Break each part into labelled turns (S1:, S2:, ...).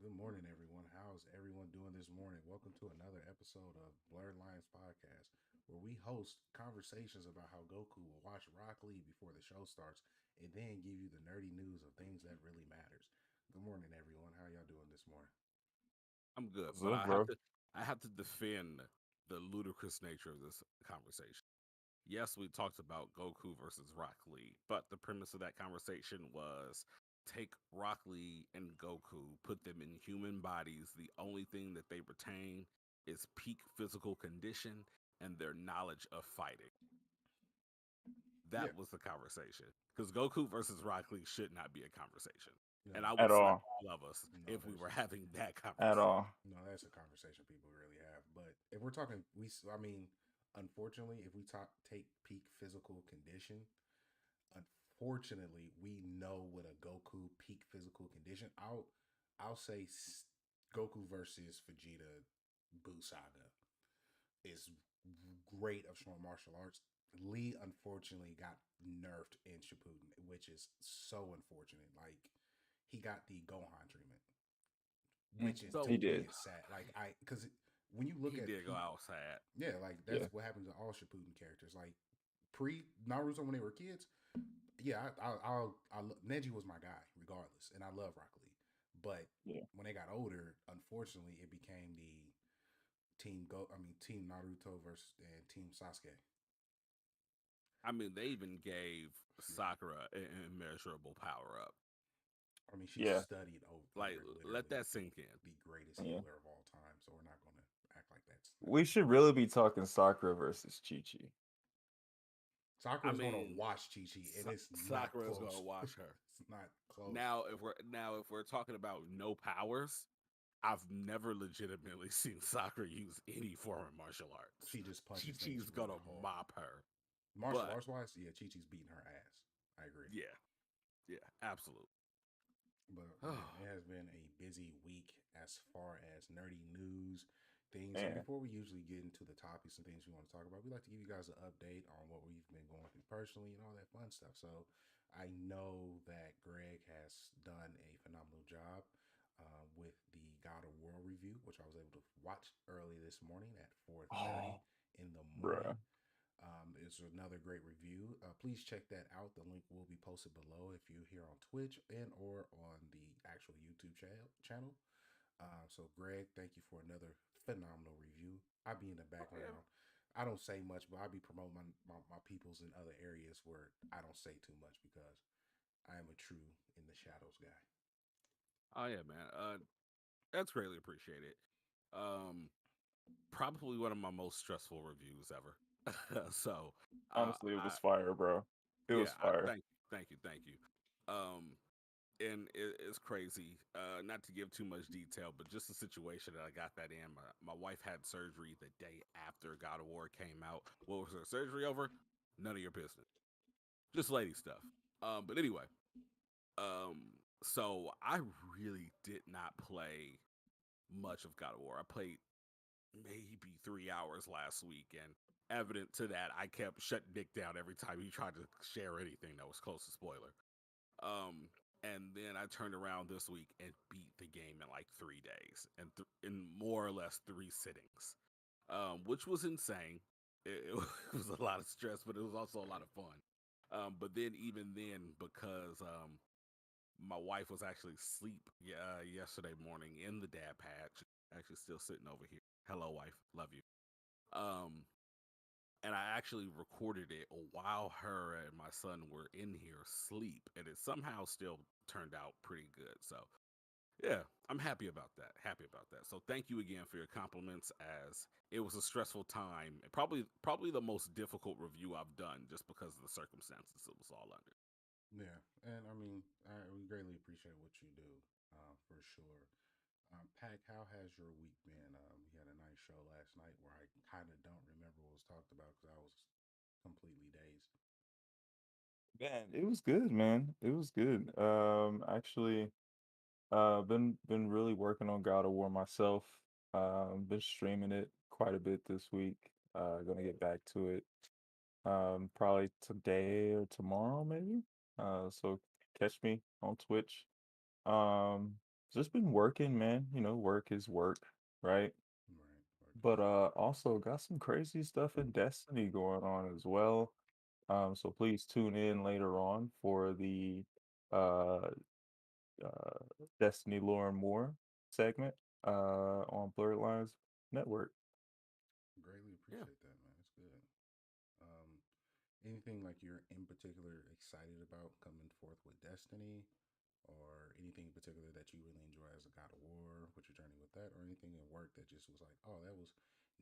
S1: Good morning, everyone. How's everyone doing this morning? Welcome to another episode of Blerd Podcast, where we host conversations about how Goku will watch Rock Lee before the show starts and then give you the nerdy news of things that really matters. Good morning, everyone. How y'all doing this morning?
S2: I'm good,
S3: What's
S2: but
S3: up,
S2: I have
S3: bro?
S2: to I have to defend the ludicrous nature of this conversation. Yes, we talked about Goku versus Rock Lee, but the premise of that conversation was take Rock Lee and Goku, put them in human bodies. The only thing that they retain is peak physical condition and their knowledge of fighting.
S1: Yeah,
S2: That was the conversation. Because Goku versus Rock Lee should not be a conversation. And
S1: no,
S2: I
S3: At
S2: would slap
S3: all.
S2: all of us
S1: no,
S2: if we
S1: there's
S2: were having that
S3: At
S2: conversation.
S3: all.
S1: no, that's a conversation people really have. But if we're talking, I mean, unfortunately, if we take peak physical condition, unfortunately, we know what a Goku peak physical condition. I'll say Goku versus Vegeta Buu Saga is great of strong martial arts. Lee unfortunately got nerfed in Shippuden, which is so unfortunate. Like he got the Gohan treatment, which is to
S3: He
S2: So
S1: me
S3: did.
S1: is sad. Like because when you look
S2: he
S1: at
S2: did go
S1: Pete,
S2: outside.
S1: yeah, like
S3: Yeah.
S1: that's what happens to all Shippuden characters. Like pre Naruto when they were kids, yeah, Neji was my guy regardless, and I love Rock Lee. But
S3: Yeah.
S1: when they got older, unfortunately, it became the Team Naruto versus and Team Sasuke.
S2: I mean, they even gave Sakura an immeasurable power up.
S1: I mean, she
S3: Yeah.
S1: studied
S2: Like,
S1: under
S2: let
S1: literally
S2: that sink in.
S1: the greatest
S3: Yeah.
S1: healer of all time. So we're not going to act like that's not
S3: We
S1: true.
S3: should really be talking Sakura versus Chi Chi.
S2: I
S1: Sakura is going to
S2: mean,
S1: watch Chi Chi, and it's not
S2: Sakura is going to
S1: close.
S2: watch her.
S1: It's not close.
S2: Now if we're talking about no powers, I've never legitimately seen Sakura use any form of martial arts.
S1: She just
S2: Chi
S1: punches things
S2: Chi's
S1: really
S2: gonna
S1: hard.
S2: mop her.
S1: Martial
S2: But
S1: arts wise, yeah, Chi Chi's beating her ass. I agree.
S2: yeah, yeah, absolutely.
S1: But man, it has been a busy week as far as nerdy news things. And
S3: Man.
S1: before we usually get into the topics and things we want to talk about, we like to give you guys an update on what we've been going through personally and all that fun stuff. So I know that Greg has done a phenomenal job with the God of War review, which I was able to watch early this morning at 4:30
S3: Oh,
S1: in the morning.
S3: bruh.
S1: It's another great review. Please check that out. The link will be posted below if you're here on Twitch and or on the actual YouTube channel. So, Greg, thank you for another phenomenal review. I'll be in the
S2: Oh yeah.
S1: background. I don't say much, but I'll be promoting my peoples in other areas where I don't say too much because I am a true in the shadows guy.
S2: Oh yeah, man. That's greatly appreciated. Um, Probably one of my most stressful reviews ever. so,
S3: Honestly, it
S2: I
S3: was fire, bro. It was
S2: yeah,
S3: fire.
S2: thank you. Um, and it's crazy. Not to give too much detail, but just the situation that I got that in. My wife had surgery the day after God of War came out. What was her surgery over? None of your business. Just lady stuff. But anyway, so I really did not play much of God of War. I played maybe 3 hours last week, and evident to that, I kept shutting Nick down every time he tried to share anything that was close to spoiler. Um, and then I turned around this week and beat the game in like 3 days and in more or less three sittings, which was insane. It was a lot of stress, but it was also a lot of fun. But then even then, because my wife was actually asleep yesterday morning in the dad pad, she's actually still sitting over here. Hello, wife, love you. Um, and I actually recorded it while her and my son were in here asleep, and it somehow still turned out pretty good. So yeah, I'm happy about that. Happy about that. So thank you again for your compliments. As it was a stressful time, and probably the most difficult review I've done, just because of the circumstances it was all under.
S1: Yeah, and I mean, we greatly appreciate what you do, for sure. Pack, how has your week been? We had a nice show last night where I kind of don't remember what was talked about because I was completely dazed.
S3: Man, it was good, man. It was good. Actually, been really working on God of War myself. Been streaming it quite a bit this week. Gonna get back to it. Probably today or tomorrow, maybe. So catch me on Twitch. Um, Just been working, man. You know, work is work, right?
S1: Right. Work is
S3: But also got some crazy stuff in Destiny going on as well. So please tune in later on for the uh uh Destiny Lore and More segment on Blurred Lines Network.
S1: greatly
S2: Yeah.
S1: appreciate that, man. It's good. Um, anything like you're in particular excited about coming forth with Destiny, or anything in particular that you really enjoy as a God of War? What's your journey with that, or anything in work that just was like, oh, that was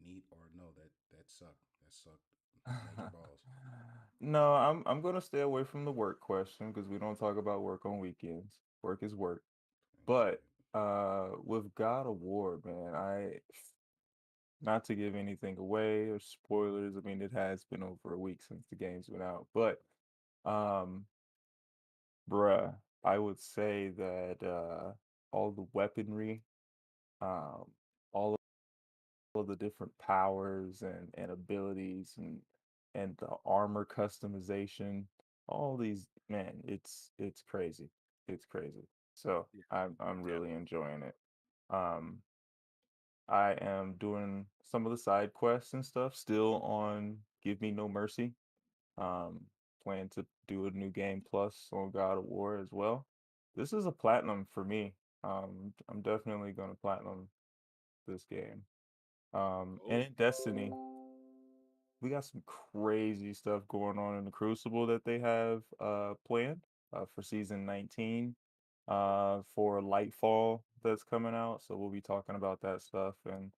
S1: neat, or no, that sucked. That sucked. Major balls.
S3: No, I'm gonna stay away from the work question because we don't talk about work on weekends. Work is work.
S1: Thank
S3: But
S1: you.
S3: with God of War, man, I not to give anything away or spoilers. I mean, it has been over a week since the game's been out, but um, bruh, I would say that all the weaponry, um, all of the different powers and abilities and the armor customization, all these, man, it's crazy. It's crazy. So
S2: Yeah.
S3: I'm really
S2: Definitely.
S3: enjoying it. Um, I am doing some of the side quests and stuff still on Give Me No Mercy. Um, Plan to do a new game plus on God of War as well. This is a platinum for me. I'm definitely gonna platinum this game. And
S2: Oh,
S3: in Destiny, we got some crazy stuff going on in the Crucible that they have planned for season 19 for Lightfall that's coming out. So we'll be talking about that stuff and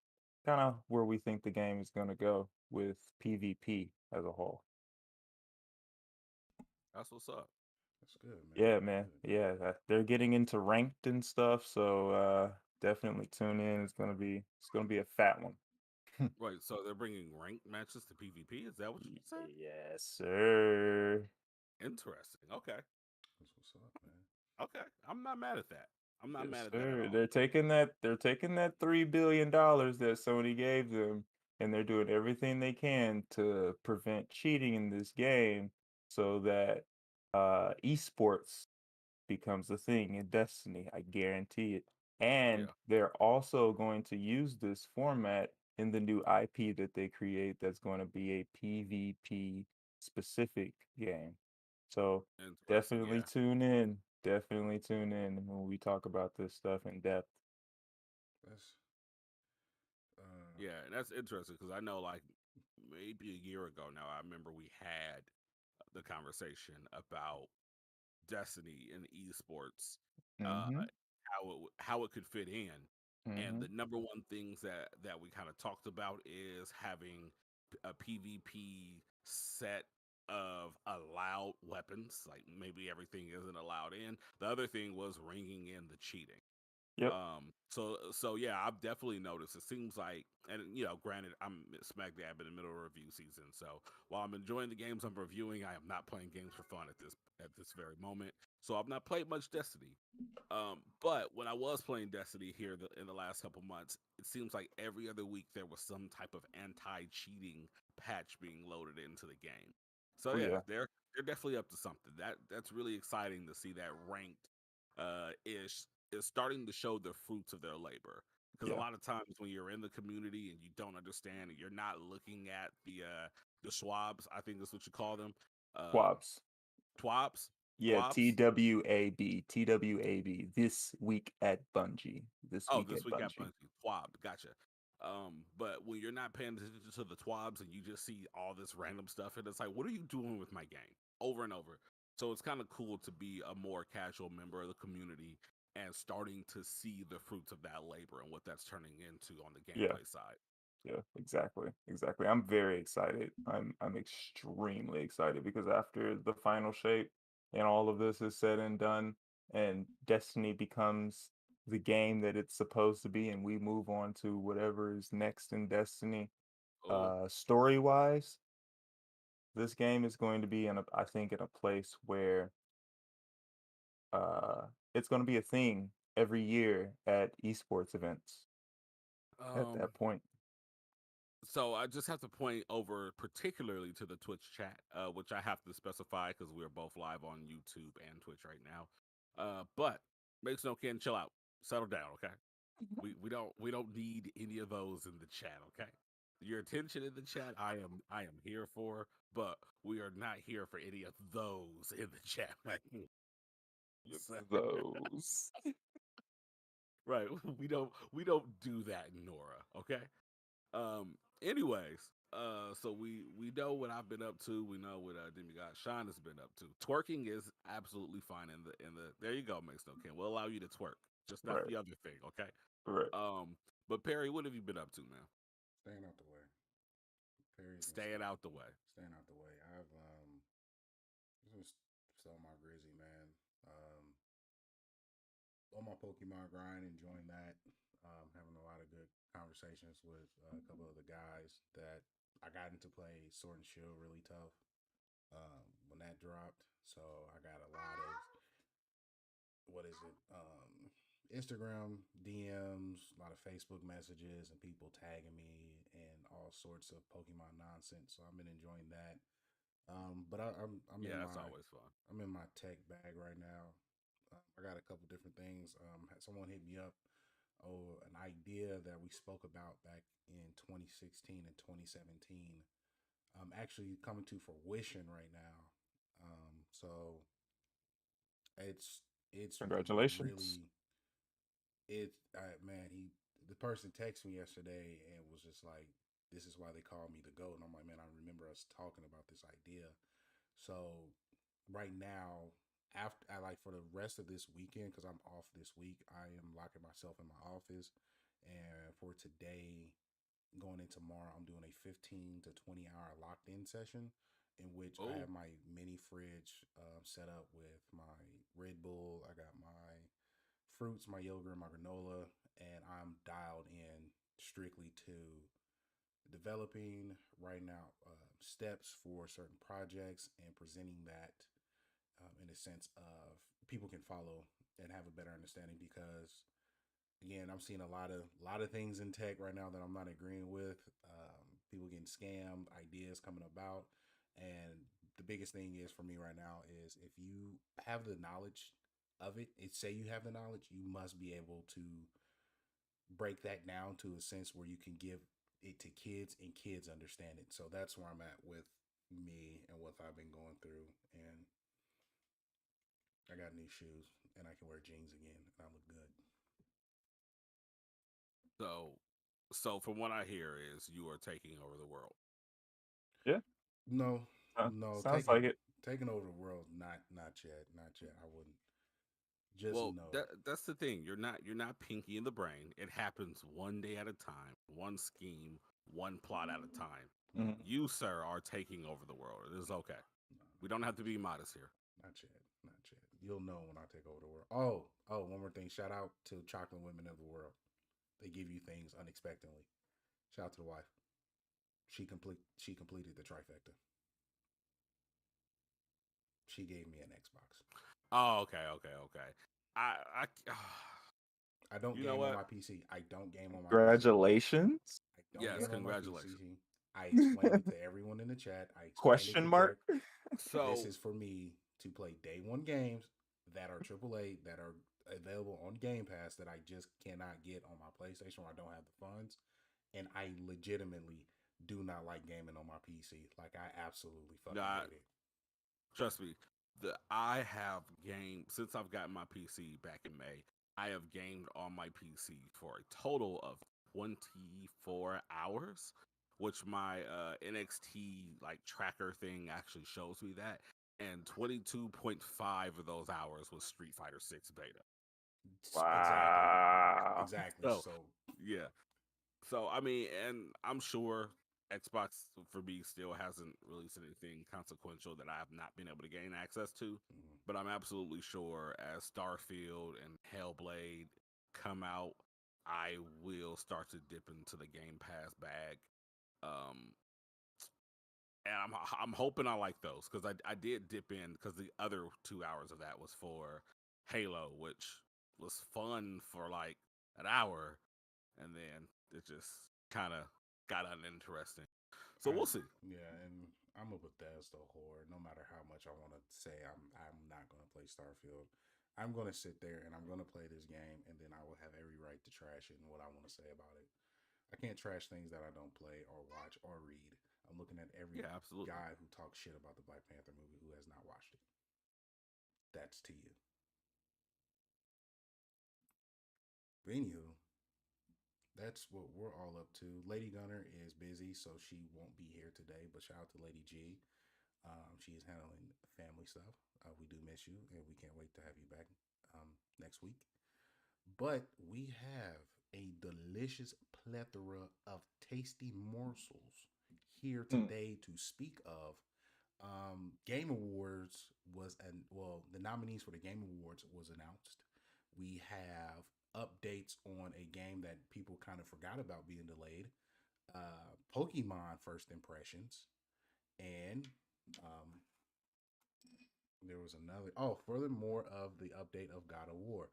S3: kind of where we think the game is going to go with PvP as a whole.
S2: that's what's up.
S1: That's good, man.
S3: Yeah,
S1: That's
S3: man.
S1: good.
S3: Yeah, they're getting into ranked and stuff, so definitely tune in. It's gonna be a fat one.
S2: Right. So they're bringing ranked matches to PvP. Is that what you said?
S3: Yes, sir.
S2: Interesting. Okay.
S1: That's what's up, man.
S2: Okay. I'm not mad at that. I'm not
S3: Yes,
S2: mad at that at
S3: sir.
S2: all.
S3: They're taking that $3 billion that Sony gave them, and they're doing everything they can to prevent cheating in this game so that esports becomes a thing in Destiny. I guarantee it. And
S2: Yeah.
S3: they're also going to use this format in the new IP that they create that's going to be a PvP specific game. So
S2: Interesting.
S3: definitely
S2: Yeah.
S3: tune in. Definitely tune in when we talk about this stuff in depth.
S1: That's uh,
S2: Yeah. And that's interesting because I know, like, maybe a year ago now, I remember we had the conversation about Destiny and esports, uh,
S3: Mm-hmm.
S2: how it could fit in, and
S3: Mm-hmm.
S2: the number one things that we kind of talked about is having a PvP set of allowed weapons, like maybe everything isn't allowed in. The other thing was ringing in the cheating.
S3: Yep.
S2: So yeah, I've definitely noticed. It seems like, and granted, I'm smack dab in the middle of review season. So while I'm enjoying the games I'm reviewing, I am not playing games for fun at this very moment. So I've not played much Destiny. But when I was playing Destiny here in the last couple months, it seems like every other week there was some type of anti-cheating patch being loaded into the game. So
S3: Oh
S2: yeah,
S3: yeah.
S2: they're definitely up to something. That's really exciting to see that ranked is starting to show the fruits of their labor. Because a
S3: Yeah.
S2: lot of times when you're in the community and you don't understand and you're not looking at the swabs, I think is what you call them,
S3: Quabs.
S2: twabs,
S3: Yeah,
S2: thwabs.
S3: TWAB. TWAB. This week at Bungie. This
S2: Oh,
S3: week
S2: this
S3: at
S2: week at
S3: Bungie.
S2: Bungie, twab, gotcha. But when you're not paying attention to the twabs and you just see all this random stuff, and it's like, what are you doing with my game? Over and over. So it's kind of cool to be a more casual member of the community and starting to see the fruits of that labor and what that's turning into on the
S3: Yeah.
S2: gameplay side.
S3: Yeah, exactly. Exactly. I'm very excited. I'm extremely excited because after the final shape and all of this is said and done and Destiny becomes the game that it's supposed to be and we move on to whatever is next in Destiny,
S2: Oh,
S3: story-wise, this game is going to be I think in a place where uh it's going to be a thing every year at esports events at
S2: um,
S3: that point.
S2: so I just have to point over particularly to the Twitch chat, which I have to specify because we're both live on YouTube and Twitch right now. But makes no can chill out. Settle down, okay? We don't need any of those in the chat, okay? Your attention in the chat, I am here for, but we are not here for any of those in the chat. So-
S3: Those.
S2: right, we don't do that, Nora. Okay. Anyways, so we know what I've been up to. We know what Demigod Sean has been up to. Twerking is absolutely fine in the. There you go, Mix No King. We'll allow you to twerk, just not
S3: Right.
S2: the other thing. Okay.
S3: Right.
S2: But Perry, what have you been up to, man?
S1: Staying out the way. Perry's been
S2: Staying out the way.
S1: staying out the way. I've just still my Grizzy, man. On my Pokemon grind, enjoying that. Having a lot of good conversations with a couple of the guys that I got into play Sword and Shield really tough when that dropped. So I got a lot of what is it? Instagram DMs, a lot of Facebook messages, and people tagging me and all sorts of Pokemon nonsense. So I've been enjoying that. But I'm in
S2: Yeah, that's
S1: my
S2: always fun.
S1: tech bag right now. I got a couple different things. Someone hit me up. Oh, an idea that we spoke about back in 2016 and 2017. Actually coming to fruition right now. So it's
S3: Congratulations.
S1: really man, the person texted me yesterday and was just like, this is why they call me the GOAT. And I'm like, man, I remember us talking about this idea. So right now, after I like for the rest of this weekend, because I'm off this week, I am locking myself in my office. And for today, going into tomorrow, I'm doing a 15 to 20 hour locked in session in which I
S2: Oh,
S1: have my mini fridge set up with my Red Bull. I got my fruits, my yogurt, my granola, and I'm dialed in strictly to developing, writing out steps for certain projects, and presenting that in a sense of people can follow and have a better understanding. Because again, I'm seeing a lot of things in tech right now that I'm not agreeing with. People getting scammed, ideas coming about, and the biggest thing is for me right now is if you have the knowledge of it, say you have the knowledge, you must be able to break that down to a sense where you can give it to kids and kids understand it. So that's where I'm at with me and what I've been going through. And I got new shoes and I can wear jeans again and I look good.
S2: so so from what I hear is you are taking over the world.
S3: Yeah.
S1: No, no,
S3: Sounds like it.
S1: taking over the world, not yet, not yet. I wouldn't. Just
S2: Well,
S1: know.
S2: that's the thing. You're not Pinky in the Brain. It happens one day at a time, one scheme, one plot at a time.
S3: Mhm.
S1: Mm-hmm.
S2: You, sir, are taking over the world. It is okay.
S1: No,
S2: We don't have to be modest here.
S1: not yet, not yet. You'll know when I take over the world. Oh, one more thing. Shout out to chocolate women of the world. They give you things unexpectedly. Shout out to the wife. She completed the trifecta. She gave me an Xbox.
S2: Oh, okay, okay, okay. I
S1: I don't
S2: you know
S1: game on
S2: what?
S1: my PC. I don't game on my PC.
S3: Congratulations?
S1: I don't
S2: Yes,
S1: game on my
S2: congratulations.
S1: PC. I explained it to everyone in the chat. I explained it
S3: Question
S1: to
S3: mark?
S1: Derek. This
S2: So
S1: is for me to play day one games that are AAA that are available on Game Pass that I just cannot get on my PlayStation or I don't have the funds. And I legitimately do not like gaming on my PC. Like I absolutely fucking
S2: nah,
S1: hate it.
S2: trust me. I have gamed since I've gotten my PC back in May. I have gamed on my PC for a total of 24 hours, which my NXT like tracker thing actually shows me that. And 22.5 of those hours was Street Fighter 6 beta.
S1: Exactly.
S3: Wow.
S1: Exactly.
S2: So
S1: So
S2: yeah, so I mean, and I'm sure Xbox for me still hasn't released anything consequential that I have not been able to gain access to.
S1: mhm.
S2: But I'm absolutely sure as Starfield and Hellblade come out, I will start to dip into the Game Pass bag. Um, and I'm hoping I like those because I did dip in because the other 2 hours of that was for Halo, which was fun for like an hour, and then it just kind of got uninteresting. So we'll see.
S1: Yeah, and I'm a Bethesda whore. No matter how much I want to say I'm not gonna play Starfield. I'm gonna sit there and I'm gonna play this game, and then I will have every right to trash it and what I want to say about it. I can't trash things that I don't play or watch or read. I'm looking at every
S2: Yeah, absolutely.
S1: guy who talks shit about the Black Panther movie who has not watched it. That's to you. But anywho, that's what we're all up to. Lady Gunner is busy, so she won't be here today. But shout out to Lady G. She is handling family stuff. We do miss you, and we can't wait to have you back next week. But we have a delicious plethora of tasty morsels here
S3: Mm,
S1: today to speak of. Game Awards was an well, the nominees for the Game Awards was announced. We have updates on a game that people kind of forgot about being delayed. Pokemon first impressions, and um, there was another. Oh, furthermore of the update of God of War.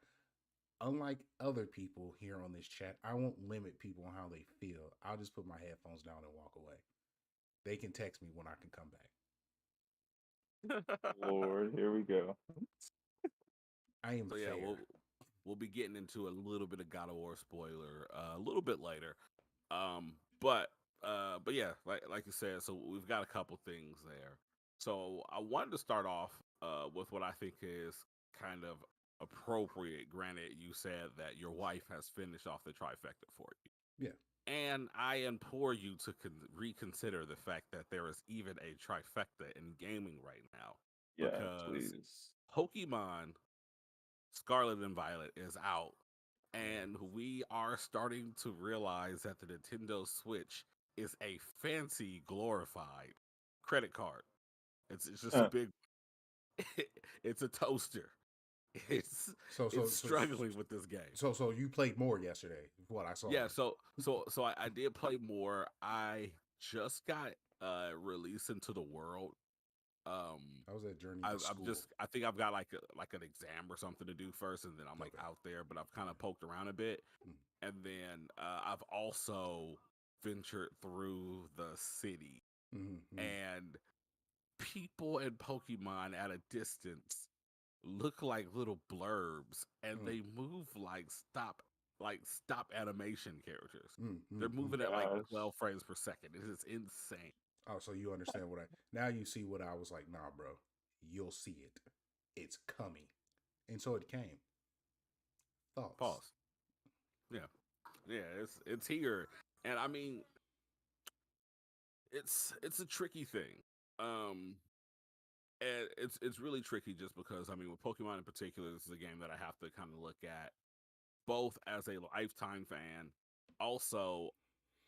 S1: Unlike other people here on this chat, I won't limit people on how they feel. I'll just put my headphones down and walk away. They can text me when I can come back.
S3: Lord, here we go.
S1: I am
S2: So yeah,
S1: fair.
S2: we'll be getting into a little bit of God of War spoiler a little bit later. Um, but but yeah, like you said, so we've got a couple things there. So I wanted to start off with what I think is kind of appropriate. Granted, you said that your wife has finished off the trifecta for you.
S1: Yeah.
S2: And I implore you to reconsider the fact that there is even a trifecta in gaming right now,
S3: Yeah,
S2: because
S3: please.
S2: Pokemon Scarlet and Violet is out,
S1: Yeah.
S2: and we are starting to realize that the Nintendo Switch is a fancy, glorified credit card. It's just a
S3: Huh.
S2: big, it's a toaster. It's
S1: So
S2: it's
S1: so so
S2: struggling with this game.
S1: so you played more yesterday. What I saw.
S2: Yeah, so I did play more. I just got released into the world. Um,
S1: How was that journey to
S2: I'm
S1: school?
S2: just I think I've got like an exam or something to do first, and then I'm like
S1: Okay.
S2: out there. But I've kind of poked around a bit,
S1: Mm,
S2: and then I've also ventured through the city,
S1: mm-hmm.
S2: and people and Pokemon at a distance look like little blurbs, and
S1: Mm,
S2: they move like stop animation characters.
S1: mm,
S2: They're
S1: mm, mm.
S2: moving at like
S3: Gosh.
S2: 12 frames per second. It is insane.
S1: Oh, so you understand what I now you see what I was like, nah, bro. You'll see it. It's coming. And so it came. Thoughts.
S2: Pause. Yeah, yeah, it's here, and I mean it's a tricky thing. Um, and it's really tricky just because I mean with Pokemon in particular, this is a game that I have to kind of look at both as a lifetime fan, also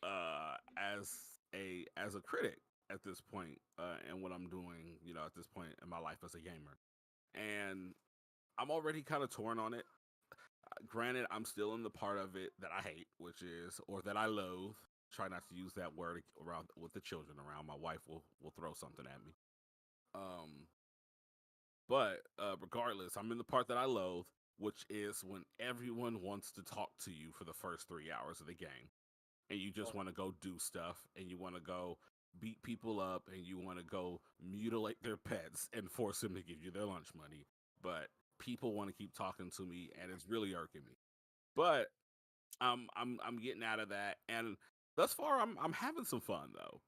S2: as a critic at this point, and what I'm doing, at this point in my life as a gamer, and I'm already kind of torn on it. Granted, I'm still in the part of it that I hate, which is or that I loathe. Try not to use that word around with the children around. My wife will throw something at me. Um, but regardless, I'm in the part that I loathe, which is when everyone wants to talk to you for the first 3 hours of the game, and you just want to go do stuff, and you want to go beat people up, and you want to go mutilate their pets and force them to give you their lunch money. But people want to keep talking to me, and it's really irking me. But I'm getting out of that, and thus far I'm having some fun though.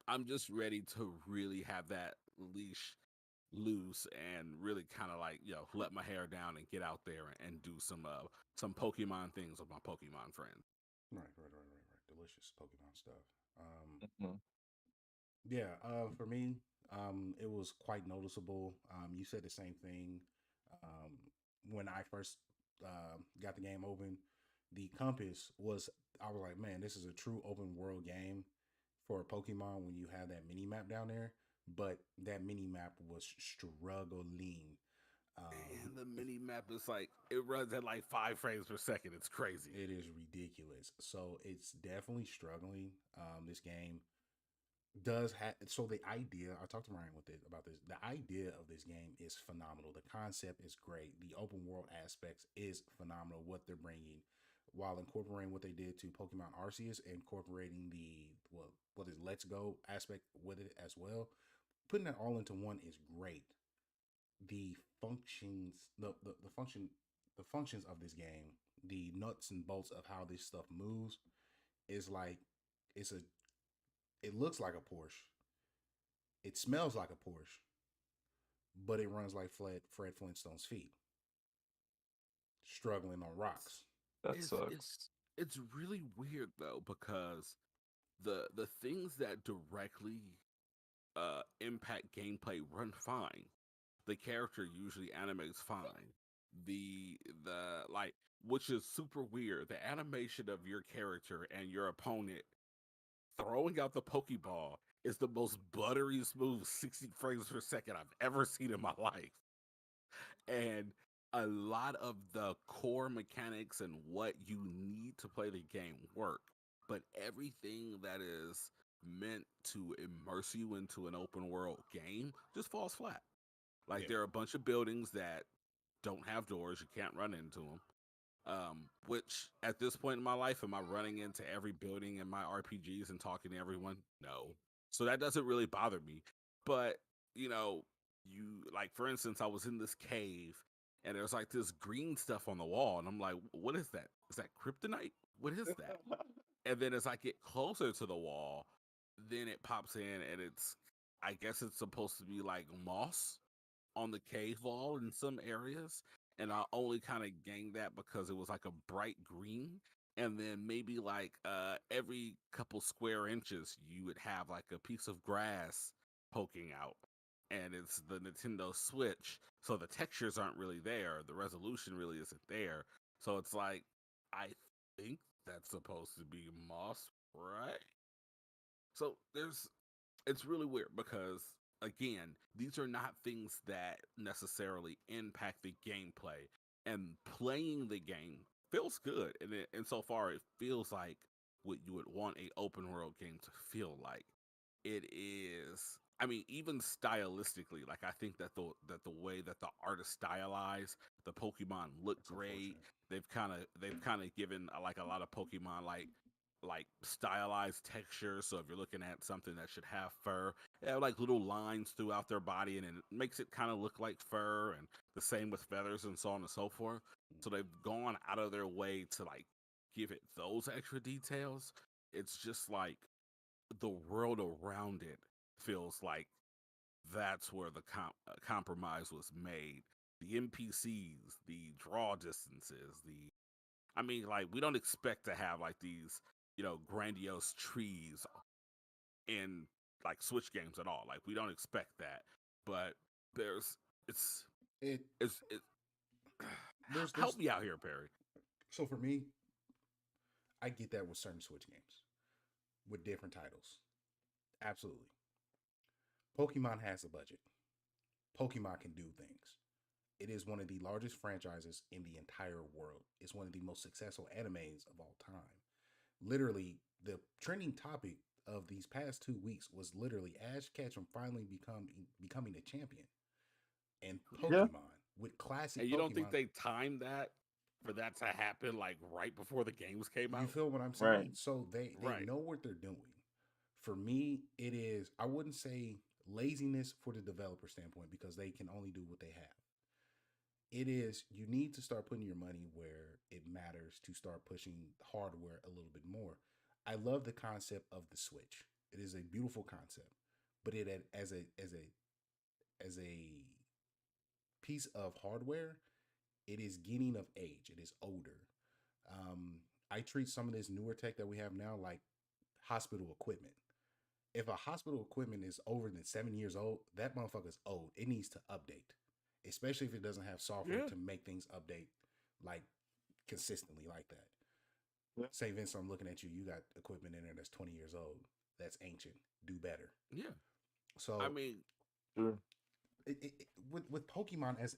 S2: I'm just ready to really have that leash loose and really kind of like let my hair down and get out there and do some Pokemon things with my Pokemon friends.
S1: Right. Delicious Pokemon stuff.
S3: Mhm.
S1: Yeah, for me, it was quite noticeable. You said the same thing. Um, when I first got the game open, the compass was, I was like, man, this is a true open world game for Pokemon when you have that mini map down there. But that mini map was struggling. Um,
S2: And the mini map is like it runs at like 5 frames per second. It's crazy.
S1: it is ridiculous. So it's definitely struggling. This game does have so the idea I talked to Ryan with it about this. The idea of this game is phenomenal. The concept is great. The open world aspects is phenomenal. What they're bringing, while incorporating what they did to Pokemon Arceus, incorporating the what is Let's Go aspect with it as well. Putting that all into one is great. the functions, the function, the functions of this game, the nuts and bolts of how this stuff moves is like it's a. It looks like a Porsche. It smells like a Porsche, but it runs like Fred Flintstone's feet, struggling on rocks.
S3: That
S2: It's
S3: sucks.
S2: it's it's really weird though because the things that directly impact gameplay run fine. The character usually animates fine. The like which is super weird. The animation of your character and your opponent throwing out the Pokeball is the most buttery smooth 60 frames per second I've ever seen in my life. And a lot of the core mechanics and what you need to play the game work, but everything that is meant to immerse you into an open world game just falls flat. Like
S1: Yeah,
S2: there are a bunch of buildings that don't have doors, you can't run into them. Which at this point in my life, am I running into every building in my RPGs and talking to everyone? No. So that doesn't really bother me. But, you know, you like for instance, I was in this cave and there's like this green stuff on the wall, and I'm like, what is that? Is that kryptonite? What is that? And then as I get closer to the wall, then it pops in and it's I guess it's supposed to be like moss on the cave wall in some areas, and I only kind of gained that because it was like a bright green, and then maybe like every couple square inches you would have like a piece of grass poking out, and it's the Nintendo Switch, so the textures aren't really there, the resolution really isn't there, so it's like I think that's supposed to be moss, right? So there's it's really weird because again, these are not things that necessarily impact the gameplay, and playing the game feels good, and insofar it feels like what you would want a open world game to feel like. It is. I mean, even stylistically, like I think that the way that the art is stylized, the Pokemon look
S1: that's
S2: great.
S1: unfortunate.
S2: They've kind of given like a lot of Pokemon like stylized texture. So if you're looking at something that should have fur, they have like little lines throughout their body, and it makes it kind of look like fur. And the same with feathers and so on and so forth. So they've gone out of their way to like give it those extra details. It's just like the world around it feels like that's where the compromise was made. The NPCs, the draw distances, the I mean, like we don't expect to have like these, grandiose trees in like Switch games at all. Like we don't expect that, but there's it's
S1: It
S2: it.
S1: there's
S2: Help me out here, Perry.
S1: so for me, I get that with certain Switch games with different titles. Absolutely. Pokemon has a budget. Pokemon can do things. It is one of the largest franchises in the entire world. It's one of the most successful animes of all time. Literally, the trending topic of these past 2 weeks was literally Ash Ketchum finally becoming a champion. And
S3: Yeah.
S1: Pokemon with
S2: And
S1: classic
S2: you don't think
S1: Pokemon.
S2: they timed that for that to happen like right before the games came
S1: You
S2: out?
S1: feel what I'm
S3: Right.
S1: saying? So they
S2: Right.
S1: know what they're doing. For me, it is I wouldn't say laziness for the developer standpoint because they can only do what they have. It is you need to start putting your money where it matters to start pushing hardware a little bit more. I love the concept of the Switch. It is a beautiful concept, but it as a piece of hardware, it is getting of age. It is older. I treat some of this newer tech that we have now like hospital equipment. If a hospital equipment is over than 7 years old, that motherfucker's old. It needs to update, especially if it doesn't have software
S2: Yeah.
S1: to make things update like consistently like that.
S3: Yeah.
S1: Say, Vince, I'm looking at you. You got equipment in there that's 20 years old. That's ancient. Do better.
S2: Yeah. I
S1: So,
S2: mean,
S3: Sure.
S1: with Pokemon as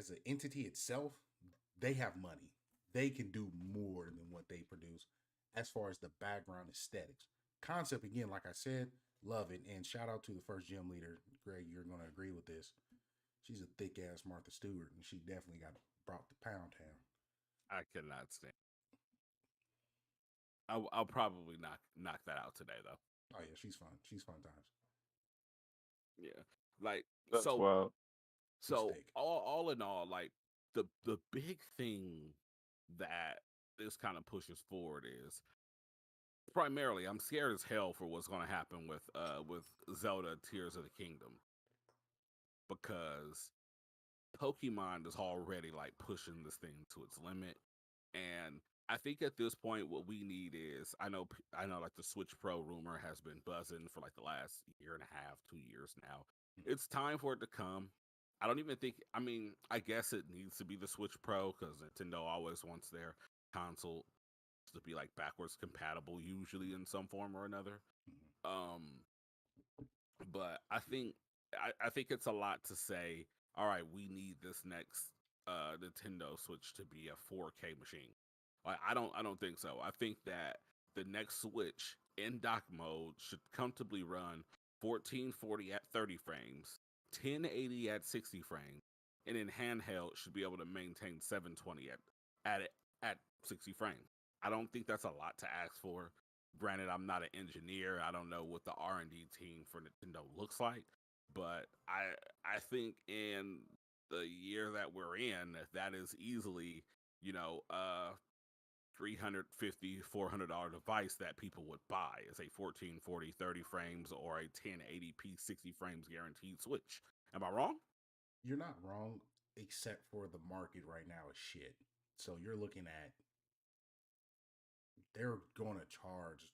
S1: an entity itself, they have money. They can do more than what they produce as far as the background aesthetics. Concept again, like I said, love it. And shout out to the first gym leader, Greg. You're gonna agree with this. She's a thick ass Martha Stewart, and she definitely got brought to Pound Town.
S2: I cannot stand. I'll probably knock that out today though.
S1: Oh yeah, she's fun. She's fun times.
S2: Yeah. Like
S3: That's
S2: so
S3: wild.
S2: so
S1: Mistake.
S2: all in all, like the big thing that this kind of pushes forward is primarily I'm scared as hell for what's going to happen with Zelda Tears of the Kingdom because Pokemon is already like pushing this thing to its limit, and I think at this point what we need is I know like the Switch Pro rumor has been buzzing for like the last year and a half, 2 years now. It's time for it to come. I don't even think. I mean, I guess it needs to be the Switch Pro because Nintendo always wants their console to be like backwards compatible, usually in some form or another.
S1: Mhm.
S2: Um, but I think it's a lot to say. All right, we need this next Nintendo Switch to be a 4K machine. Like I don't think so. I think that the next Switch in dock mode should comfortably run 1440 at 30 frames, 1080 at 60 frames, and in handheld should be able to maintain 720 at 60 frames. I don't think that's a lot to ask for. Granted, I'm not an engineer. I don't know what the R&D team for Nintendo looks like, but I think in the year that we're in, that is easily, you know, $350 $400 device that people would buy is a 1440 30 frames or a 1080p 60 frames guaranteed Switch. Am I wrong?
S1: You're not wrong, except for the market right now is shit. So you're looking at they're going to charge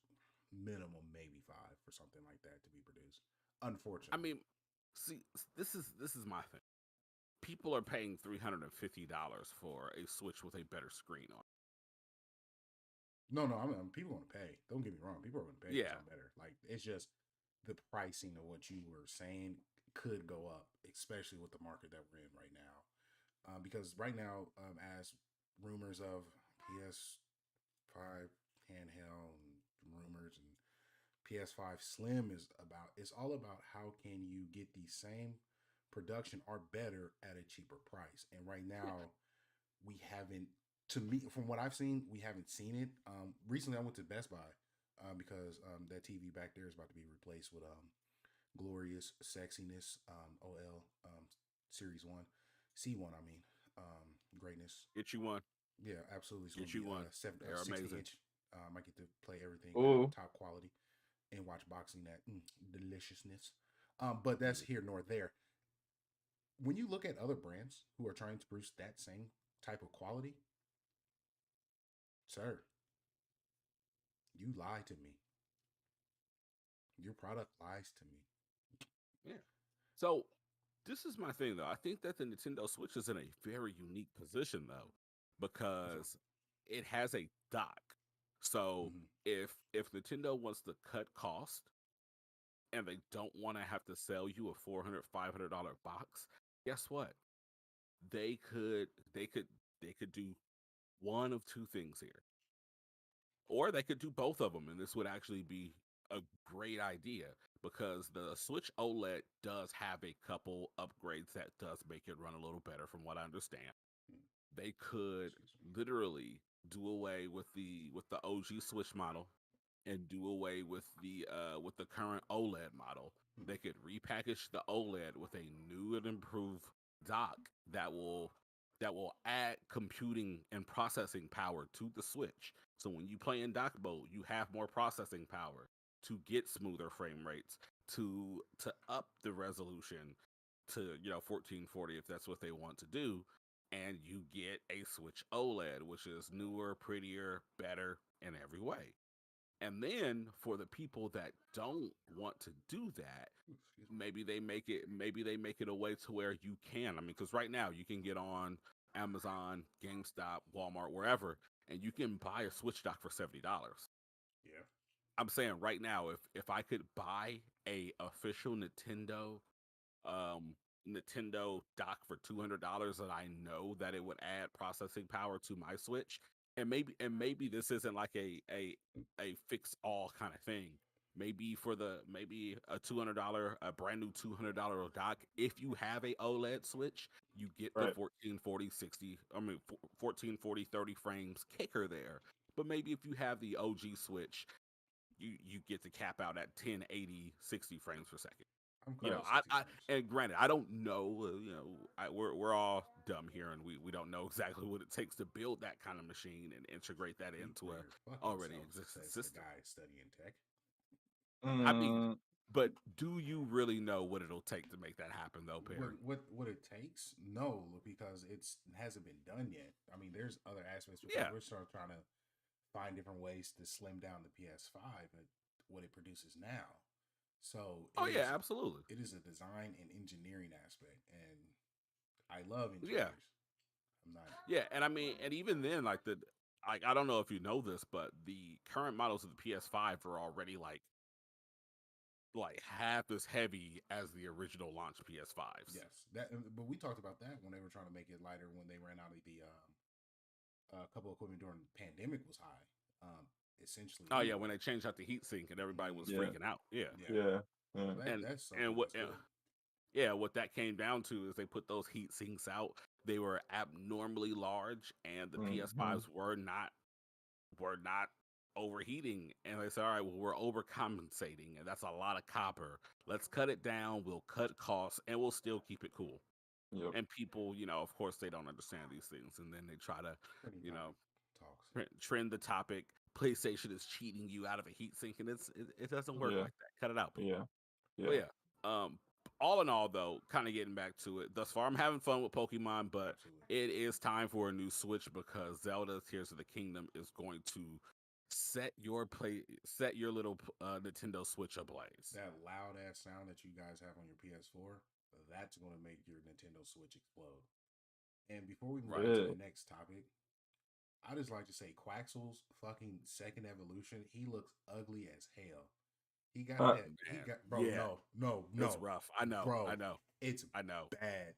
S1: minimum maybe five for something like that to be produced.
S2: I
S1: Unfortunately,
S2: mean, see, this is my thing. People are paying $350 for a Switch with a better screen on.
S1: no, people going to pay. Don't get me wrong, people are going to pay for
S2: Yeah,
S1: something better. Like it's just the pricing of what you were saying could go up, especially with the market that we're in right now. Because right now, as rumors of PS5 handheld and rumors and PS5 Slim is about, it's all about how can you get the same production or better at a cheaper price. And right
S2: yeah.
S1: now, we haven't, to me, from what I've seen, we haven't seen it. Recently, I went to Best Buy because that TV back there is about to be replaced with Glorious Sexiness OL Series 1, C1, I mean, greatness.
S2: Get you one.
S1: Yeah, absolutely. It's going
S2: Get
S1: to
S2: you
S1: be
S2: one.
S1: 60
S2: They're amazing.
S1: inch. I get to play everything
S3: Ooh.
S1: top quality and watch boxing that deliciousness. But that's
S2: Mm.
S1: here nor there. When you look at other brands who are trying to produce that same type of quality, sir, you lie to me. Your product lies to me.
S2: Yeah. So this is my thing though. I think that the Nintendo Switch is in a very unique position though,
S1: So,
S2: because it has a dock. So
S1: mhm.
S2: if Nintendo wants to cut cost and they don't want to have to sell you a $400 $500 box, guess what? They could they could they could do one of two things here. Or they could do both of them, and this would actually be a great idea because the Switch OLED does have a couple upgrades that does make it run a little better from what I understand.
S1: Mm,
S2: They could
S1: excuse me.
S2: literally do away with the OG Switch model and do away with the current OLED model.
S1: Mm,
S2: They could repackage the OLED with a new and improved dock that will add computing and processing power to the Switch. So when you play in dock mode, you have more processing power to get smoother frame rates, to up the resolution to 1440 if that's what they want to do, and you get a Switch OLED, which is newer, prettier, better in every way. And then for the people that don't want to do that,
S1: excuse me.
S2: maybe they make it a way to where you can. I mean, because right now you can get on Amazon, GameStop, Walmart, wherever, and you can buy a Switch dock for $70.
S1: Yeah.
S2: I'm saying right now, if I could buy a official um Nintendo dock for $200, and I know that it would add processing power to my Switch, and maybe this isn't like a fix all kind of thing. Maybe a $200 a brand new $200 dock. If you have a OLED Switch, you get the
S3: Right.
S2: 1440 60. I mean 1440 30 frames kicker there. But maybe if you have the OG Switch, you get to cap out at 1080 60 frames per second.
S1: I'm
S2: You
S1: cool
S2: know,
S1: with
S2: I,
S1: 60
S2: I
S1: frames.
S2: and granted, I don't know. We're all dumb here, and we don't know exactly what it takes to build that kind of machine and integrate that
S1: Speak
S2: into
S1: for
S2: a
S1: your fucking
S2: already
S1: self,
S2: existing
S1: says the
S2: system.
S1: guy studying tech.
S2: I mean,
S3: Mm,
S2: but do you really know what it'll take to make that happen, though, Perry?
S1: What it takes? No, because it hasn't been done yet. I mean, there's other aspects because
S2: Yeah.
S1: we're sort of trying to find different ways to slim down the PS5 and what it produces now. So
S2: Oh yeah, absolutely.
S1: it is a design and engineering aspect, and I love
S2: Yeah,
S1: engineers. I'm not.
S2: yeah, and I mean, and even then, like I don't know if you know this, but the current models of the PS5 are already like half as heavy as the original launch PS5s.
S1: Yes, but we talked about that when they were trying to make it lighter when they ran out of the couple equipment during the pandemic was high. Essentially,
S2: Oh yeah,
S1: anyway.
S2: when they changed out the heatsink and everybody was
S3: yeah,
S2: freaking out. Yeah,
S1: Yeah,
S3: yeah, yeah.
S1: so
S2: and
S1: that's something
S2: and what
S1: that's good.
S2: yeah, what that came down to is they put those heat sinks out. They were abnormally large, and the
S3: Mm-hmm.
S2: PS5s were not overheating. And they said, all right, well, we're overcompensating, and that's a lot of copper. Let's cut it down. We'll cut costs, and we'll still keep it cool.
S3: Yep.
S2: And people, of course, they don't understand these things, and then they try to,
S1: Trending
S2: you know,
S1: topic talks.
S2: trend the topic. PlayStation is cheating you out of a heat sink, and it doesn't work
S3: Yeah,
S2: like that. Cut it out, people.
S3: yeah,
S2: But
S3: yeah.
S2: yeah, all in all, though, kind of getting back to it. Thus far, I'm having fun with Pokemon, but
S1: Absolutely.
S2: it is time for a new Switch because Zelda Tears of the Kingdom is going to set your little Nintendo Switch ablaze.
S1: That loud ass sound that you guys have on your PS4, that's going to make your Nintendo Switch explode. And before we move
S2: Right.
S1: on to the
S3: Really?
S1: next topic, I just like to say Quaxel's fucking second evolution. He looks ugly as hell. He got
S3: Uh,
S1: that. He
S2: Man,
S1: got bro.
S2: yeah,
S1: No, no,
S2: it's
S1: no,
S2: rough. I know. I
S1: bro.
S2: know.
S1: It's
S2: I know.
S1: bad.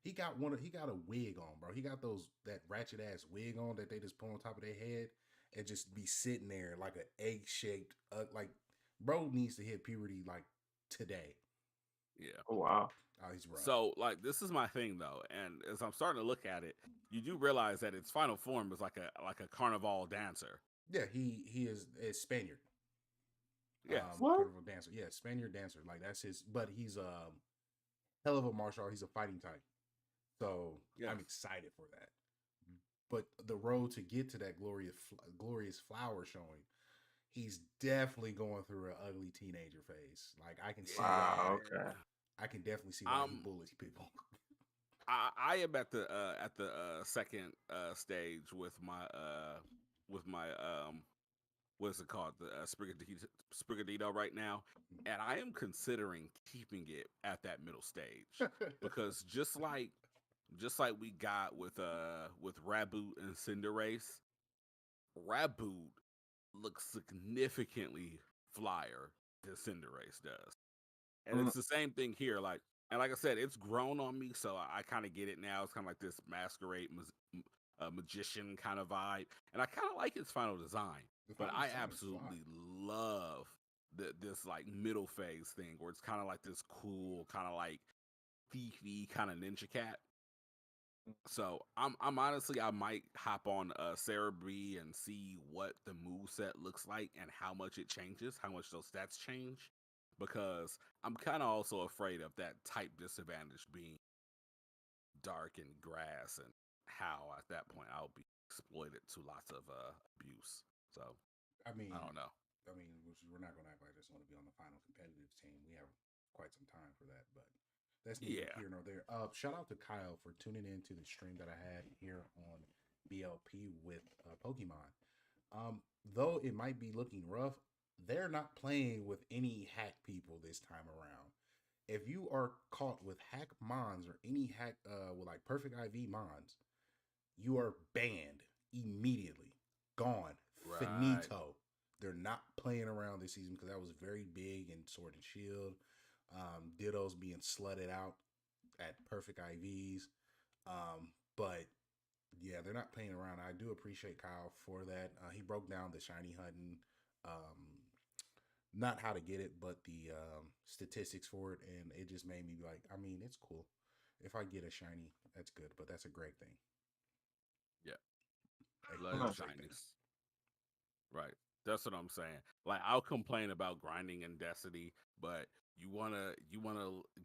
S1: He got one. He got a wig on, bro. He got that ratchet ass wig on that they just put on top of their head and just be sitting there like an egg shaped. Like, bro needs to hit puberty like today.
S2: Yeah.
S3: oh wow.
S1: Oh, he's rough.
S2: So, like, this is my thing though, and as I'm starting to look at it, you do realize that its final form is like a carnival dancer.
S1: Yeah, he is a Spaniard.
S2: Yes.
S3: What?
S1: Carnival dancer. Yeah, Spaniard dancer. Like that's his. But he's hell of a martial art. He's a fighting type. So
S2: Yes.
S1: I'm excited for that. But the road to get to that glorious flower showing, he's definitely going through an ugly teenager phase. Like I can see why.
S3: Wow.
S2: Yeah.
S3: Okay.
S1: I can definitely see why he
S2: Um,
S1: bullies people.
S2: I am at the second stage with my what's it called, the Sprigatito right now, and I am considering keeping it at that middle stage because just like we got with Raboot and Cinderace, Raboot looks significantly flyer than Cinderace does. And
S3: Mm,
S2: it's the same thing here. Like I said, it's grown on me, so I kind of get it now. It's kind of like this magician kind of vibe, and I kind of like its final design.
S1: The
S2: But
S1: final
S2: I
S1: design is fly.
S2: absolutely love this like middle phase thing where it's kind of like this cool, kind of like thiefy kind of ninja cat. So I'm honestly, I might hop on Sarah B and see what the move set looks like and how much it changes, how much those stats change, because I'm kind of also afraid of that type disadvantage being dark and grass and how at that point I'll be exploited to lots of abuse. So
S1: I mean,
S2: I don't know.
S1: we're not going to act like there's going to be on the final competitive team. We have quite some time for that, but that's neither
S2: Yeah,
S1: here nor there. Shout out to Kyle for tuning in to the stream that I had here on BLP with Pokemon. Though it might be looking rough, they're not playing with any hack people this time around. If you are caught with hack mons or any hack with like perfect IV mons, you are banned immediately. Gone.
S2: right.
S1: Finito. They're not playing around this season because that was very big in Sword and Shield. Ditto's being slutted out at perfect IVs. But yeah, they're not playing around. I do appreciate Kyle for that. He broke down the shiny hunting, not how to get it, but the statistics for it, and it just made me be like, I mean, it's cool. If I get a shiny, that's good, but that's a great thing.
S2: Yeah,
S1: A
S2: love
S3: Nice.
S1: great thing.
S2: shinies. Right. That's what I'm saying. Like I'll complain about grinding in Destiny, but you wanna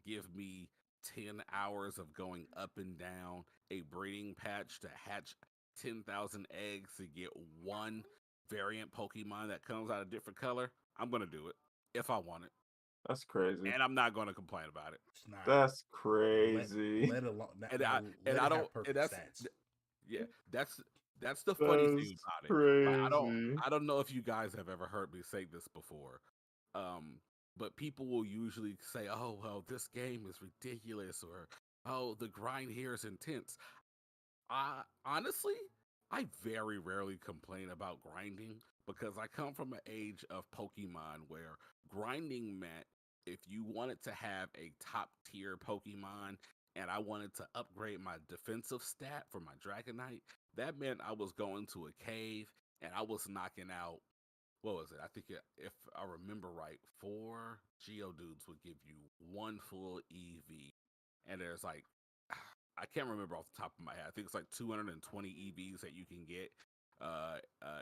S2: give me 10 hours of going up and down a breeding patch to hatch 10,000 eggs to get one variant Pokemon that comes out a different color? I'm gonna do it if I want it,
S3: That's crazy.
S2: and I'm not gonna complain about it.
S1: It's not.
S3: That's
S1: Let
S3: crazy.
S1: let alone
S2: And
S1: now.
S2: and
S1: Let
S2: I
S1: it
S2: don't
S1: have
S2: and
S1: perfect
S2: that's
S1: stats.
S2: yeah, that's the funny
S3: That's
S2: thing about it. Like
S3: crazy.
S2: I don't know if you guys have ever heard me say this before. Um, but people will usually say, "Oh, well, this game is ridiculous," or "Oh, the grind here is intense." I honestly, I very rarely complain about grinding because I come from an age of Pokemon where grinding meant if you wanted to have a top tier Pokemon and I wanted to upgrade my defensive stat for my Dragonite, that meant I was going to a cave and I was knocking out, what was it? I think if I remember right, 4 Geodudes would give you one full EV, and there's like I can't remember off the top of my head. I think it's like 220 EVs that you can get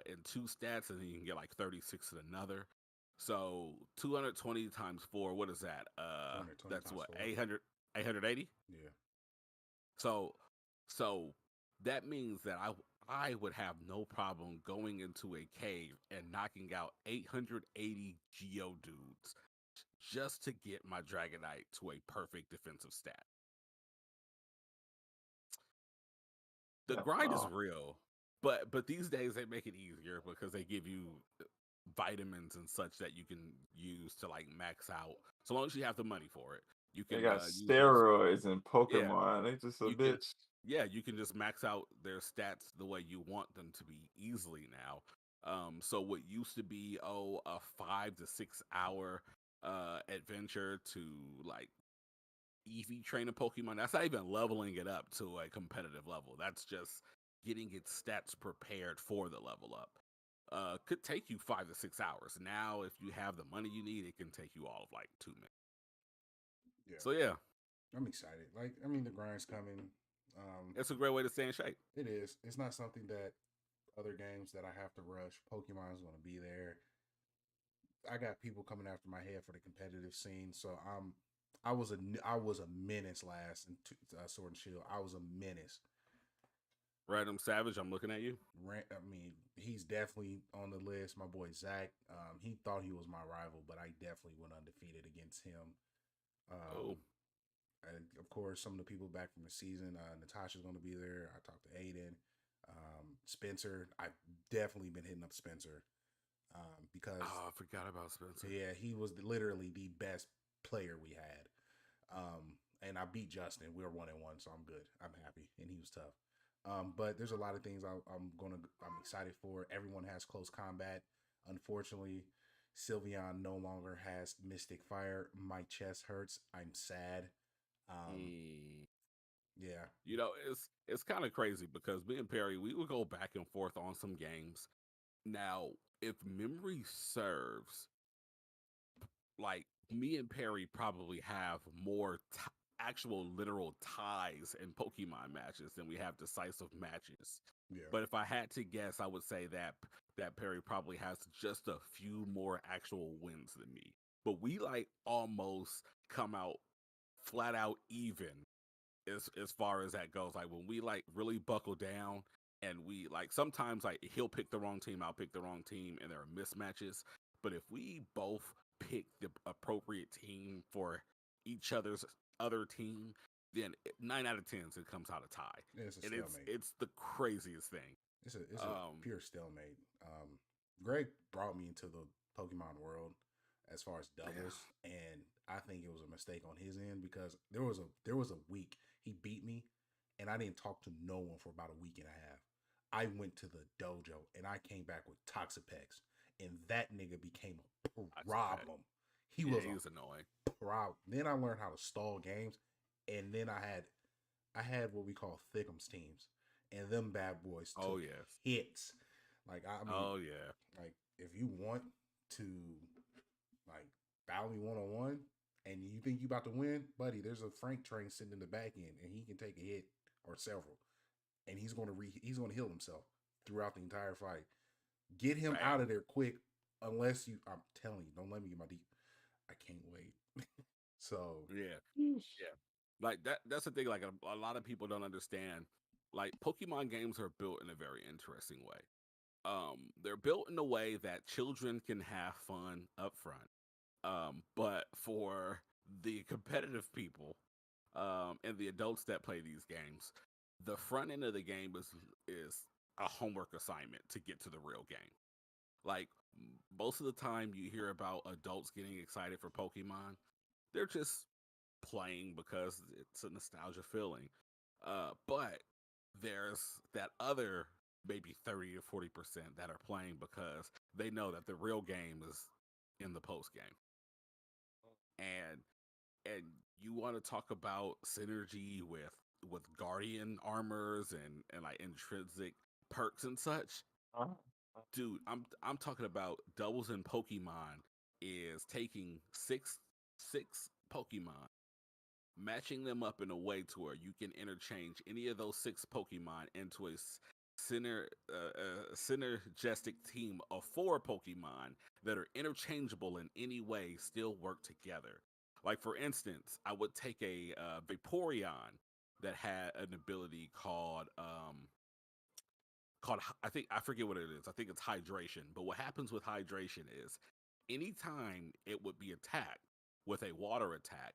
S2: in 2 stats, and then you can get like 36 in another. So 220 times 4, what is that?
S1: 220
S2: That's
S1: times
S2: what,
S1: 4.
S2: 880.
S1: Yeah.
S2: So, so that means that I would have no problem going into a cave and knocking out 880 Geodudes just to get my Dragonite to a perfect defensive stat. The
S3: Yeah,
S2: grind is
S3: wow.
S2: real, but these days they make it easier because they give you vitamins and such that you can use to like max out. So long as you have the money for it, you
S3: They
S2: can
S3: got
S2: use those.
S3: steroids in
S2: Yeah,
S3: Pokemon. They just a
S2: you can.
S3: bitch.
S2: Yeah, you can just max out their stats the way you want them to be easily now. So what used to be a 5 to 6 hour adventure to like EV train a Pokemon, that's not even leveling it up to a competitive level. That's just getting its stats prepared for the level up. Could take you 5 to 6 hours. Now, if you have the money you need, it can take you all of like 2 minutes.
S1: Yeah.
S2: So yeah,
S1: I'm excited. Like, I mean, the grind's coming.
S2: it's a great way to stay in shape.
S1: It is. It's not something that other games that I have to rush. Pokemon's going to be there. I got people coming after my head for the competitive scene, so I was a menace last in Sword and Shield. I was a menace.
S2: Random Savage, I'm looking at you.
S1: I mean, he's definitely on the list. My boy Zach, he thought he was my rival, but I definitely went undefeated against him.
S2: Oh,
S1: Um, and of course, some of the people back from the season, Natasha's going to be there. I talked to Aiden, Spencer. I've definitely been hitting up Spencer because
S2: oh, I forgot about Spencer.
S1: yeah, he was literally the best player we had. And I beat Justin. We were 1-1, so I'm good. I'm happy, and he was tough. But there's a lot of things I'm excited for. Everyone has close combat. Unfortunately, Sylveon no longer has Mystic Fire. My chest hurts. I'm sad. Um,
S2: Mm.
S1: yeah,
S2: You know, it's kind of crazy because me and Perry, we would go back and forth on some games. Now, if memory serves, like me and Perry probably have more actual literal ties in Pokemon matches than we have decisive matches.
S1: yeah,
S2: But if I had to guess, I would say that Perry probably has just a few more actual wins than me. But we like almost come out flat out even as far as that goes. Like when we like really buckle down and we like sometimes like he'll pick the wrong team, I'll pick the wrong team, and there are mismatches. But if we both pick the appropriate team for each other's other team, then 9 out of 10 it comes out a tie,
S1: it's a
S2: and
S1: stalemate.
S2: it's the craziest thing.
S1: It's a
S2: Um,
S1: pure stalemate. Greg brought me into the Pokemon world as far as
S2: yeah,
S1: doubles, and I think it was a mistake on his end because there was a week he beat me, and I didn't talk to no one for about a week and a half. I went to the dojo and I came back with Toxapex, and that nigga became a
S2: I suspect.
S1: problem. He
S2: Yeah,
S1: was
S2: he's
S1: a
S2: annoying.
S1: problem. Then I learned how to stall games, and then I had what we call Thickums teams, and them bad boys
S2: Oh
S1: took
S2: yes.
S1: hits. Like I mean,
S2: Oh yeah.
S1: like if you want to like battle me 1-on-1 and you think you about to win, buddy, there's a Frank train sitting in the back end, and he can take a hit or several, and he's gonna heal himself throughout the entire fight. Get him out
S2: Bam.
S1: of there quick, unless you. I'm telling you, don't let me get my deep. I can't wait. So
S2: Yeah,
S3: Yeesh.
S2: yeah. Like that's the thing. Like a lot of people don't understand. Like Pokemon games are built in a very interesting way. They're built in a way that children can have fun up front. But for the competitive people, and the adults that play these games, the front end of the game is a homework assignment to get to the real game. Like most of the time you hear about adults getting excited for Pokemon, they're just playing because it's a nostalgia feeling. But there's that other maybe 30 to 40% that are playing because they know that the real game is in the post game. And and you want to talk about synergy with guardian armors and like intrinsic perks and such,
S3: Uh,
S2: dude. I'm talking about doubles in Pokemon is taking six Pokemon, matching them up in a way to where you can interchange any of those six Pokemon into a synergistic team of four Pokemon that are interchangeable in any way, still work together. Like for instance, I would take a Vaporeon that had an ability called I think I forget what it is. I think it's hydration. But what happens with hydration is anytime it would be attacked with a water attack,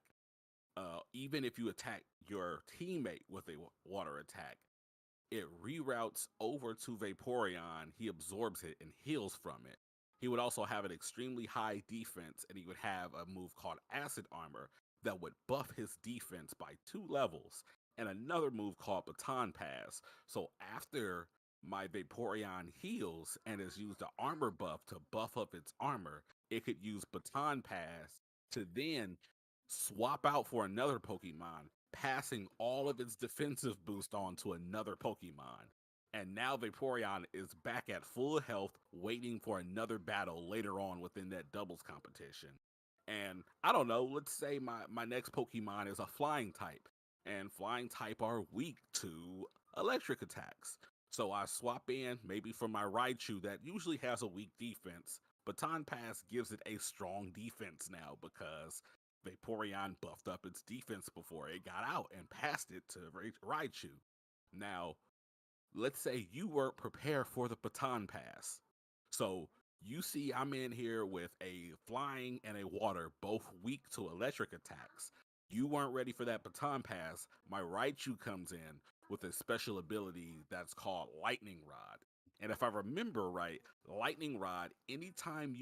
S2: even if you attack your teammate with a water attack, it reroutes over to Vaporeon. He absorbs it and heals from it. He would also have an extremely high defense, and he would have a move called Acid Armor that would buff his defense by 2 levels, and another move called Baton Pass. So after my Vaporeon heals and has used the armor buff to buff up its armor, it could use Baton Pass to then swap out for another Pokemon, passing all of its defensive boost on to another Pokemon. And now Vaporeon is back at full health, waiting for another battle later on within that doubles competition. And I don't know, let's say my next Pokemon is a flying type, and flying type are weak to electric attacks. So I swap in maybe for my Raichu that usually has a weak defense. Baton Pass gives it a strong defense now because Vaporeon buffed up its defense before it got out and passed it to Raichu. Now, let's say you weren't prepared for the Baton Pass. So you see I'm in here with a flying and a water, both weak to electric attacks. You weren't ready for that Baton Pass. My Raichu comes in with a special ability that's called Lightning Rod. And if I remember right, Lightning Rod, anytime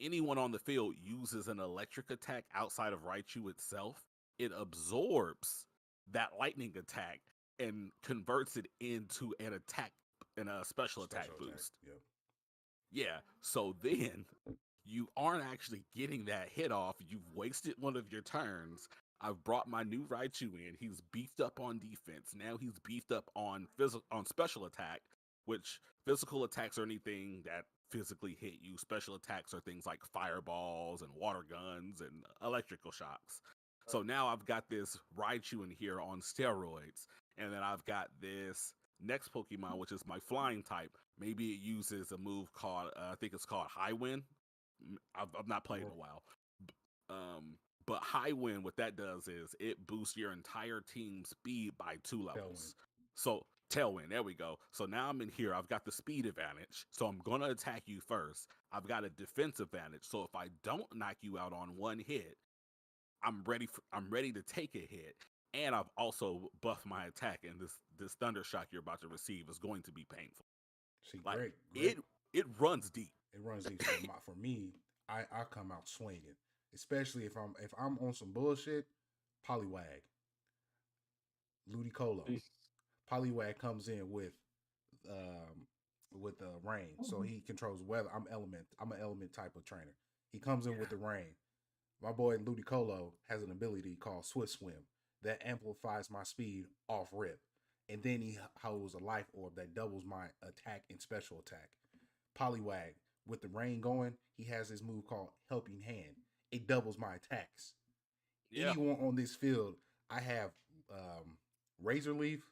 S2: anyone on the field uses an electric attack outside of Raichu itself, it absorbs that lightning attack and converts it into an attack and a special attack
S1: special attack.
S2: boost.
S1: Yep.
S2: Yeah. So then you aren't actually getting that hit off. You've wasted one of your turns. I've brought my new Raichu in. He's beefed up on defense. Now he's beefed up on special attack, which physical attacks are anything that physically hit you. Special attacks are things like fireballs and water guns and electrical shocks. So now I've got this Raichu in here on steroids, and then I've got this next Pokemon, which is my flying type. Maybe it uses a move called, I think it's called High Wind. I've not played in a while. But High Wind, what that does is it boosts your entire team's speed by 2 levels. So Tailwind, there we go. So now I'm in here. I've got the speed advantage. So I'm going to attack you first. I've got a defense advantage. So if I don't knock you out on one hit, I'm ready to take a hit. And I've also buffed my attack, and this thunder shock you're about to receive is going to be painful.
S1: See,
S2: Like
S1: great.
S2: it runs deep.
S1: It runs deep. So for me, I come out swinging, especially if I'm on some bullshit. Poliwag, Ludicolo.
S3: Jeez.
S1: Poliwag comes in with the rain, so he controls weather. I'm an element type of trainer. He comes in with the rain. My boy Ludicolo has an ability called Swift Swim that amplifies my speed off rip, and then he holds a life orb that doubles my attack and special attack. Poliwag, with the rain going, he has this move called Helping Hand. It doubles my attacks.
S2: Yeah.
S1: Anyone on this field, I have Razor Leaf,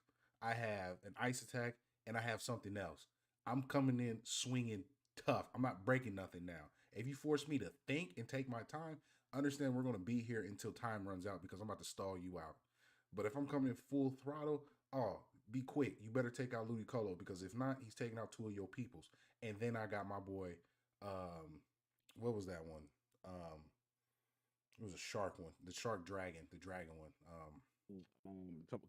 S1: I have an Ice Attack, and I have something else. I'm coming in swinging tough. I'm not breaking nothing now. If you force me to think and take my time, understand we're going to be here until time runs out because I'm about to stall you out. But if I'm coming in full throttle, oh, be quick. You better take out Ludicolo because if not, he's taking out two of your peoples. And then I got my boy, what was that one? It was a shark one, the shark dragon, the dragon one.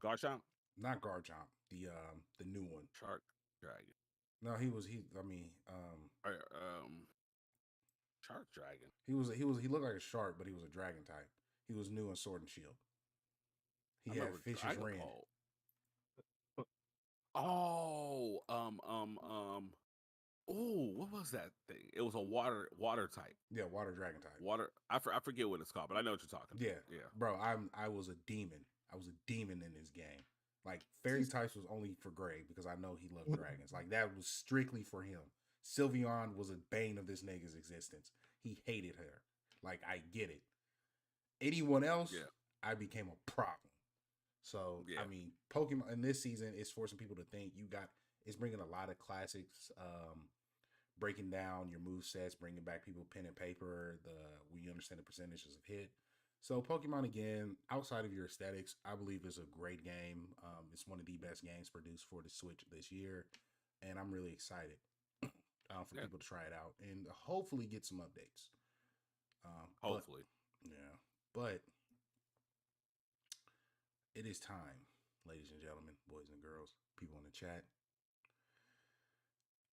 S2: Garchomp,
S1: Not Garchomp, the new one.
S2: Shark, Dragon.
S1: No, he was he. I mean,
S2: Or, Shark Dragon.
S1: he looked like a shark, but he was a dragon type. He was new in Sword and Shield.
S2: I
S1: He had
S2: remember
S1: Fish's
S2: Dragon
S1: Rend.
S2: Ball. Oh, oh, what was that thing? It was a water type.
S1: Yeah, water dragon type.
S2: Water. I forget what it's called, but I know what you're talking.
S1: Yeah,
S2: Yeah.
S1: bro. I was a demon. I was a demon in this game. Like fairy types was only for Greg because I know he loved dragons. Like that was strictly for him. Sylveon was a bane of this nigga's existence. He hated her. Like I get it. Anyone else,
S2: Yeah.
S1: I became a problem. So
S2: Yeah.
S1: I mean, Pokemon in this season is forcing people to think. It's bringing a lot of classics, breaking down your move sets, bringing back people pen and paper. We understand the percentages of hit. So Pokemon again, outside of your aesthetics, I believe is a great game. It's one of the best games produced for the Switch this year, and I'm really excited for people to try it out and hopefully get some updates.
S2: Hopefully,
S1: but it is time, ladies and gentlemen, boys and girls, people in the chat.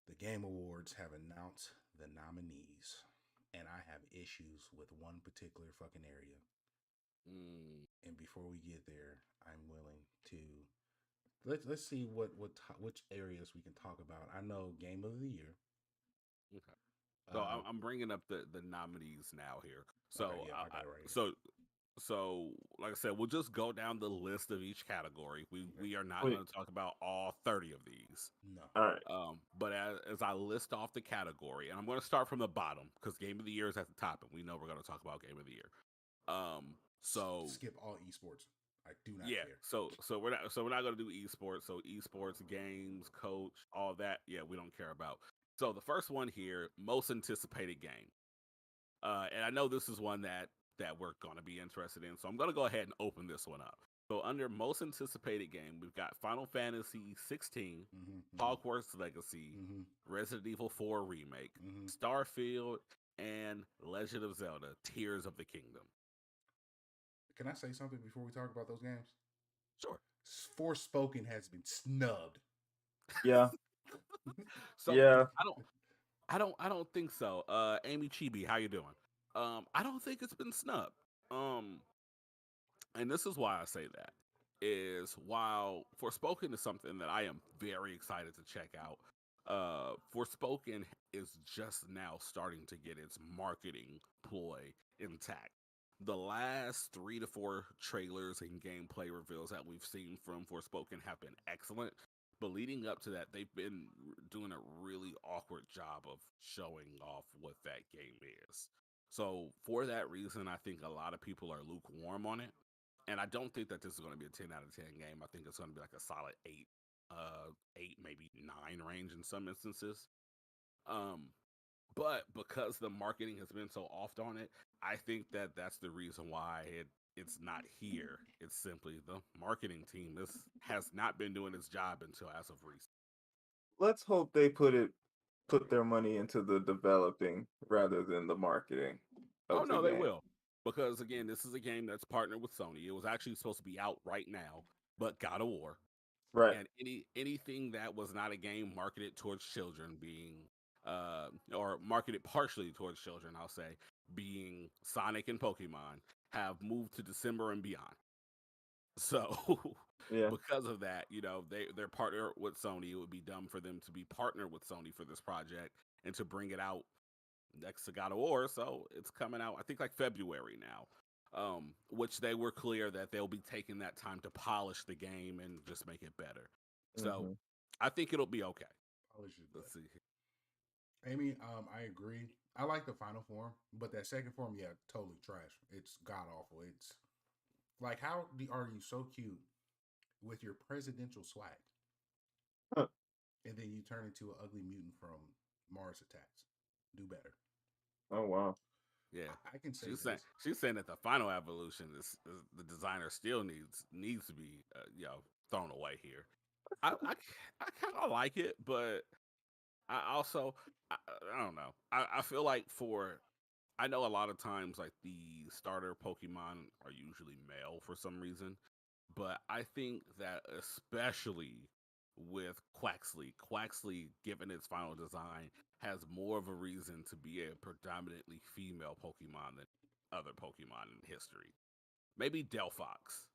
S1: The Game Awards have announced the nominees, and I have issues with one particular fucking area. And before we get there, I'm willing to let's see which areas we can talk about. I know Game of the Year.
S2: Okay. So I'm bringing up the nominees now here. So
S1: okay, yeah, I got it right here.
S2: So like I said, we'll just go down the list of each category. We are not going to talk about all 30 of these.
S1: No.
S3: All right.
S2: But as I list off the category, and I'm going to start from the bottom because Game of the Year is at the top, and we know we're going to talk about Game of the Year. So
S1: skip all esports. I do not
S2: yeah.
S1: care.
S2: So we're not going to do esports. So esports, games, coach, all that. Yeah, we don't care about. So the first one here, most anticipated game. And I know this is one that we're going to be interested in. So I'm going to go ahead and open this one up. So under most anticipated game, we've got Final Fantasy 16, Hogwarts Legacy, Resident Evil 4 Remake, Starfield, and Legend of Zelda: Tears of the Kingdom.
S1: Can I say something before we talk about those games?
S2: Sure.
S1: Forspoken has been snubbed.
S3: Yeah.
S2: So
S3: yeah.
S2: I don't think so. Amy Chibi, how you doing? I don't think it's been snubbed. And this is why I say that is while Forspoken is something that I am very excited to check out. Forspoken is just now starting to get its marketing ploy intact. The last 3 to 4 trailers and gameplay reveals that we've seen from Forspoken have been excellent. But leading up to that, they've been doing a really awkward job of showing off what that game is. So for that reason, I think a lot of people are lukewarm on it. And I don't think that this is going to be a 10 out of 10 game. I think it's going to be like a solid 8, 8, maybe 9 range in some instances. But because the marketing has been so off on it, I think that that's the reason why it's not here. It's simply the marketing team. This has not been doing its job until as of recent.
S3: Let's hope they put their money into the developing rather than the marketing.
S2: Oh no, they will. Because again, this is a game that's partnered with Sony. It was actually supposed to be out right now, but God of War.
S3: Right.
S2: And anything that was not a game marketed towards children being or marketed partially towards children, I'll say, being Sonic and Pokemon, have moved to December and beyond. So because of that, they're partnered with Sony. It would be dumb for them to be partnered with Sony for this project and to bring it out next to God of War. So it's coming out, I think, like February now, which they were clear that they'll be taking that time to polish the game and just make it better. So I think it'll be okay.
S1: Let's see. Amy, I agree. I like the final form, but that second form, yeah, totally trash. It's god awful. It's like, how are you so cute with your presidential swag, and then you turn into an ugly mutant from Mars Attacks? Do better.
S3: Oh wow.
S2: Yeah,
S1: I can say
S2: she's saying
S1: this.
S2: she's saying that the final evolution is the designer still needs to be thrown away here. I kind of like it, but I also I, I don't know. I feel like for I know a lot of times like the starter Pokemon are usually male for some reason, but I think that especially with Quaxley, given its final design, has more of a reason to be a predominantly female Pokemon than other Pokemon in history. Maybe Delphox,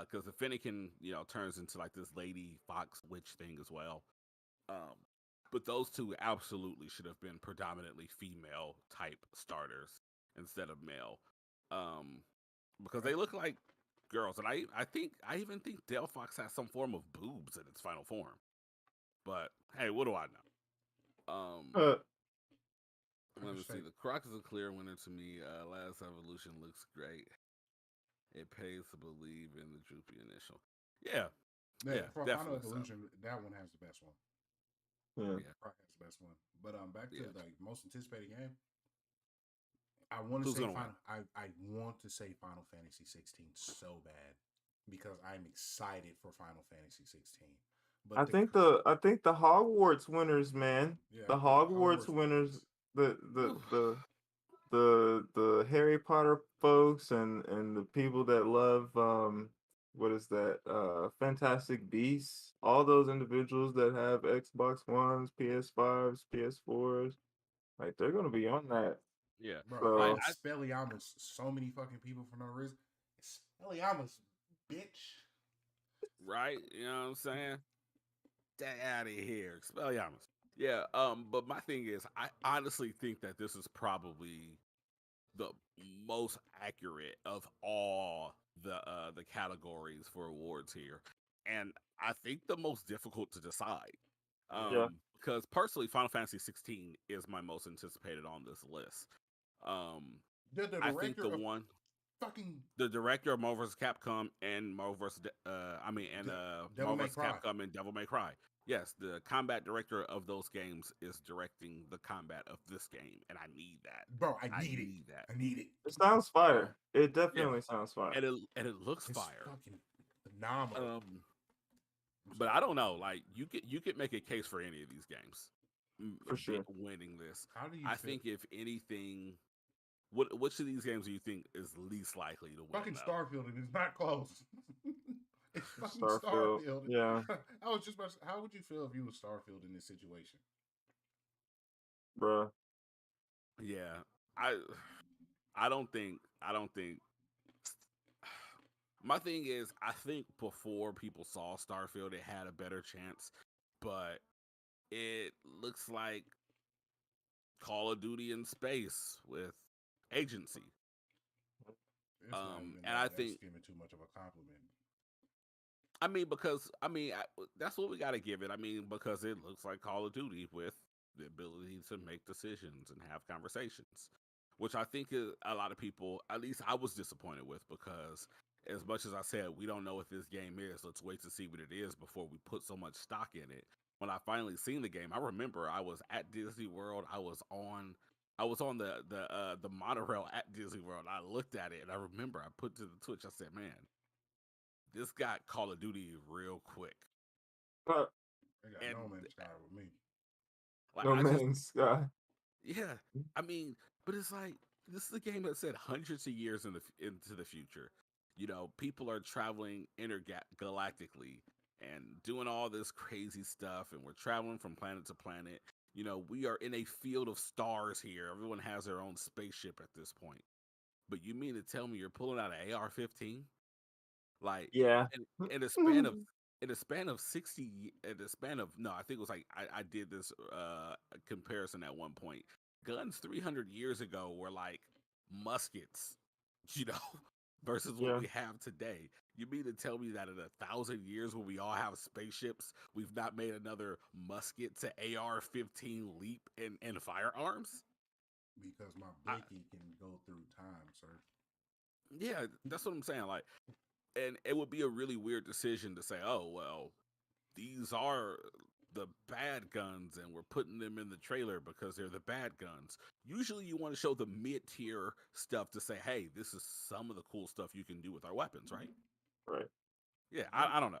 S2: because the Finnegan, turns into like this lady fox witch thing as well. Um, but those two absolutely should have been predominantly female type starters instead of male, um, because they look like girls. And I even think Delphox has some form of boobs in its final form. But hey, what do I know?
S3: Uh,
S1: I
S2: Let
S1: can
S2: me
S1: say
S2: see. The Croc is a clear winner to me. Last evolution looks great. It pays to believe in the droopy initial. Yeah,
S1: yeah,
S2: yeah,
S1: for Final
S2: definitely so.
S1: Evolution, that one has the best one.
S3: yeah.
S2: Yeah,
S1: Croc has the best one. But back to
S2: yeah.
S1: like most anticipated game. I want to
S2: Who's
S1: say
S2: gonna win?
S1: Final. I want to say Final Fantasy 16 so bad because I'm excited for Final Fantasy 16. But
S3: I think the Hogwarts winners, man.
S1: yeah,
S3: The
S1: I think the
S3: Hogwarts
S1: Hogwarts
S3: winners,
S1: ones.
S3: the the
S2: Whew.
S3: the the Harry Potter folks and the people that love what is that? Fantastic Beasts. All those individuals that have Xbox Ones, PS5s, PS4s, like they're gonna be on that.
S2: Yeah,
S1: Bro,
S2: like
S1: and
S3: So
S1: Expelliarmus, so many fucking people for no reason. Expelliarmus, bitch.
S2: right. You know what I'm saying? Get out of here, Expelliarmus. Yeah. But my thing is, I honestly think that this is probably the most accurate of all the categories for awards here, and I think the most difficult to decide.
S1: Yeah.
S3: yeah,
S2: Because personally, Final Fantasy 16 is my most anticipated on this list. Um,
S1: The
S2: I think
S1: director
S2: the
S1: of
S2: one,
S1: fucking
S2: the director of Marvel vs. Capcom and
S1: Devil
S2: Marvel
S1: May
S2: vs.
S1: Cry.
S2: Capcom and Devil May Cry. Yes, the combat director of those games is directing the combat of this game, and I need that.
S1: Bro, I
S2: I
S1: need it.
S2: need that.
S1: I need it.
S3: it sounds
S2: Um,
S3: fire. It
S2: yeah,
S3: definitely sounds fire
S2: and it looks
S1: It's
S2: fire.
S1: fucking phenomenal.
S2: Um,
S1: I'm
S2: but
S1: sorry.
S2: I don't know. Like you could make a case for any of these games
S3: for sure.
S2: winning this.
S1: How do you
S2: I
S1: feel?
S2: think if anything, which of these games do you think is least likely to win
S1: Fucking
S2: though?
S1: Starfield, and it's not close. It's fucking
S3: Starfield,
S1: Starfield.
S3: yeah,
S1: I was just about to say, how would you feel if you was Starfield in this situation?
S3: bruh.
S2: Yeah, I I don't think my thing is I think before people saw Starfield it had a better chance, but it looks like Call of Duty in space with agency.
S1: It's not even
S2: And
S1: that.
S2: I
S1: That's
S2: think
S1: giving too much of a compliment.
S2: because that's what we got to give it. I mean, because it looks like Call of Duty with the ability to make decisions and have conversations, which I think is a lot of people. At least I was disappointed with because as much as I said we don't know what this game is, let's wait to see what it is before we put so much stock in it. When I finally seen the game, I remember I was at Disney World. I was on the monorail at Disney World. I looked at it and I remember I put to the Twitch. I said, "Man, this got Call of Duty real quick."
S3: Uh,
S1: They got No
S2: And
S1: Man's Sky with me.
S2: like
S3: no
S2: I just
S3: Man's Sky.
S2: yeah, I mean, but it's like this is a game that said hundreds of years into the future. People are traveling intergalactically and doing all this crazy stuff, and we're traveling from planet to planet. We are in a field of stars here. Everyone has their own spaceship at this point. But you mean to tell me you're pulling out an AR-15? Like
S3: Yeah.
S2: in a span of in a span of 60 in the span of no, I think it was like I did this comparison at one point. Guns 300 years ago were like muskets, you know, versus what
S3: Yeah.
S2: we have today. You mean to tell me that in 1,000 years when we all have spaceships, we've not made another musket to AR-15 leap in firearms?
S1: Because my
S2: I,
S1: blicky can go through time, sir.
S2: yeah, that's what I'm saying. Like, and it would be a really weird decision to say, oh well, these are the bad guns and we're putting them in the trailer because they're the bad guns. Usually you want to show the mid-tier stuff to say, hey, this is some of the cool stuff you can do with our weapons, right?
S3: Right.
S2: Yeah, I don't know.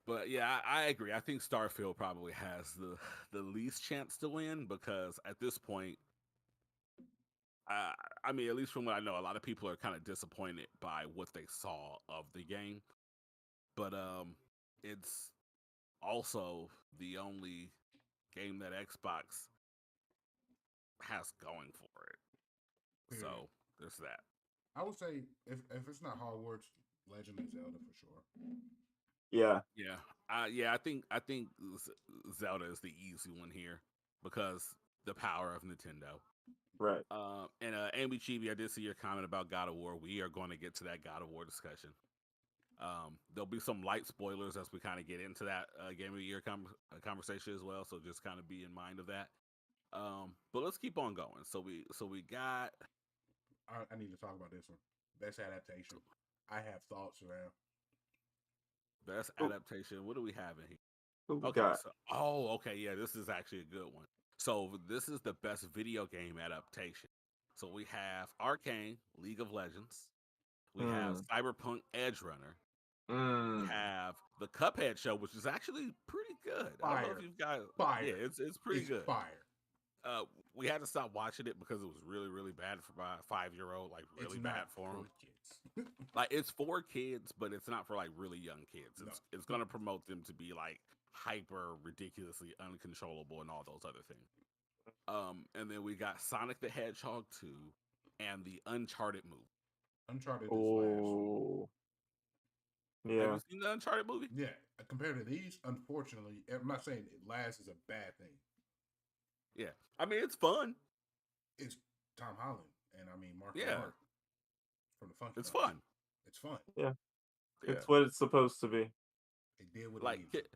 S2: But yeah, I agree. I think Starfield probably has the least chance to win because at this point, I mean, at least from what I know, a lot of people are kind of disappointed by what they saw of the game. But it's also the only game that Xbox has going for it.
S1: Period.
S2: So there's that.
S1: I would say if it's not Hogwarts, Legend of Zelda for sure.
S3: Yeah.
S2: Yeah. I think Zelda is the easy one here because the power of Nintendo.
S3: Right.
S2: And Amy Chibi, I did see your comment about God of War. We are going to get to that God of War discussion. There'll be some light spoilers as we kind of get into that Game of the Year conversation as well. So just kind of be in mind of that. But let's keep on going. So we got.
S1: I need to talk about this one. Best adaptation. I have thoughts around.
S2: Best adaptation. What do we have in here?
S3: Who we
S2: Okay.
S3: got?
S2: Okay. Yeah, this is actually a good one. So this is the best video game adaptation. So we have Arcane, League of Legends. We have
S3: Mm.
S2: Cyberpunk Edge Runner. We
S3: Mm.
S2: have the Cuphead show, which is actually pretty good. I don't know if you've got
S1: Fire.
S2: Yeah, it's pretty good.
S1: Fire.
S2: We had to stop watching it because it was really, really bad for my 5-year-old. Like really
S1: It's
S2: bad
S1: not
S2: for him.
S1: kids.
S2: Like it's for kids, but it's not for like really young kids.
S1: No.
S2: It's gonna promote them to be like hyper ridiculously uncontrollable and all those other things. And then we got Sonic the Hedgehog 2 and the Uncharted movie.
S1: Uncharted is last.
S3: Oh.
S2: Have
S3: Yeah.
S2: you seen the Uncharted movie?
S1: Yeah. Compared to these, unfortunately, I'm not saying last is a bad thing.
S2: Yeah. I mean, it's fun.
S1: It's Tom Holland and I mean Mark
S2: Yeah.
S1: Mark from the Funky
S2: It's
S1: Bunch.
S2: fun.
S1: It's fun.
S3: Yeah.
S2: Yeah.
S3: It's what it's supposed to be.
S1: It did what it
S2: Like,
S1: needed.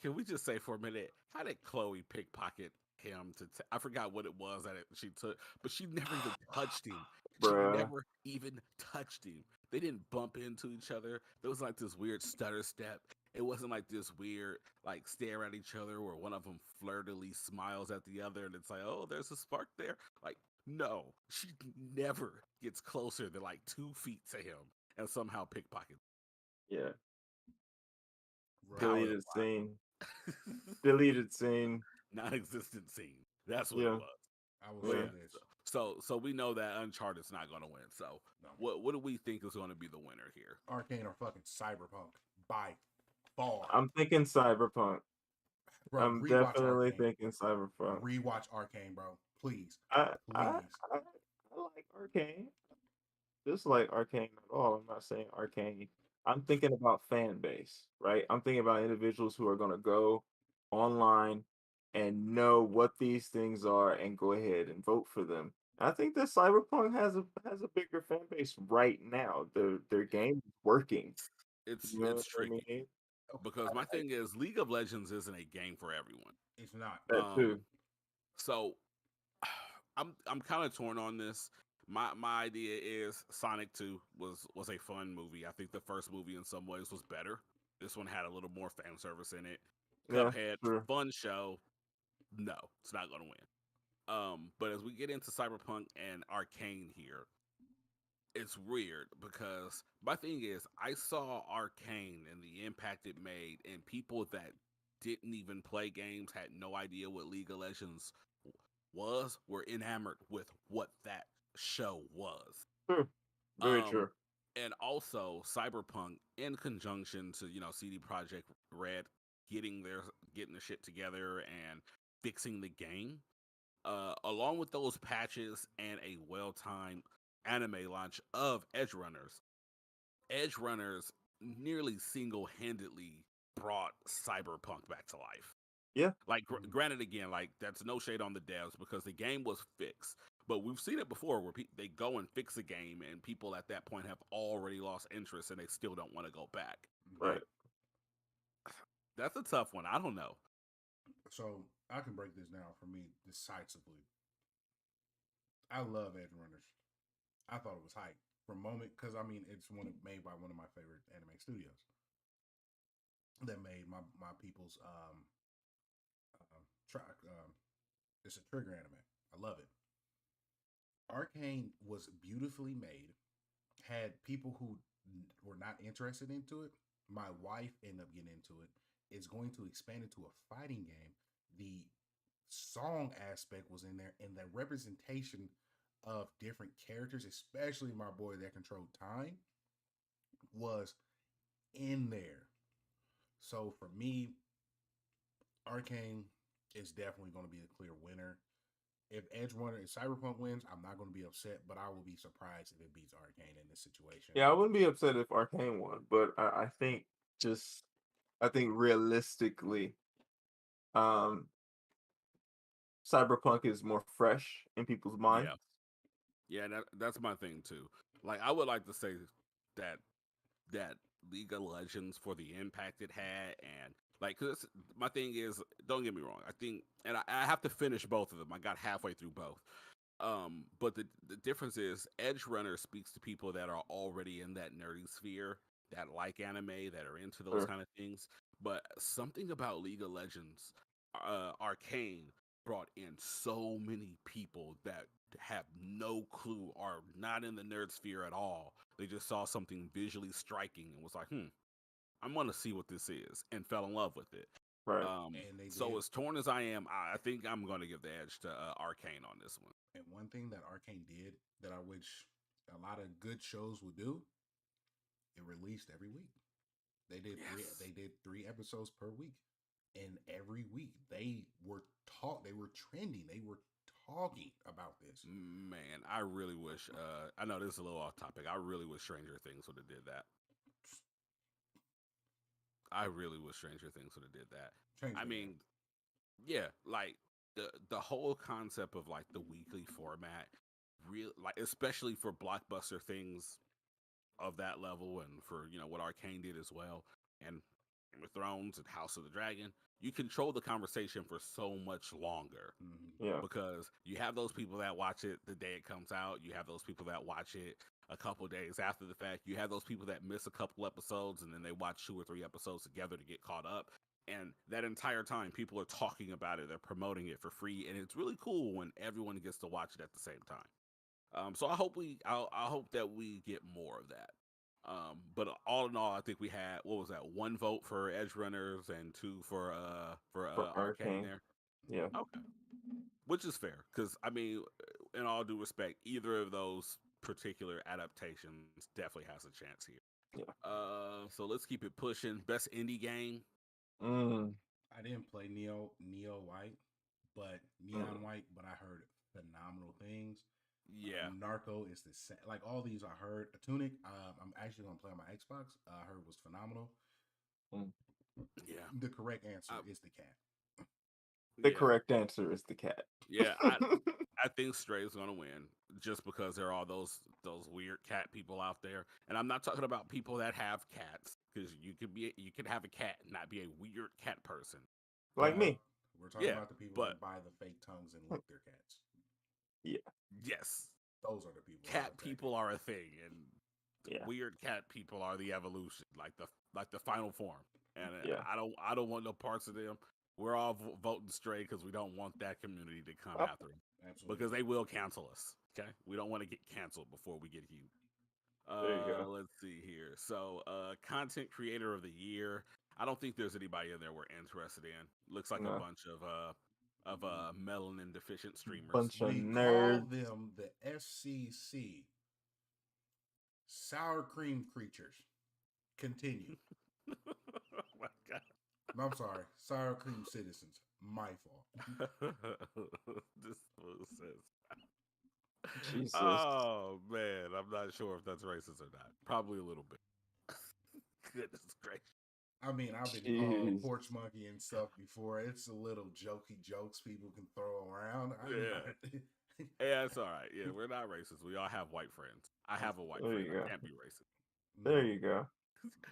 S2: can we just say for a minute, how did Chloe pickpocket him I forgot what it was that she took, but she never even touched him. She
S3: Bruh.
S2: never even touched him. They didn't bump into each other. There was like this weird stutter step. It wasn't like this weird like stare at each other where one of them flirtily smiles at the other and it's like, oh, there's a spark there. Like, no, she never gets closer than like 2 feet to him and somehow pickpockets.
S3: Yeah.
S1: Right.
S3: Deleted scene. Deleted scene.
S2: Non-existent scene. That's what
S3: Yeah.
S2: it was.
S1: I will say
S3: Yeah.
S1: this.
S2: So we know that Uncharted's not going to win. So
S1: No.
S2: what do we think is going to be the winner here?
S1: Arcane or fucking Cyberpunk by far.
S3: I'm thinking Cyberpunk.
S1: Bro,
S3: I'm
S1: rewatch
S3: definitely
S1: Arcane.
S3: thinking Cyberpunk.
S1: Rewatch Arcane, bro. Please.
S3: I
S1: Please.
S3: like Arcane. Just like Arcane at all. I'm not saying Arcane. I'm thinking about fan base, right? I'm thinking about individuals who are gonna go online and know what these things are and go ahead and vote for them. I think that Cyberpunk has a bigger fan base right now. Their game is working.
S2: It's
S3: You know what I
S2: tricky
S3: mean?
S2: because my thing is League of Legends isn't a game for everyone.
S1: It's not.
S3: That too.
S2: So I'm kind of torn on this. My idea is Sonic 2 was a fun movie. I think the first movie in some ways was better. This one had a little more fan service in it.
S3: Yeah,
S2: Cuphead,
S3: sure.
S2: fun show. No, it's not going to win. But as we get into Cyberpunk and Arcane here, it's weird because my thing is I saw Arcane and the impact it made, and people that didn't even play games had no idea what League of Legends were enamored with what that show was.
S3: True. Very true.
S2: And also Cyberpunk in conjunction to CD Projekt Red getting their shit together and fixing the game, along with those patches and a well-timed anime launch of Edge Runners. Edge Runners nearly single-handedly brought Cyberpunk back to life.
S3: Yeah.
S2: Like, granted, again, like that's no shade on the devs because the game was fixed. But we've seen it before where they go and fix a game and people at that point have already lost interest and they still don't want to go back.
S3: Right.
S2: That's a tough one. I don't know.
S1: So I can break this down for me decisively. I love Edge Runners. I thought it was hype for a moment because I mean it's made by one of my favorite anime studios that made my people's Try. It's a trigger anime. I love it. Arcane was beautifully made. Had people who were not interested into it. My wife ended up getting into it. It's going to expand into a fighting game. The song aspect was in there, and the representation of different characters, especially my boy that controlled time, was in there. So for me, Arcane is definitely going to be a clear winner. If Cyberpunk wins, I'm not going to be upset, but I will be surprised if it beats Arcane in this situation.
S3: Yeah, I wouldn't be upset if Arcane won, but I think just I think realistically, um, Cyberpunk is more fresh in people's minds.
S2: Yeah, yeah, that's my thing too. Like, I would like to say that that League of Legends for the impact it had, and like, cause my thing is, don't get me wrong, I think, and I have to finish both of them. I got halfway through both. But the difference is Edge Runner speaks to people that are already in that nerdy sphere, that like anime, that are into those
S3: Sure.
S2: kind of things. But something about League of Legends, Arcane brought in so many people that have no clue, are not in the nerd sphere at all. They just saw something visually striking and was like, I'm gonna see what this is, and fell in love with it.
S3: Right.
S1: And they
S2: So
S1: did.
S2: as torn as I am, I think I'm gonna give the edge to Arcane on this one.
S1: And one thing that Arcane did that I wish a lot of good shows would do, it released every week. They did three.
S2: Yes.
S1: They did 3 episodes per week, and every week They were trending. They were talking about this.
S2: Man, I really wish. I know this is a little off topic. I really wish Stranger Things would have did that. I really wish Stranger Things would have did that.
S1: Change
S2: I
S1: the game.
S2: mean, yeah, like the whole concept of like the weekly format, real like especially for blockbuster things of that level, and for what Arcane did as well, and Game of Thrones and House of the Dragon, you control the conversation for so much longer
S1: Mm-hmm.
S3: Yeah.
S2: because you have those people that watch it the day it comes out. You have those people that watch it a couple days after the fact. You have those people that miss a couple episodes and then they watch 2 or 3 episodes together to get caught up. And that entire time, people are talking about it. They're promoting it for free, and it's really cool when everyone gets to watch it at the same time. So I hope that we get more of that. But all in all, I think we had, what was that, 1 vote for Edge Runners and 2 for
S3: For
S2: Arcane
S3: Arcane.
S2: there.
S3: Yeah.
S2: Okay, which is fair because I mean, in all due respect, either of those particular adaptations definitely has a chance here.
S3: Yeah.
S2: So let's keep it pushing. Best indie game.
S3: Mm,
S1: I didn't play Neo White, but
S3: mm.
S1: Neon White, but I heard phenomenal things.
S2: Yeah,
S1: Narco is the same. Like all these, I heard a Tunic. I'm actually gonna play on my Xbox. I heard was phenomenal.
S3: Mm.
S2: yeah,
S1: The correct answer
S2: I,
S1: is the cat.
S3: The
S2: yeah,
S3: correct answer is the cat.
S2: yeah. I think Stray's gonna win just because there are those weird cat people out there, and I'm not talking about people that have cats because you could have a cat and not be a weird cat person.
S3: Like
S1: Uh,
S3: me.
S1: we're talking
S2: Yeah,
S1: about the people
S2: but
S1: that buy the fake tongues and lick their cats.
S3: Yeah.
S2: yes,
S1: Those are the people I'm
S2: cat
S1: attacking.
S2: people are a thing, and
S3: Yeah.
S2: weird cat people are the evolution, like the final form. And
S3: Yeah.
S2: I don't want no parts of them. We're all voting Stray because we don't want that community to come
S3: Oh,
S2: after them
S1: Absolutely
S2: because
S1: not.
S2: they will cancel us. Okay, we don't want to get canceled before we get huge.
S3: there you go.
S2: Let's see here. So, content creator of the year. I don't think there's anybody in there we're interested in. Looks like a
S3: No.
S2: bunch of melanin deficient streamers.
S3: Bunch of
S1: We call
S3: nerds.
S1: them the SCC, sour cream creatures. Continue.
S2: Oh my god.
S1: I'm sorry, sour cream citizens. My fault.
S2: This fool says.
S3: Jesus.
S2: Oh man, I'm not sure if that's racist or not. Probably a little bit. Goodness gracious.
S1: I mean, I've been called a
S3: Jeez.
S1: porch monkey and stuff before. It's a little jokey jokes people can throw around. I'm
S2: Yeah.
S1: not.
S2: Yeah, it's all right. Yeah, we're not racist. We all have white friends. I have a white
S3: There
S2: friend.
S3: you
S2: I
S3: go.
S2: can't be racist.
S3: There
S1: No,
S3: you go.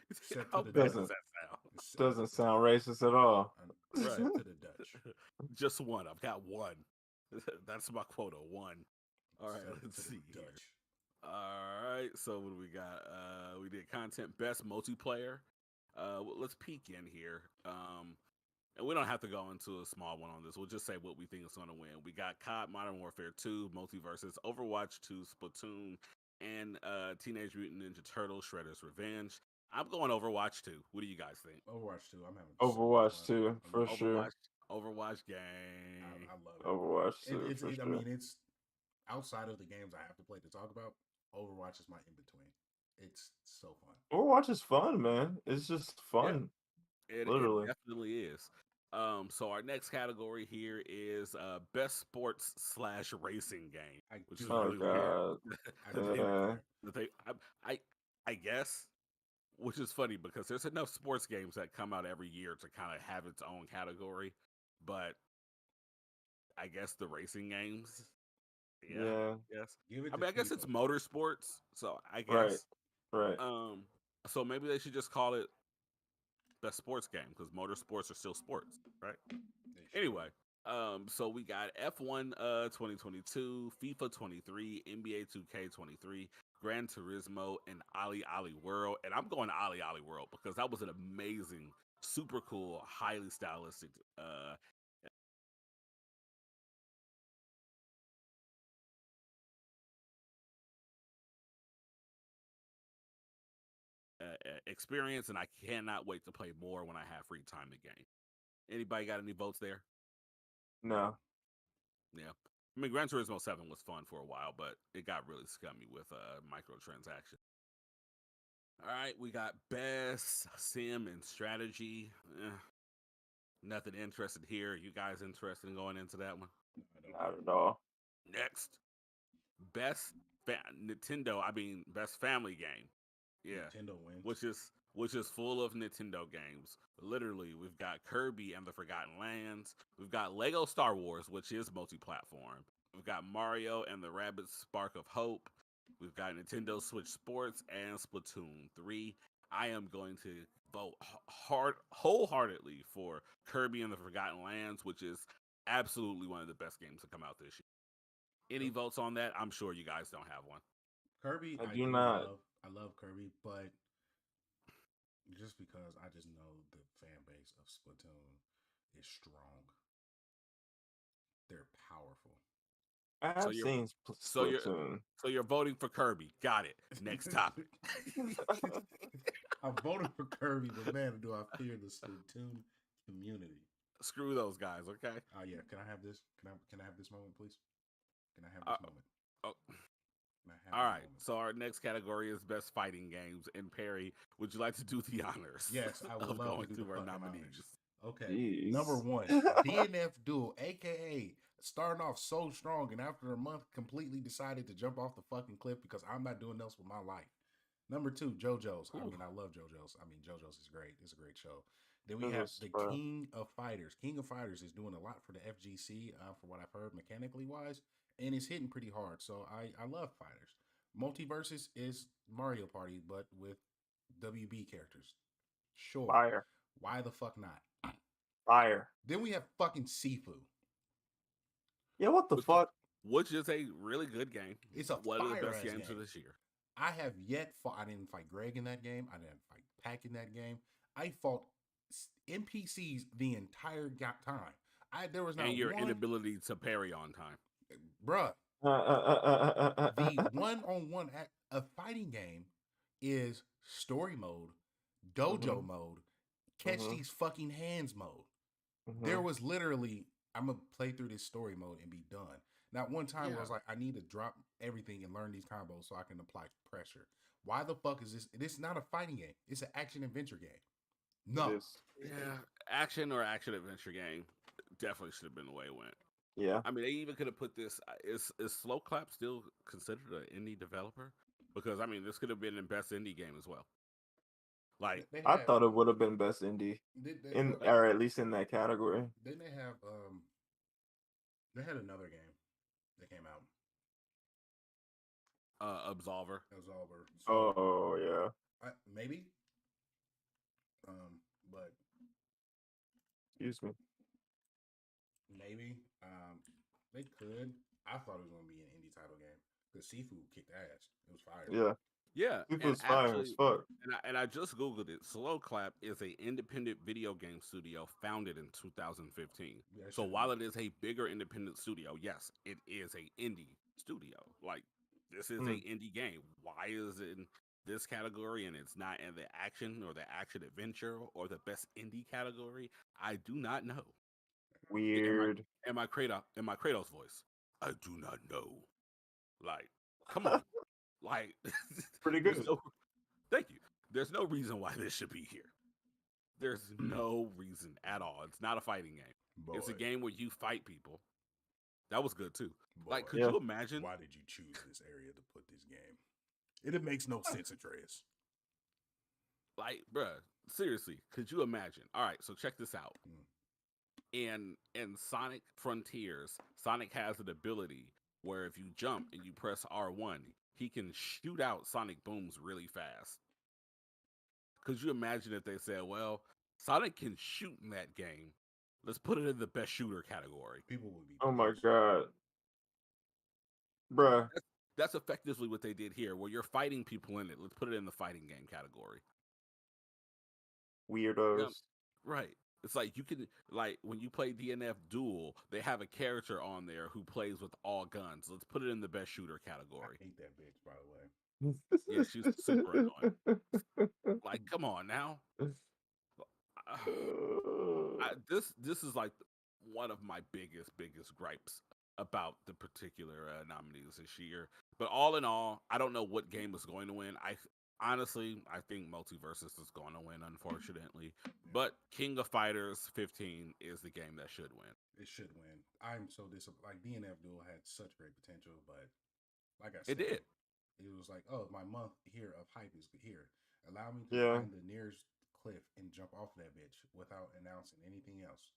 S1: except to
S2: How
S1: the
S2: bad
S1: Dutch.
S2: does
S3: Doesn't
S2: that sound?
S3: doesn't sound racist at all.
S2: Right.
S1: Except to the Dutch.
S2: Just one. I've got one. That's my quota. One. All right,
S1: Except
S2: let's
S1: to
S2: see
S1: the
S2: here.
S1: Dutch.
S2: All right, so what do we got? We did content best multiplayer. Let's peek in here. and we don't have to go into a small one on this. We'll just say what we think is going to win. We got COD Modern Warfare 2, Multiverses, Overwatch 2, Splatoon, and Teenage Mutant Ninja Turtles Shredder's Revenge. I'm going Overwatch 2. What do you guys think?
S1: Overwatch 2. I'm having so much
S3: Overwatch
S1: fun.
S3: 2 for sure.
S2: Overwatch gang.
S1: I love it.
S3: Overwatch 2 for
S1: I
S3: sure.
S1: mean, it's outside of the games I have to play to talk about. Overwatch is my in between. It's so fun.
S3: Overwatch is fun, man. It's just
S2: Yeah,
S3: fun,
S2: it
S3: literally.
S2: definitely is. So our next category here is best sports slash racing game,
S1: I
S2: which
S1: do
S2: is
S3: Oh
S2: really
S1: not
S2: weird.
S1: care.
S3: God.
S1: I do
S2: They-
S1: not
S3: Yeah.
S1: care.
S2: they, I, I guess, which is funny because there's enough sports games that come out every year to kind of have its own category, but I guess the racing games, yeah,
S3: Yeah.
S2: yes.
S1: Give it
S2: I
S1: to
S2: mean, I guess it's
S1: FIFA.
S2: motorsports, so I
S3: Right.
S2: guess,
S3: Right.
S2: um, so maybe they should just call it best sports game because motorsports are still sports, right?
S1: They should.
S2: Anyway, so we got F1 2022, FIFA 23, NBA 2K 23, Gran Turismo, and Ali Ali World. And I'm going to Ali Ali World because that was an amazing, super cool, highly stylistic experience, and I cannot wait to play more when I have free time in the game. Anybody got any votes there?
S3: No.
S2: Yeah. I mean, Gran Turismo 7 was fun for a while, but it got really scummy with microtransactions. All right, we got best sim and strategy. Nothing interested here. You guys interested in going into that one?
S1: I don't
S3: Not at all.
S2: Next, best Nintendo. I mean, best family game. Yeah,
S1: Nintendo wins.
S2: which is full of Nintendo games. Literally, we've got Kirby and the Forgotten Lands. We've got Lego Star Wars, which is multi-platform. We've got Mario and the Rabbids Spark of Hope. We've got Nintendo Switch Sports and Splatoon 3. I am going to vote wholeheartedly for Kirby and the Forgotten Lands, which is absolutely one of the best games to come out this year. Any votes on that? I'm sure you guys don't have one.
S1: Kirby,
S3: I
S1: I
S3: do
S1: do
S3: not.
S1: love. I love Kirby, but just because I just know the fan base of Splatoon is strong. They're powerful.
S3: I
S2: So
S3: have
S2: you're
S3: seen
S2: so you're
S3: Splatoon.
S2: so you're voting for Kirby. Got it. Next topic.
S1: I'm voting for Kirby, but man, do I fear the Splatoon community.
S2: Screw those guys, okay?
S1: Oh yeah, can I have this? Can I have this moment, please? Can I have
S2: Uh,
S1: this moment?
S2: oh,
S1: Can I have
S2: all
S1: this
S2: right.
S1: moment?
S2: So our next category is best fighting games. And Perry, would you like to do the honors?
S1: Yes, I would
S2: of
S1: love to
S2: going
S1: do the
S2: through our
S1: fucking
S2: nominees?
S1: honors. Okay,
S3: Jeez.
S1: number one, DNF Duel, aka starting off so strong, and after a month, completely decided to jump off the fucking cliff because I'm not doing else with my life. Number two, JoJo's. I
S2: Ooh.
S1: mean, I love JoJo's. I mean, JoJo's is great. It's a great show. Then we
S3: It
S1: have
S3: was
S1: the
S3: fun.
S1: King of Fighters. King of Fighters is doing a lot for the FGC, for what I've heard mechanically wise, and it's hitting pretty hard. So I love fighters. Multiverses is Mario Party, but with WB characters. Sure.
S3: Fire.
S1: Why the fuck not?
S3: Fire.
S1: Then we have fucking Sifu.
S3: Yeah, what the
S2: Which,
S3: fuck?
S2: which is a really good game.
S1: It's a
S2: One of the best
S1: fire-ass
S2: games
S1: game.
S2: of this year.
S1: I have yet fought. I didn't fight Greg in that game. I didn't fight Pack in that game. I fought NPCs the entire time. There was not
S2: And your
S1: one,
S2: inability to parry on time.
S1: bruh. The
S3: The
S1: one-on-one a fighting game is story mode, dojo mode, catch these fucking hands mode. There was literally, I'm gonna play through this story mode and be done. Not one time where I was like, I need to drop everything and learn these combos so I can apply pressure. Why the fuck is this? This is not a fighting game. It's an action adventure game. No.
S2: Yeah, action or action adventure game definitely should have been the way it went.
S3: Yeah.
S2: I mean, they even could have put this. Is Slow Clap still considered an indie developer? Because I mean, this could have been the best indie game as well. Like,
S3: I thought it would have been best indie or at least in that category.
S1: Then they have they had another game that came out.
S2: Absolver.
S1: So,
S3: Oh yeah.
S1: Maybe. But
S3: Excuse me.
S1: maybe. They could. I thought it was gonna be an indie title game because Seafood kicked ass. It was fire.
S3: Yeah.
S2: Yeah, and
S3: Sifu's fire as
S2: actually,
S3: fuck.
S2: and I just googled it. Slow Clap is a independent video game studio founded in 2015.
S1: Yeah, it
S2: So
S1: should
S2: while
S1: be.
S2: it is a bigger independent studio, yes, it is a indie studio. Like this is a
S3: Hmm.
S2: indie game. Why is it in this category and it's not in the action or the action adventure or the best indie category? I do not know. In my
S3: Weird.
S2: in my Kratos voice, I do not know. Like, come on. Like,
S3: Pretty
S2: there's
S3: good.
S2: no thank you. There's no reason why this should be here. There's no reason at all. It's not a fighting game. It's a
S1: Boy,
S2: game where you fight people. That was good too. Like,
S1: boy.
S2: could
S3: Yeah.
S2: you imagine?
S1: Why did you choose this area to put this game? It makes no sense, Atreus.
S2: Like, bruh, seriously, could you imagine? All right, so check this out.
S1: Mm.
S2: In Sonic Frontiers, Sonic has an ability where if you jump and you press R1, he can shoot out Sonic booms really fast. Could you imagine if they said, well, Sonic can shoot in that game. Let's put it in the best shooter category.
S1: People would be
S3: Oh my
S1: pissed.
S3: god, bruh.
S2: That's effectively what they did here, where you're fighting people in it. Let's put it in the fighting game category. Yeah,
S3: Weirdos.
S2: right. It's like you can like when you play DNF Duel, they have a character on there who plays with all guns. Let's put it in the best shooter
S1: I
S2: category.
S1: hate that bitch, by the way.
S2: Yeah, she's super annoying. Like, come on now. This is like one of my biggest gripes about the particular nominees this year. But all in all, I don't know what game is going to win. I think Multiversus is going to win, unfortunately. But King of Fighters 15 is the game that should win.
S1: It should win. I'm so disappointed. Like DNF Duel had such great potential, but like I
S2: It
S1: said,
S2: did.
S1: it was like, oh, my month here of hype is here. Allow me to
S3: Yeah.
S1: find the nearest cliff and jump off that bitch without announcing anything else.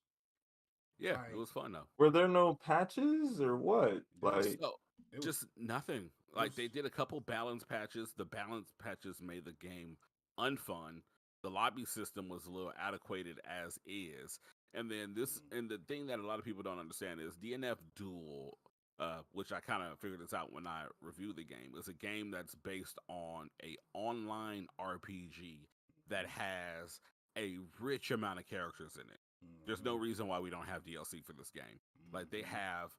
S2: Yeah, it
S1: Like
S2: was fun though.
S3: Were there no patches or what?
S1: there was,
S3: Like,
S2: So
S1: it was,
S2: just nothing.
S1: it
S2: Like they
S1: was.
S2: did a couple balance patches. The balance patches made the game unfun. The lobby system was a little adequated as is. And then and the thing that a lot of people don't understand is DNF Duel, which I kind of figured this out when I reviewed the game, is a game that's based on a online RPG that has a rich amount of characters in it. There's no reason why we don't have DLC for this game. Like they have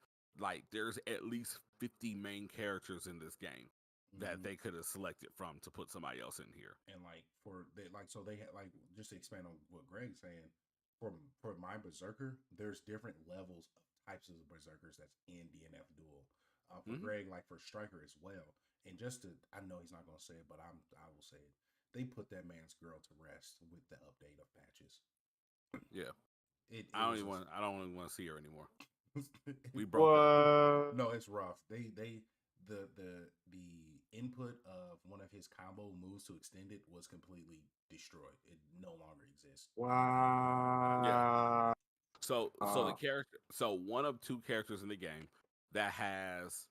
S2: there's at least 50 main characters in this game that they could have selected from to put somebody else in here.
S1: And like for they like so they had like just to expand on what Greg's saying, for my berserker, there's different levels of types of berserkers that's in DNF Duel. For Greg, like for Striker as well. And just to, I know he's not gonna say it, but I will say it. They put that man's girl to rest with the update of patches.
S2: Yeah.
S1: It
S2: I don't
S1: was
S2: even
S1: just,
S2: want I don't even want to see her anymore. We
S1: it-
S2: broke up.
S3: what?
S1: no, it's rough. They the input of one of his combo moves to extend it was completely destroyed. It no longer exists.
S2: Yeah.
S3: Wow.
S2: So the character one of two characters in the game that has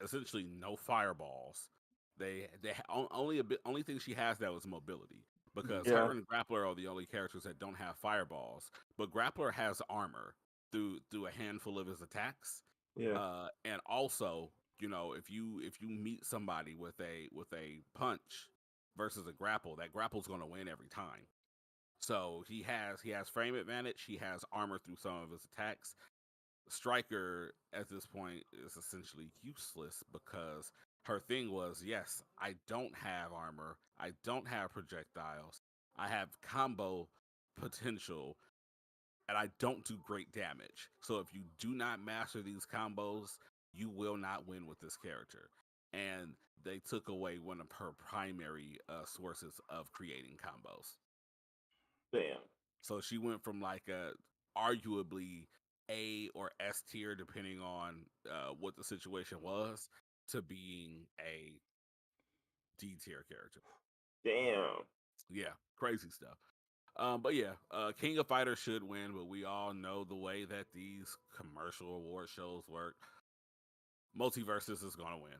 S2: essentially no fireballs. Only a bit only thing she has that was mobility because
S3: Yeah.
S2: her and Grappler are the only characters that don't have fireballs. But Grappler has armor through a handful of his attacks.
S3: Yeah.
S2: And also, if you meet somebody with a punch versus a grapple, that grapple's going to win every time. So he has frame advantage. He has armor through some of his attacks. Striker at this point is essentially useless because her thing was, yes, I don't have armor, I don't have projectiles, I have combo potential, and I don't do great damage. So if you do not master these combos, you will not win with this character. And they took away one of her primary sources of creating combos.
S3: Damn.
S2: So she went from like a arguably A or S tier, depending on what the situation was, to being a D tier character.
S3: Damn.
S2: Yeah, crazy stuff. But yeah, King of Fighters should win, but we all know the way that these commercial award shows work. Multiversus is gonna win,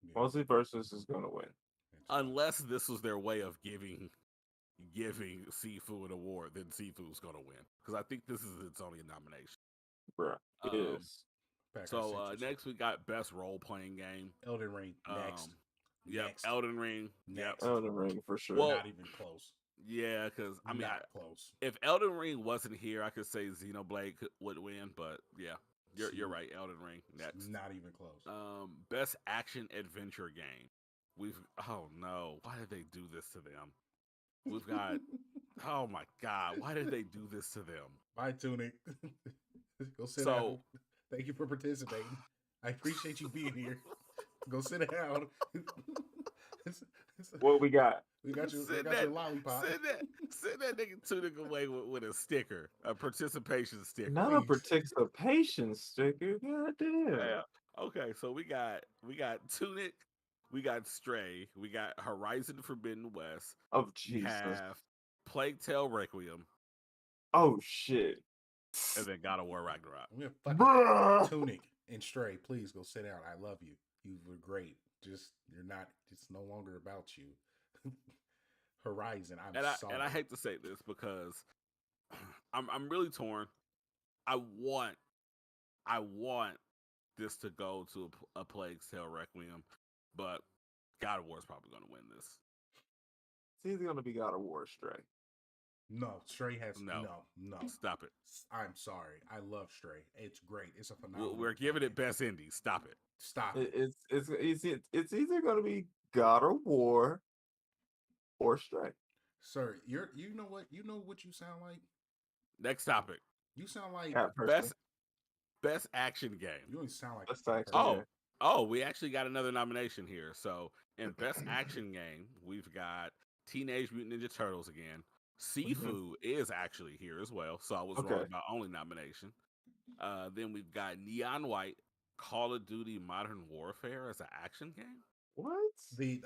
S1: Yeah,
S3: Multiversus is gonna win.
S1: it's fine.
S2: unless this was their way of giving Sifu an award. Then Sifu's gonna win because I think this is its only nomination.
S3: Bruh. It
S2: Um,
S3: is.
S1: Pack, I
S2: so
S1: sent you some.
S2: next we got best role playing game.
S1: Elden Ring next.
S2: Um, Yep,
S1: Next,
S2: Elden Ring. Yep.
S1: next.
S3: Elden Ring for sure.
S2: Well,
S1: Not even close.
S2: yeah, because I mean,
S1: Not close.
S2: if Elden Ring wasn't here, I could say Xenoblade would win. But yeah, you're right. Elden Ring next.
S1: Not even close.
S2: Best action adventure game. Oh no, why did they do this to them? We've got oh my god, why did they do this to them?
S1: Bye, Tunic. Go sit
S2: So
S1: down. Thank you for participating. I appreciate you being here. Go sit down.
S3: What we got?
S1: We got your lollipop.
S2: send that nigga Tunic away with a sticker, a participation sticker.
S3: Not a participation sticker. God damn.
S2: Yeah. Okay, so we got Tunic, we got Stray, we got Horizon Forbidden West.
S3: Oh
S2: We
S3: Jesus.
S2: have Plague Tale Requiem,
S3: Oh shit.
S2: and then God of War Ragnarok.
S1: We have fucking
S3: Bruh.
S1: Tunic and Stray. Please go sit down. I love you. You were great. You're not. It's no longer about you. Horizon. I'm sorry.
S2: And I hate to say this because I'm really torn. I want this to go to a Plague Tale Requiem, but God of War is probably going to win this.
S3: It's either gonna be God of War or Stray.
S1: No, Stray has no.
S2: Stop it.
S1: I'm sorry. I love Stray. It's great. It's a phenomenal.
S2: We're giving it best indie. Stop it.
S1: Stop it.
S3: It's either gonna be God of War or Stray.
S1: Sir, you know what you sound like?
S2: Next topic.
S1: You sound like
S2: best action game.
S1: You don't sound like
S3: Best action.
S2: Oh, we actually got another nomination here. So in best action game, we've got Teenage Mutant Ninja Turtles again. Sifu is actually here as well, so I was wrong about only nomination. Then we've got Neon White, Call of Duty Modern Warfare as an action game.
S3: What?
S1: The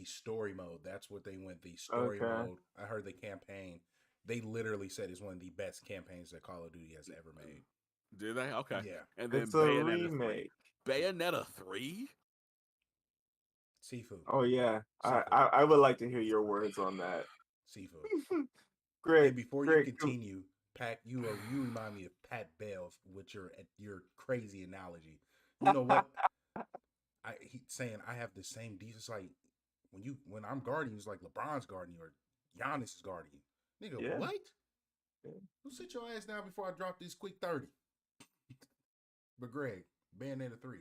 S1: story mode. That's what they went. The story mode. I heard the campaign. They literally said it's one of the best campaigns that Call of Duty has ever made.
S2: Did they? Okay.
S1: Yeah.
S2: And then
S3: It's a
S2: Bayonetta
S3: remake.
S2: 3. Bayonetta 3?
S1: Sifu.
S3: Oh yeah.
S1: Sifu.
S3: I would like to hear your words on that.
S1: Sifu.
S3: Greg,
S1: And before you continue, Pat, you remind me of Pat Bell with your crazy analogy. You know what? He's saying I have the same defense. Like when I'm guarding you, it's like LeBron's guarding you or Giannis is guarding you. Nigga, what? Yeah. You sit your ass down before I drop this quick 30. But Greg, Bayonetta 3,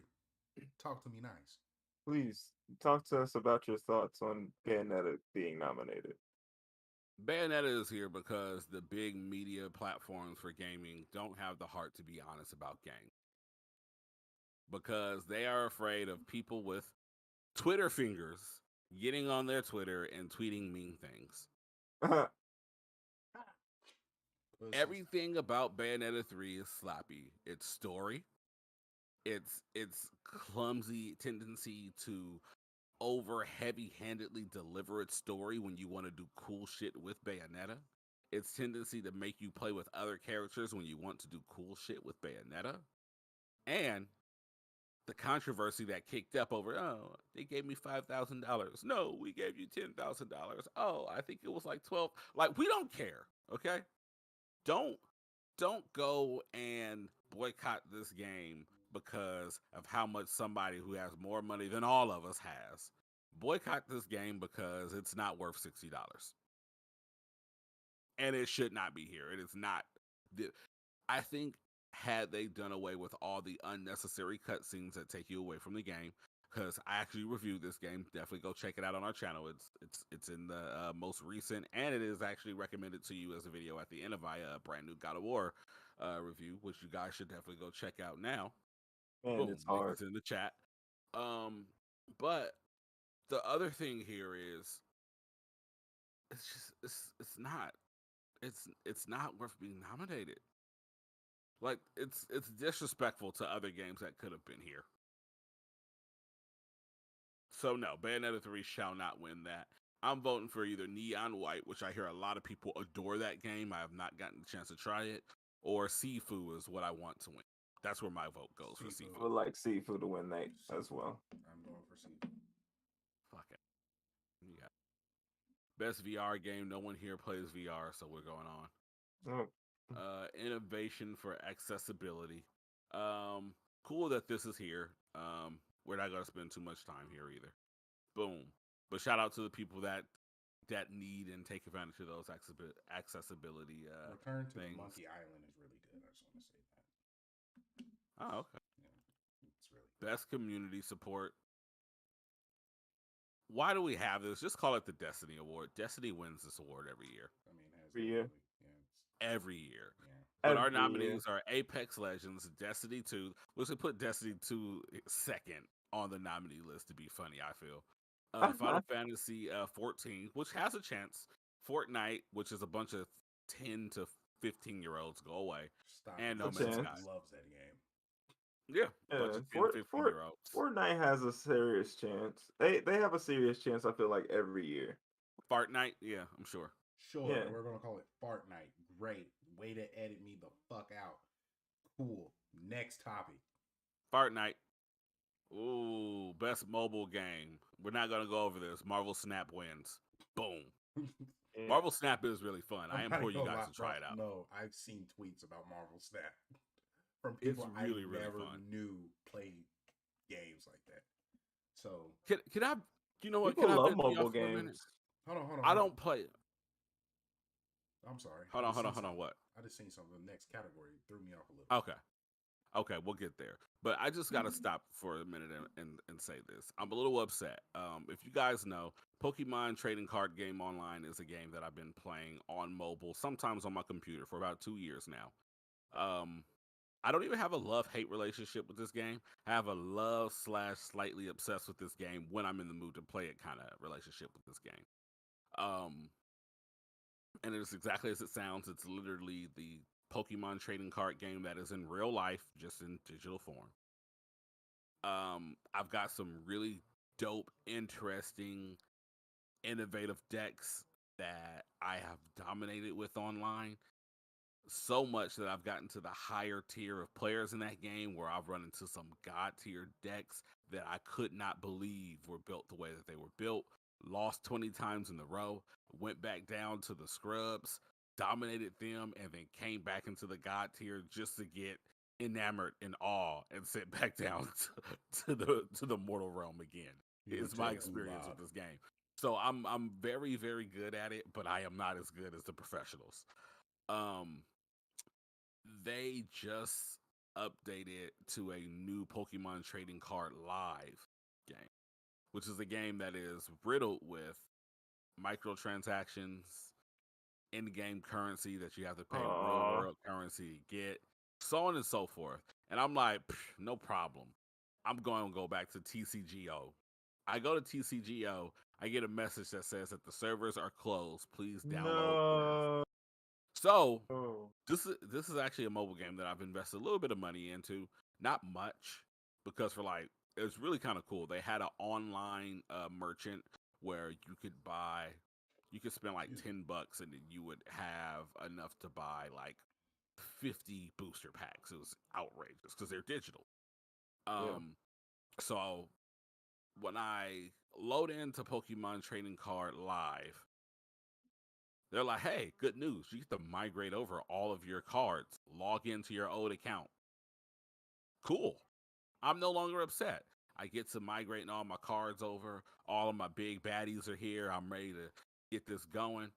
S1: talk to me nice.
S3: Please talk to us about your thoughts on Bayonetta being nominated.
S2: Bayonetta is here because the big media platforms for gaming don't have the heart to be honest about games. Because they are afraid of people with Twitter fingers getting on their Twitter and tweeting mean things. Everything about Bayonetta 3 is sloppy. Its story, its clumsy tendency to over heavy-handedly deliver its story when you want to do cool shit with Bayonetta, its tendency to make you play with other characters when you want to do cool shit with Bayonetta, and the controversy that kicked up over, oh, they gave me $5,000. No, we gave you $10,000. Oh, I think it was like 12. Like, we don't care, okay? Don't go and boycott this game because of how much somebody who has more money than all of us has. Boycott this game because it's not worth $60. And it should not be here. It is not. I think had they done away with all the unnecessary cutscenes that take you away from the game, because I actually reviewed this game. Definitely go check it out on our channel. It's in the most recent, and it is actually recommended to you as a video at the end of my brand new God of War review, which you guys should definitely go check out now.
S3: Man,
S2: Boom,
S3: it's hard.
S2: it's in the chat. But the other thing here is, it's not worth being nominated. Like, it's disrespectful to other games that could have been here. So no, Bayonetta 3 shall not win that. I'm voting for either Neon White, which I hear a lot of people adore that game. I have not gotten the chance to try it. Or Sifu is what I want to win. That's where my vote goes for Sifu.
S3: I would like Sifu to win that as well.
S1: I'm going for Sifu.
S2: Fuck it. Yeah. Best VR game. No one here plays VR, so we're going on. Innovation for accessibility. Cool that this is here. We're not going to spend too much time here either. boom. But shout out to the people that need and take advantage of those accessibility
S1: Return to the
S2: things.
S1: Monkey Island is really good. I just want to say that.
S2: Oh, okay.
S1: Yeah, it's really good.
S2: Best community support. Why do we have this? Just call it the Destiny Award. Destiny wins this award every year.
S1: I mean, it has
S3: Every year.
S2: Every year.
S1: Yeah.
S2: But our
S3: Every year.
S2: nominees are Apex Legends, Destiny 2. We should put Destiny 2 second on the nominee list to be funny, I feel. Final Fantasy 14, which has a chance. Fortnite, which is a bunch of 10 to 15-year-olds, go away.
S1: Stop.
S2: And No
S3: A
S2: Man's
S3: chance.
S2: Sky.
S1: Loves that game.
S2: Yeah, bunch of 10 to 15-year-olds.
S3: Fortnite has a serious chance. They have a serious chance, I feel like, every year.
S2: Fortnite, yeah, I'm sure.
S1: Sure,
S3: Yeah.
S1: we're gonna call it Fortnite. Great. Way to edit me the fuck out. Cool. Next topic.
S2: Fortnite. Ooh, best mobile game. We're not gonna go over this. Marvel Snap wins. Boom.
S3: Yeah.
S2: Marvel Snap is really fun. I
S1: I'm not
S2: implore you
S1: gonna
S2: guys
S1: lie,
S2: to try
S1: bro.
S2: it out.
S1: No, I've seen tweets about Marvel Snap from
S2: It's
S1: people
S2: really,
S1: I
S2: really
S1: never
S2: fun.
S1: knew played games like that. So
S2: Can I? You know what?
S3: People
S2: Can I
S3: love
S2: vent to y'all
S3: mobile
S2: for a minute?
S3: games.
S1: hold on.
S2: I don't play.
S1: I'm sorry.
S2: Hold
S1: I
S2: on.
S1: just seen something.
S2: What?
S1: I just seen something. The next category threw me off a little.
S2: Okay, we'll get there. But I just gotta stop for a minute and say this. I'm a little upset. If you guys know, Pokemon Trading Card Game Online is a game that I've been playing on mobile, sometimes on my computer, for about 2 years now. I don't even have a love-hate relationship with this game. I have a love/slightly obsessed with this game when I'm in the mood to play it kind of relationship with this game. And it's exactly as it sounds. It's literally the Pokemon trading card game that is in real life, just in digital form. I've got some really dope, interesting, innovative decks that I have dominated with online. So much that I've gotten to the higher tier of players in that game where I've run into some god tier decks that I could not believe were built the way that they were built. Lost 20 times in a row, went back down to the scrubs, dominated them, and then came back into the god tier just to get enamored in awe and sit back down to the mortal realm again. It's my experience with this game. So I'm very, very good at it, but I am not as good as the professionals. They just updated to a new Pokemon Trading Card Live game, which is a game that is riddled with microtransactions, in-game currency that you have to pay real world currency to get, so on and so forth. And I'm like, no problem. I'm going to go back to TCGO. I go to TCGO, I get a message that says that the servers are closed. Please download. So this is actually a mobile game that I've invested a little bit of money into. Not much, because it's really kind of cool. They had an online merchant where you could spend like $10 and then you would have enough to buy like 50 booster packs. It was outrageous because they're digital. So when I load into Pokemon Trading Card Live, they're like, hey, good news. You get to migrate over all of your cards, log into your old account. Cool. I'm no longer upset. I get to migrating all my cards over. All of my big baddies are here. I'm ready to get this going.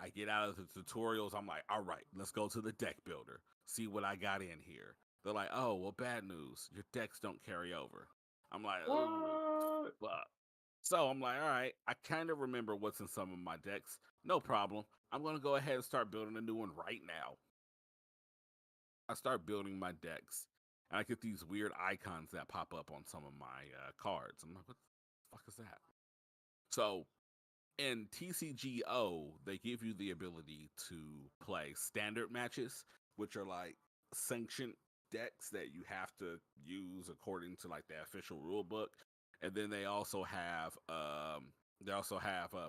S2: I get out of the tutorials. I'm like, all right, let's go to the deck builder. See what I got in here. They're like, oh, well, bad news. Your decks don't carry over. I'm like, oh, fuck. So I'm like, all right, I kind of remember what's in some of my decks. No problem. I'm going to go ahead and start building a new one right now. I start building my decks, and I get these weird icons that pop up on some of my cards. I'm like, what the fuck is that? So in TCGO, they give you the ability to play standard matches, which are like sanctioned decks that you have to use according to like the official rule book. And then they also have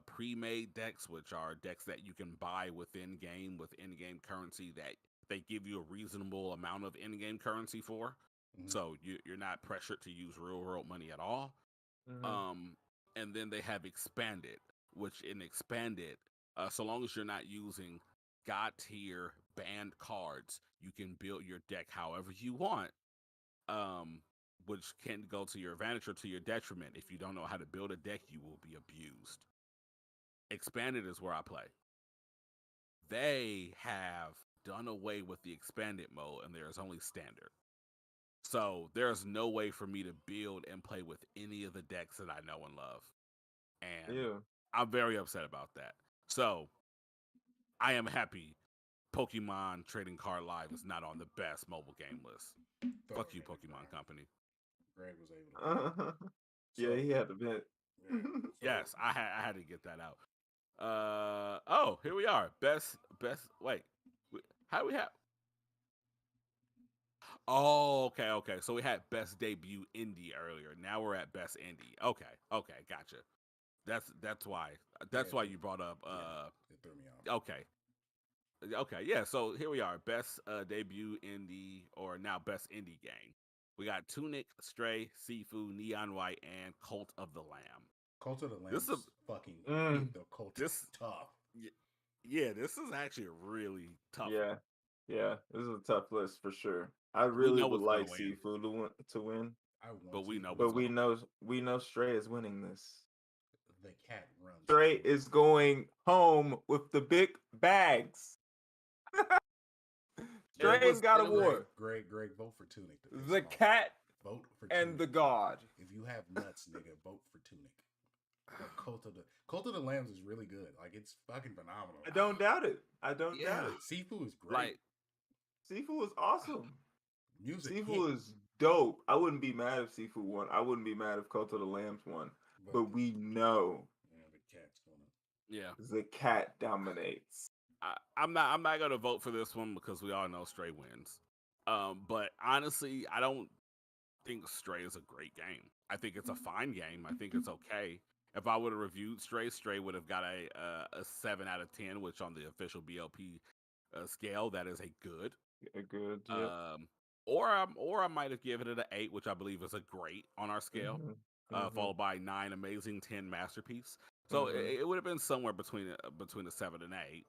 S2: pre-made decks, which are decks that you can buy within game with in-game currency that they give you a reasonable amount of in-game currency for. So you're not pressured to use real world money at all. And then they have expanded, which in expanded, so long as you're not using god tier banned cards, you can build your deck however you want, which can go to your advantage or to your detriment. If you don't know how to build a deck, you will be abused. Expanded is where I play. They have done away with the expanded mode, and there is only standard. So there's no way for me to build and play with any of the decks that I know and love. And
S3: Yeah.
S2: I'm very upset about that. So I am happy Pokemon Trading Card Live is not on the best mobile game list.
S1: Throw
S2: Fuck
S1: it
S2: you,
S1: in the
S2: Pokemon
S1: ground.
S2: Company.
S1: Greg was able to.
S3: Yeah,
S1: So
S3: he had to vent.
S1: yeah. So
S2: Yes, I had to get that out. Oh, here we are. Best. Wait, how do we have? Oh, okay. So we had best debut indie earlier. Now we're at best indie. Okay, gotcha. That's why. That's
S1: yeah,
S2: why you brought up.
S1: it threw me off.
S2: Okay, yeah. So here we are. Best debut indie, or now best indie game. We got Tunic, Stray, Sifu, Neon White, and Cult of the Lamb.
S1: Cult of the
S2: This is
S1: Lamb's
S2: a,
S1: fucking
S3: Mm,
S1: hit the culture
S2: this
S1: tough.
S2: yeah. This is actually a really tough
S3: yeah,
S2: one.
S3: yeah. This is a tough list for sure. I
S2: We
S3: really
S2: know
S3: would
S2: what's gonna
S3: like
S2: win,
S3: Seafood to win,
S1: I
S2: but
S1: want
S2: we know
S1: Seafood
S2: what's
S3: but
S1: to
S2: gonna
S1: win.
S3: we know Stray is winning this.
S1: The cat runs
S3: Stray
S1: Tunic.
S3: is going home with the big bags.
S2: win.
S3: Stray and God of War.
S1: Greg, vote for Tunic to piss
S3: The
S1: him off.
S3: cat
S1: Vote for
S3: and
S1: Tunic.
S3: the God.
S1: If you have nuts, nigga, vote for Tunic. But Cult of the Lambs is really good. Like, it's fucking phenomenal.
S3: I don't doubt it. I don't doubt
S2: Yeah,
S3: it.
S1: Sifu is great.
S2: like
S3: Sifu is awesome.
S1: Music
S3: Sifu
S1: hit,
S3: is dope. I wouldn't be mad if Sifu won. I wouldn't be mad if Cult of the Lambs won. But we know
S1: yeah, the cat's gonna.
S2: yeah.
S3: the cat dominates.
S2: I'm not gonna vote for this one because we all know Stray wins. But honestly, I don't think Stray is a great game. I think it's a fine game. I think it's okay. If I would have reviewed Stray would have got a 7 out of 10, which on the official BLP scale, that is a good.
S3: A good, yep.
S2: Or I might have given it an 8, which I believe is a great on our scale.
S3: Mhm.
S2: Followed by 9 amazing, 10 masterpiece. So
S3: Mhm.
S2: it would have been somewhere between a 7 and 8.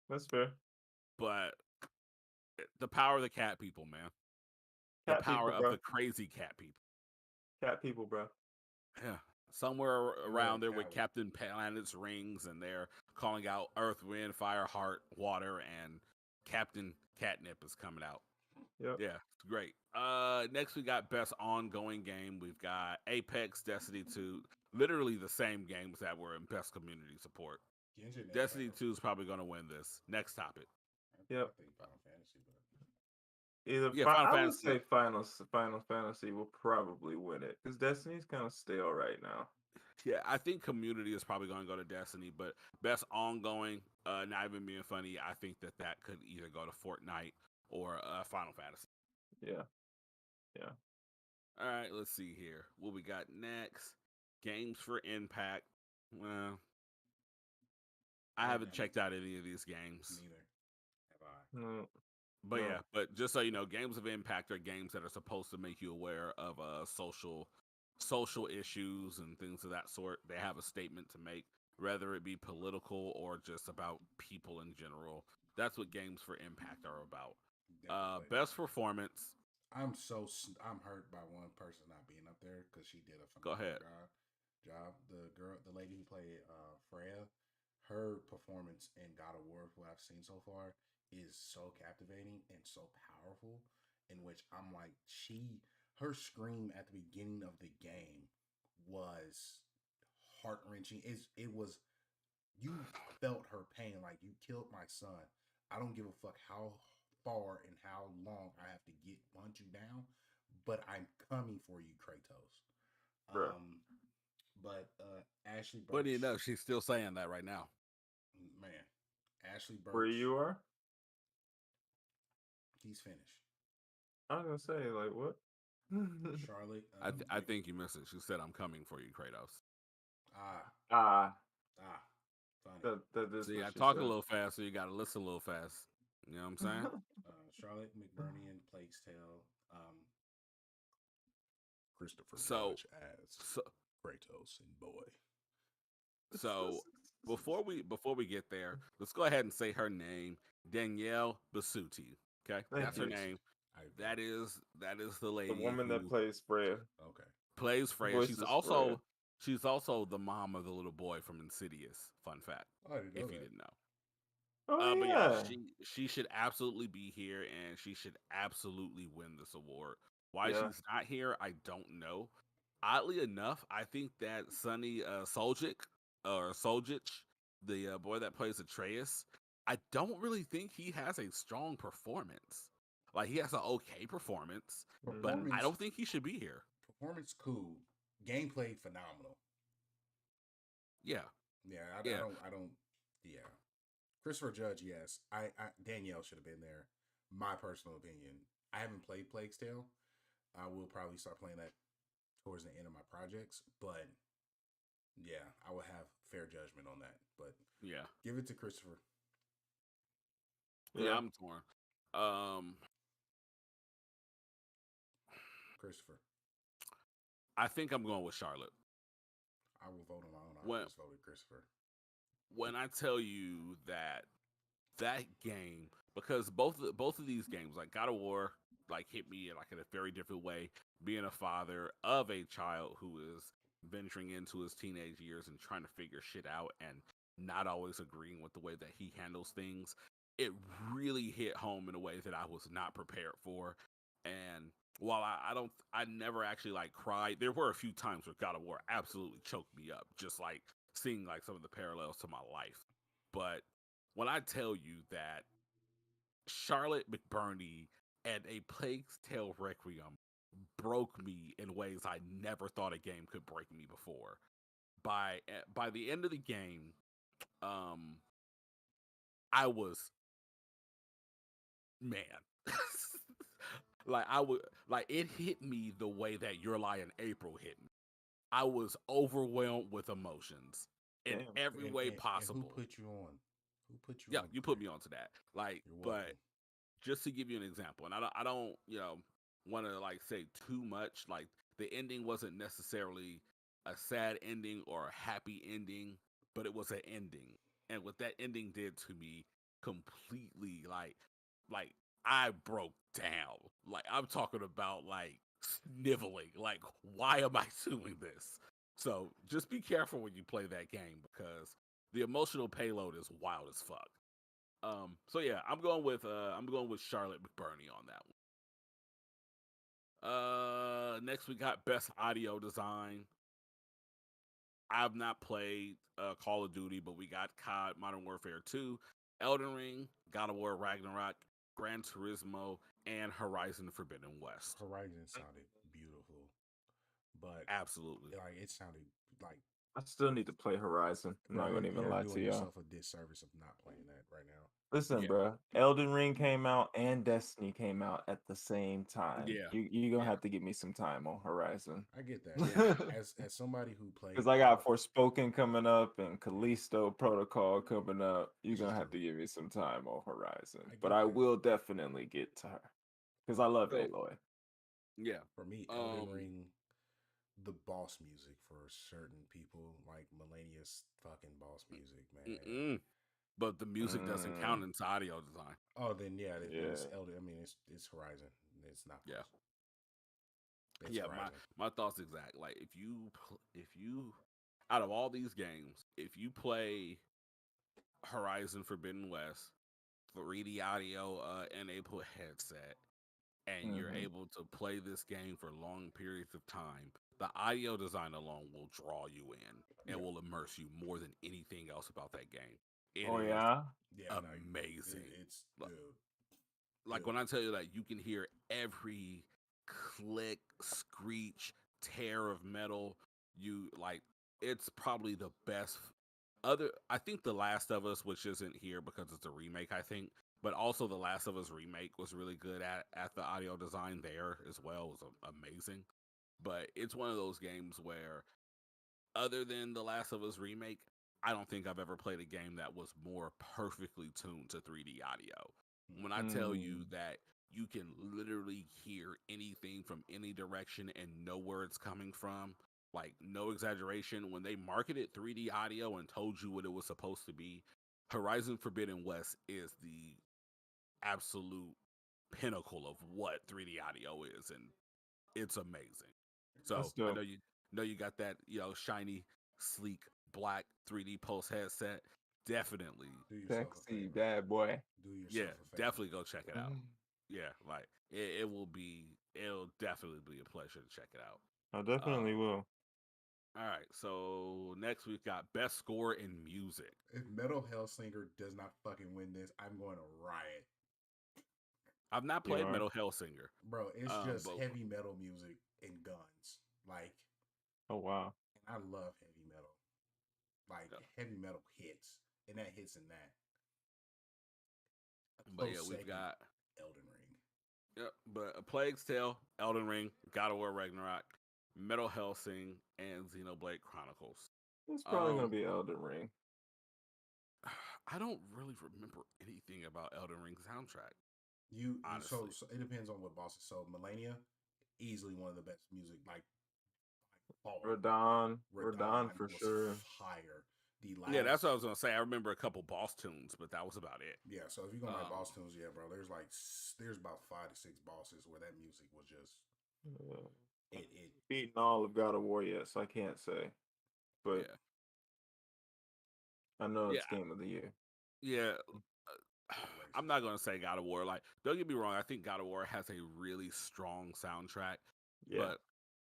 S3: That's fair.
S2: But the power of the cat people, man. The
S3: Cat
S2: power
S3: people,
S2: of
S3: bro.
S2: the crazy cat people.
S3: Cat people, bro.
S2: Yeah. Somewhere around there with
S1: coward.
S2: Captain Planet's rings, and they're calling out Earth, Wind, Fire, Heart, Water, and Captain Catnip is coming out.
S3: Yep.
S2: Yeah, it's great. Next we got best ongoing game. We've got Apex, Destiny 2, literally the same games that were in best community support.
S1: Genshin
S2: Destiny
S1: Impact.
S2: 2 is probably going to win this. Next topic.
S3: Yep.
S1: I think Final Fantasy, but
S3: Either
S2: Yeah, Final
S3: I would
S2: Fantasy.
S3: say Final Fantasy will probably win it because Destiny's kind of stale right now.
S2: Yeah, I think community is probably going to go to Destiny, but best ongoing, not even being funny, I think that could either go to Fortnite or Final Fantasy.
S3: Yeah. Yeah.
S2: All right, let's see here. What we got next? Games for Impact. Well, I haven't checked out any of these games.
S1: neither have I.
S3: No.
S2: But
S3: No.
S2: yeah, but just so you know, games of impact are games that are supposed to make you aware of social issues and things of that sort. They have a statement to make, whether it be political or just about people in general. That's what games for impact are about.
S1: Definitely.
S2: Best performance.
S1: I'm hurt by one person not being up there because she did a
S2: Go
S1: phenomenal
S2: ahead.
S1: job. The lady who played Freya, her performance in God of War, what I've seen so far, is so captivating and so powerful. In which I'm like, her scream at the beginning of the game was heart wrenching. It was, you felt her pain, like you killed my son. I don't give a fuck how far and how long I have to hunt you down, but I'm coming for you, Kratos.
S3: Bruh.
S1: But Ashley Birch,
S2: Funny enough, she's still saying that right now.
S1: man, Ashley Birch,
S3: Where you are?
S1: he's finished.
S3: I was gonna say, like, what?
S1: Charlotte,
S2: I think you missed it. She said, "I'm coming for you, Kratos."
S3: Ah,
S1: funny.
S3: that is
S2: See,
S3: what
S2: I
S3: she
S2: talk a
S3: said.
S2: little fast, so you got to listen a little fast. You know what I'm saying?
S1: Charlotte McBurney, Plague's Tale, Christopher
S2: So-
S1: Judge as
S2: So,
S1: Kratos and boy.
S2: so before we get there, let's go ahead and say her name, Danielle Basutti. Okay,
S3: Thank
S2: that's her
S3: you.
S2: name. That is the
S3: The
S2: lady
S3: woman that
S2: who
S3: plays Freya.
S1: Okay.
S2: plays Freya.
S3: Voices Freya.
S2: She's also the mom of the little boy from Insidious. Fun fact,
S1: Oh, I didn't know
S2: if you
S1: that.
S2: didn't know.
S3: Oh
S2: But yeah,
S3: yeah.
S2: she should absolutely be here, and she should absolutely win this award. Why
S3: Yeah.
S2: she's not here, I don't know. Oddly enough, I think that Sonny Soljic, the boy that plays Atreus, I don't really think he has a strong performance. Like he has an okay performance, but
S3: Mhm.
S2: I
S1: Performance
S2: don't think he should be here.
S1: performance cool. Gameplay phenomenal.
S2: Yeah,
S1: Yeah,
S2: yeah.
S1: I don't. Yeah, Christopher Judge. Yes, Danielle should have been there. My personal opinion. I haven't played Plague's Tale. I will probably start playing that towards the end of my projects, but yeah, I will have fair judgment on that. But
S2: Yeah,
S1: give it to Christopher.
S2: yeah.
S3: Yeah.
S2: I'm torn. Um,
S1: Christopher.
S2: I think I'm going with Charlotte.
S1: I will vote on my own. I
S2: When
S1: just voted Christopher.
S2: when I tell you that game, because both of these games, like God of War, like hit me like in a very different way. Being a father of a child who is venturing into his teenage years and trying to figure shit out and not always agreeing with the way that he handles things, it really hit home in a way that I was not prepared for. And while I never actually like cried. There were a few times where God of War absolutely choked me up, just like seeing like some of the parallels to my life. But when I tell you that Charlotte McBurney and A Plague's Tale Requiem broke me in ways I never thought a game could break me before. By the end of the game, um, I was man. Like I would like it hit me the way that Your Lie in April hit me. I was overwhelmed with emotions in
S3: Damn.
S2: every
S1: And,
S2: way
S1: and who
S2: possible.
S1: put you on? Who put you
S2: Yeah,
S1: on
S2: you
S1: to
S2: put
S1: that?
S2: me onto that. Like,
S1: You're
S2: but
S1: welcome.
S2: just to give you an example, and I don't, want to like say too much. Like the ending wasn't necessarily a sad ending or a happy ending, but it was an ending. And what that ending did to me completely, like I broke down. Like I'm talking about like sniveling. Like why am I doing this? So just be careful when you play that game because the emotional payload is wild as fuck. So yeah, I'm going with Charlotte McBurney on that one. Next we got best audio design. I've not played Call of Duty, but we got COD, Modern Warfare 2, Elden Ring, God of War Ragnarok, Gran Turismo, and Horizon Forbidden West.
S1: Horizon sounded beautiful, but
S2: Absolutely.
S1: like it sounded like
S3: I still need to play Horizon. I'm
S1: bro,
S3: not gonna even
S1: you're
S3: lie to
S1: doing
S3: y'all.
S1: yourself a disservice of not playing that right now.
S3: Listen,
S2: Yeah.
S3: bro. Elden Ring came out and Destiny came out at the same time.
S2: Yeah.
S3: You gonna
S2: Yeah.
S3: have to give me some time on Horizon.
S1: I get that.
S2: Yeah.
S1: As somebody who played
S3: Because I got
S1: all,
S3: Forspoken coming up and Callisto Protocol coming up. You're
S1: this is
S3: gonna have
S1: true.
S3: to give me some time on Horizon.
S1: I
S3: But
S1: get
S3: I
S1: that.
S3: will definitely get to her. Because I love
S2: So
S3: Aloy.
S2: yeah.
S1: For me, Elden
S2: Um
S1: Ring, the boss music for certain people, like Millennia's fucking boss music, man.
S2: mm-mm. But the music doesn't
S3: Mm,
S2: count into audio design.
S1: Oh, then yeah, then it's
S3: yeah.
S1: Elden. I mean, it's Horizon. It's not
S2: Yeah.
S1: close. It's
S2: Yeah, my
S1: Horizon.
S2: my thoughts exact. Like if you out of all these games, if you play Horizon Forbidden West, 3D audio enabled headset, and you're
S3: Hmm.
S2: able to play this game for long periods of time, the audio design alone will draw you in and
S1: Yeah,
S2: will immerse you more than anything else about that game. It
S3: Oh
S2: is
S3: yeah.
S1: yeah. No,
S2: amazing.
S1: it's
S2: Like
S1: good,
S2: like when
S1: good.
S2: I tell you that you can hear every click, screech, tear of metal, you like it's probably the best other I think The Last of Us, which isn't here because it's a remake, I think, but also The Last of Us remake was really good at the audio design there as well. It was amazing. But it's one of those games where other than The Last of Us remake, I don't think I've ever played a game that was more perfectly tuned to 3D audio. When I tell you
S3: Mm.
S2: that you can literally hear anything from any direction and know where it's coming from, like no exaggeration, when they marketed 3D audio and told you what it was supposed to be, Horizon Forbidden West is the absolute pinnacle of what 3D audio is, and it's amazing. So
S3: That's
S2: I
S3: dope.
S2: know you got that, shiny, sleek, black 3D Pulse headset. Definitely,
S1: Do yourself a
S3: Sexy
S1: favor.
S3: bad boy.
S1: Do yourself
S2: yeah,
S1: a favor.
S2: definitely go check it out. Yeah, like it'll definitely be a pleasure to check it out.
S3: I definitely will.
S2: All right, so next we've got best score in music.
S1: If Metal Hellsinger does not fucking win this, I'm going to riot.
S2: I've not
S3: You
S2: played
S3: are.
S2: Metal Hellsinger.
S1: Bro, it's just
S2: But
S1: heavy metal music and guns. Like,
S3: Oh wow.
S1: and I love heavy metal. Like, heavy metal hits. And that hits in that.
S2: But yeah,
S1: Close
S2: we've
S1: second,
S2: got
S1: Elden Ring.
S2: but A Plague's Tale, Elden Ring, God of War Ragnarok, Metal Hellsing, and Xenoblade Chronicles.
S3: It's probably gonna
S2: Um,
S3: be Elden Ring.
S2: I don't really remember anything about Elden Ring soundtrack,
S1: So,
S2: honestly.
S1: so it depends on what bosses. So Millennia, easily one of the best music, like bar.
S3: Radon for
S1: Was
S3: sure.
S1: fire. The
S2: Yeah, that's
S1: last,
S2: what I was gonna say. I remember a couple boss tunes, but that was about it.
S1: yeah. So if you're going by
S2: Um,
S1: boss tunes, yeah, bro. There's about 5 to 6 bosses where that music was just
S3: Uh,
S1: it.
S3: Beating all of God of War, yes, I can't say, but
S2: yeah,
S3: I know
S2: yeah,
S3: it's game of the year.
S2: yeah. I'm
S1: Racist.
S2: not gonna say God of War. Like, don't get me wrong. I think God of War has a really strong soundtrack,
S3: Yeah.
S2: but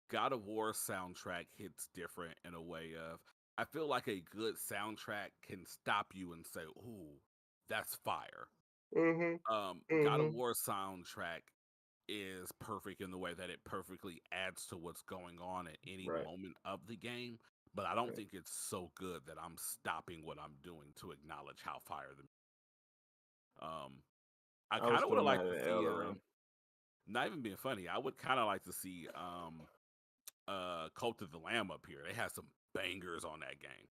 S2: God of War soundtrack hits different in a way of I feel like a good soundtrack can stop you and say, "Ooh, that's fire."
S3: Mhm.
S2: God of
S3: Mhm.
S2: War soundtrack is perfect in the way that it perfectly adds to what's going on at any
S3: Right.
S2: moment of the game, but I don't
S3: Right.
S2: think it's so good that I'm stopping what I'm doing to acknowledge how fire the I
S3: I was
S2: kind of would have
S3: feeling that
S2: liked to
S3: in
S2: see
S3: Elden Ring.
S2: not even being funny, I would kind of like to see Cult of the Lamb up here. They had some bangers on that game.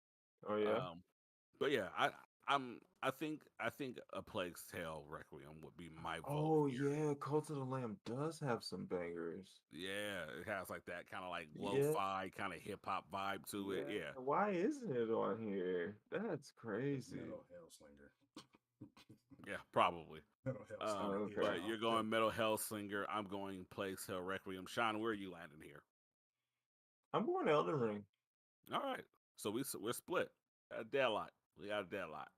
S3: Oh yeah.
S2: But yeah, I think A Plague's Tale Requiem would be my vote
S3: Oh
S2: here.
S3: yeah, Cult of the Lamb does have some bangers.
S2: Yeah, it has like that kind of like
S3: Yeah.
S2: lo-fi kind of hip hop vibe to it.
S3: Yeah.
S2: Yeah,
S3: Why isn't it on here? That's
S1: It's
S3: crazy.
S1: Metal Hellslinger.
S2: yeah, probably.
S1: Metal Hellslinger hits
S3: Okay.
S2: But
S1: y'all.
S2: you're going Metal Hellsinger. I'm going Plague's Tale Requiem. Sean, where are you landing here?
S3: I'm going Elden Ring.
S2: All right, so we're split. A deadlock. We got a deadlock.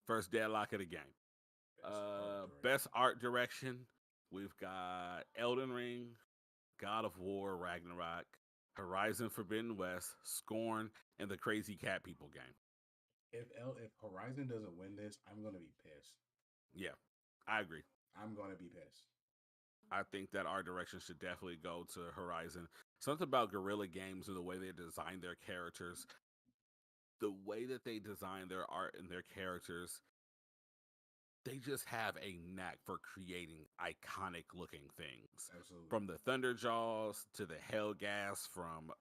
S2: First deadlock of the game.
S1: Best
S2: Best art direction. We've got Elden Ring, God of War, Ragnarok, Horizon Forbidden West, Scorn, and the Crazy Cat People game.
S1: If Horizon doesn't win this, I'm gonna be pissed.
S2: Yeah, I agree.
S1: I'm gonna be pissed.
S2: I think that art direction should definitely go to Horizon. Something about Guerrilla Games and the way they design their characters, the way that they design their art and their characters, they just have a knack for creating iconic looking things.
S1: Absolutely.
S2: From the Thunderjaws to the Hellgas, from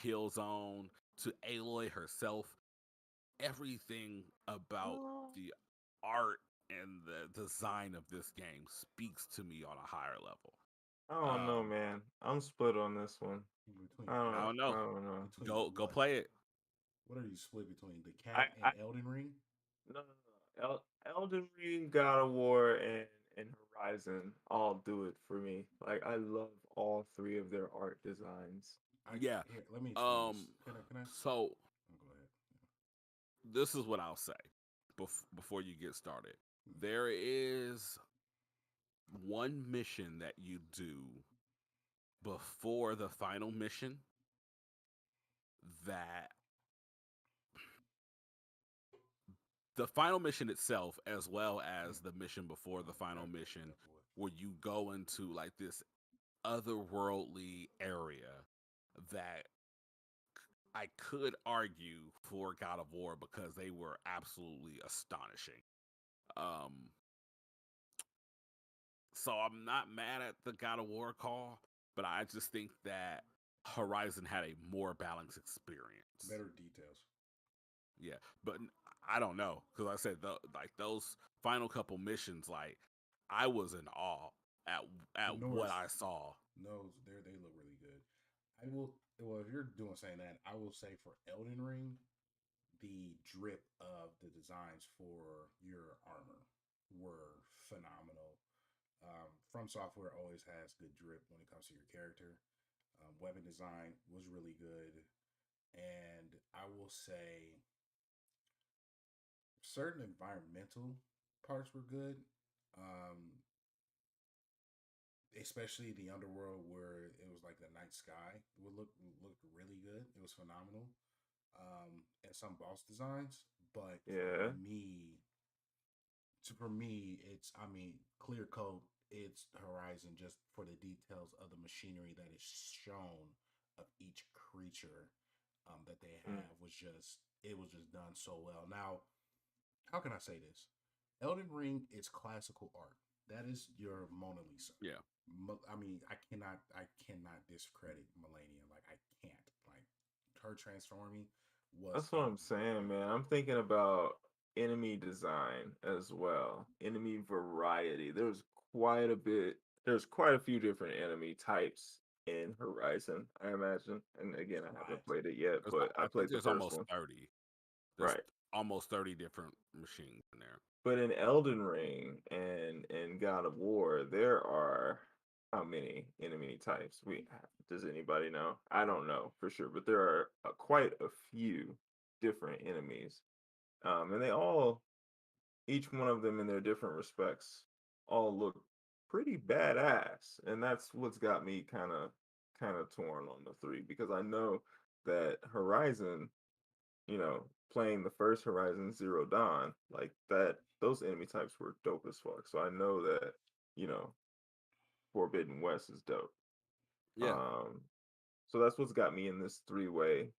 S2: Killzone to Aloy herself, everything about
S3: Oh,
S2: the art and the design of this game speaks to me on a higher level.
S3: I don't know,
S2: Um,
S3: man. I'm split on this one.
S1: Between
S3: I
S2: I
S3: don't.
S2: don't
S3: I
S2: know.
S3: don't know.
S1: between
S2: Go
S1: what?
S2: play it.
S1: What are you split between? The
S3: I.
S1: cat and
S3: I.
S1: Elden Ring?
S3: No. No. No. Elden Ring, God of War, and Horizon all do it for me. Like I love all three of their art designs.
S2: Yeah.
S1: Here, let me explain this.
S2: Um.
S1: Can I?
S2: So
S1: Oh, go ahead.
S2: this is what I'll say before you get started. There is one mission that you do before the final mission that the final mission itself, as well as the mission before the final mission, where you go into like this otherworldly area that I could argue for God of War because they were absolutely astonishing. Um, so I'm not mad at the God of War call, but I just think that Horizon had a more balanced experience.
S1: Better details.
S2: Yeah, but I don't know because I said like those final couple missions, like I was in awe at what
S1: Norse.
S2: I saw.
S1: No, they look really good. I will. Well, if you're doing saying that, I will say for Elden Ring, the drip of the designs for your armor were phenomenal. From Software always has good drip when it comes to your character. Weapon design was really good, and I will say certain environmental parts were good. Um, Especially the underworld where it was like the night sky would look really good. It was phenomenal. And some boss designs, but
S3: Yeah.
S1: for me, it's I mean clear coat. It's Horizon just for the details of the machinery that is shown of each creature that they
S3: Mm.
S1: have was just it was just done so well. Now, how can I say this? Elden Ring is classical art. That is your Mona Lisa.
S2: Yeah.
S1: I mean, I cannot discredit Millennium. Like I can't. Like her transforming was
S3: That's what I'm saying, man. I'm thinking about enemy design as well. Enemy variety. Quite a bit. There's quite a few different enemy types in Horizon, I imagine. And again, I
S1: right.
S3: haven't played it yet,
S2: There's,
S3: but I
S2: I think
S3: played the
S2: there's
S3: first
S2: almost
S3: one.
S2: 30. There's
S3: Right.
S2: almost 30 different machines in there.
S3: But in Elden Ring and God of War, there are how many enemy types? Does anybody know? I don't know for sure, but there are quite a few different enemies, and they all, each one of them in their different respects, all look pretty badass, and that's what's got me kind of torn on the three because I know that Horizon, playing the first Horizon Zero Dawn, like that, those enemy types were dope as fuck. So I know that, you know, Forbidden West is dope.
S2: Yeah.
S3: Um, so that's what's got me in this three-way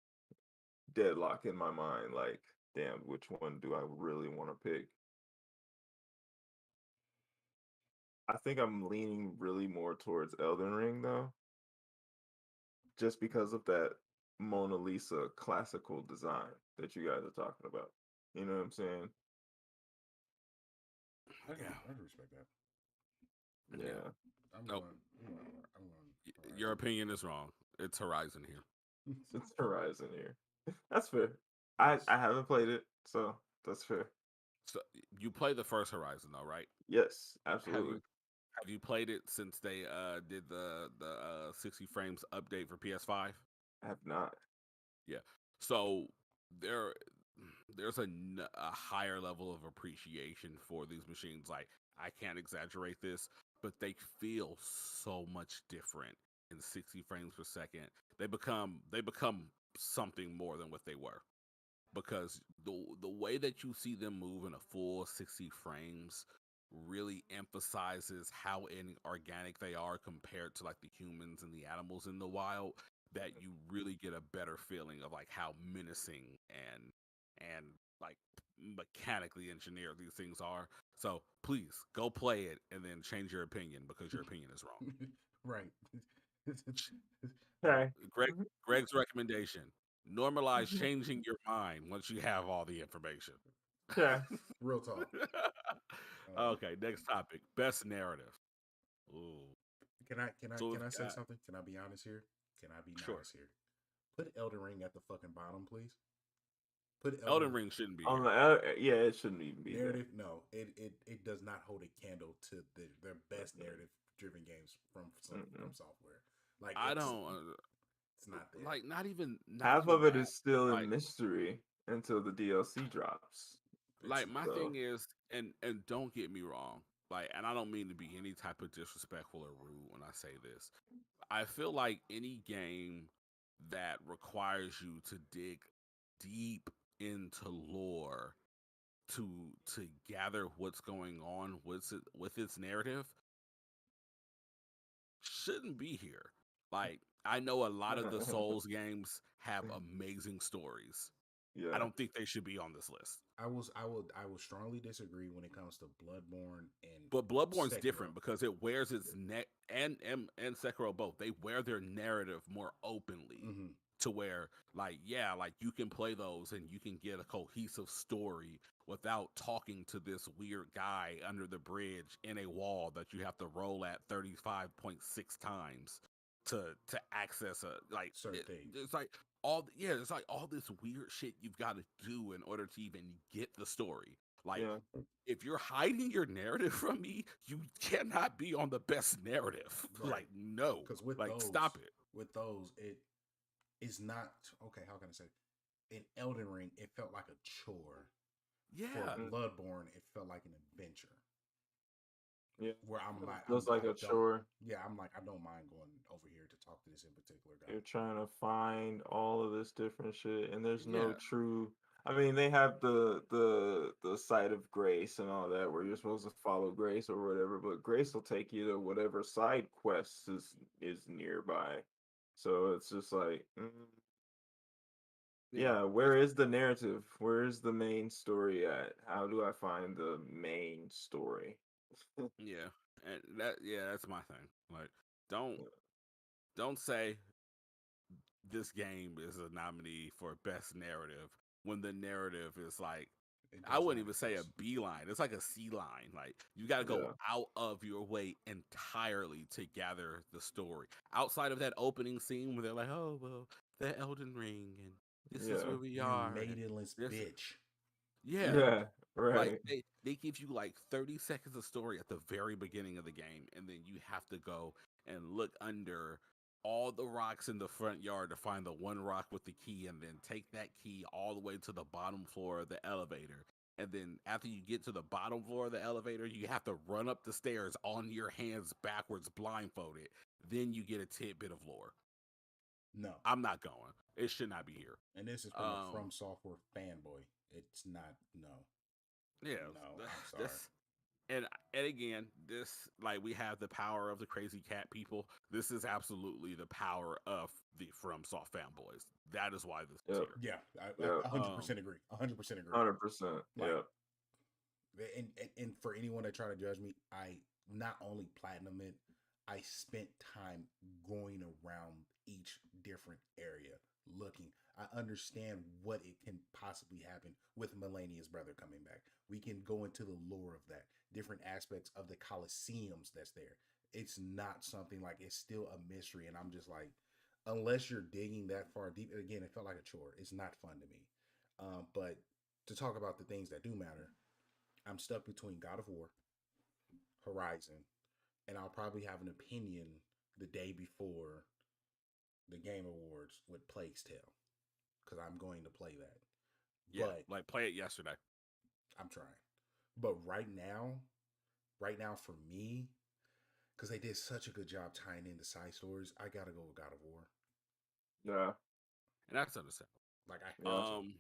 S3: deadlock in my mind. Like, damn, which one do I really want to pick? I think I'm leaning really more towards Elden Ring though, just because of that Mona Lisa classical design that you guys are talking about. You know what I'm saying?
S2: Yeah.
S1: I can respect that.
S2: Yeah.
S3: Yeah.
S1: I'm
S2: Nope.
S1: going. I'm going
S2: Your
S1: Horizon.
S2: opinion is wrong. It's Horizon here.
S3: It's Horizon here. That's fair. I
S1: Yes.
S3: I haven't played it, so that's fair.
S2: So you play the first Horizon though, right?
S3: Yes,
S2: Have
S3: absolutely.
S2: you have you played it since they did the 60 frames update for PS5?
S3: I have not.
S2: Yeah. So there there's a higher level of appreciation for these machines. Like I can't exaggerate this, but they feel so much different in 60 frames per second. They become something more than what they were because the way that you see them move in a full 60 frames really emphasizes how inorganic they are compared to like the humans and the animals in the wild, that you really get a better feeling of like how menacing and like mechanically engineered these things are. So please go play it and then change your opinion because your opinion is wrong.
S1: Right.
S3: Okay.
S2: Greg Greg's recommendation: normalize changing your mind once you have all the information.
S3: Okay.
S1: Real talk. Um,
S2: Okay, next topic: best narrative. Ooh, so we've
S1: can I say
S2: got
S1: something? Can I be honest here? Can I be
S2: sure.
S1: nice here? Put Elden Ring at the fucking bottom, please. Put
S2: Elden
S1: Elden
S2: Ring shouldn't be
S3: On
S2: here.
S3: the yeah, it shouldn't even be there.
S1: narrative. No, it does not hold a candle to their best narrative driven games
S3: Mm-mm.
S1: from software. Like
S2: I don't
S1: it's not there.
S2: like not
S3: Half
S2: even
S3: of it
S2: that.
S3: is still in
S2: Like
S3: mystery until the DLC drops.
S1: It's
S2: my
S3: So
S2: thing is, and don't get me wrong. Like, and I don't mean to be any type of disrespectful or rude when I say this. I feel like any game that requires you to dig deep into lore to gather what's going on with its narrative shouldn't be here. Like I know a lot of the Souls games have amazing stories. I
S3: yeah.
S2: don't think they should be on this list.
S1: I will strongly disagree when it comes to Bloodborne and
S2: But Bloodborne's
S1: Sekiro.
S2: different because it wears its neck and Sekiro both. They wear their narrative more openly
S1: Hmm.
S2: to where like yeah, like you can play those and you can get a cohesive story without talking to this weird guy under the bridge in a wall that you have to roll at 35.6 times to access a
S1: Certain things.
S2: it's like it's like all this weird shit you've got to do in order to even get the story. Like,
S3: Yeah.
S2: if you're hiding your narrative from me, you cannot be on the best narrative.
S1: Right.
S2: Like, no.
S1: Because with
S2: Like,
S1: those,
S2: stop it.
S1: it is not okay. How can I say? In Elden Ring, it felt like a chore.
S2: Yeah.
S1: For Bloodborne, it felt like an adventure.
S3: Yeah.
S1: Where I'm
S3: It
S1: like,
S3: feels like
S1: I
S3: a
S1: don't,
S3: chore.
S1: yeah, I'm like, I don't mind going over here to talk to this in particular guy.
S3: You're trying to find all of this different shit, and there's no
S2: Yeah.
S3: true. I mean, they have the site of Grace and all that, where you're supposed to follow Grace or whatever, but Grace will take you to whatever side quests is nearby. So it's just like,
S2: Yeah.
S3: yeah, where is the narrative? Where is the main story at? How do I find the main story?
S2: Yeah. And that's my thing. Like, don't say this game is a nominee for best narrative when the narrative is like, I wouldn't even say a B line. It's like a C line. Like, you got to go
S3: Yeah.
S2: out of your way entirely to gather the story. Outside of that opening scene where they're like, "Oh well, the Elden Ring, and this is
S3: Yeah.
S2: where we
S1: You
S2: are." And
S1: maidenless
S2: this,
S1: bitch.
S2: yeah,
S3: Yeah.
S2: like
S3: Right.
S2: they give you like 30 seconds of story at the very beginning of the game, and then you have to go and look under all the rocks in the front yard to find the one rock with the key, and then take that key all the way to the bottom floor of the elevator. And then after you get to the bottom floor of the elevator, you have to run up the stairs on your hands backwards, blindfolded. Then you get a tidbit of lore.
S1: No.
S2: I'm not going. It should not be here.
S1: And this is from a From Software fanboy. It's not, no.
S2: Yeah,
S1: No, I'm sorry.
S2: And again, this, like, we have the power of the crazy cat people. This is absolutely the power of the FromSoft fanboys. That is why this is
S3: Yep.
S2: here.
S1: Yeah,
S3: Yeah.
S1: I 100% agree. 100% agree.
S3: 100%.
S1: Like,
S3: Yeah.
S1: and for anyone that try to judge me, I not only platinum it, I spent time going around each different area looking. I understand what it can possibly happen with Melania's brother coming back. We can go into the lore of that, different aspects of the Colosseums that's there. It's not something like, it's still a mystery, and I'm just like, unless you're digging that far deep, again, it felt like a chore. It's not fun to me. But to talk about the things that do matter, I'm stuck between God of War, Horizon, and I'll probably have an opinion the day before the Game Awards with Plague's Tale, because I'm going to play that.
S2: Yeah,
S1: But
S2: like, play it yesterday.
S1: I'm trying. But right now for me, because they did such a good job tying in the side stories, I gotta go with God of War.
S3: Yeah.
S2: And that's understandable.
S1: Like, I
S3: Yeah.
S1: have to.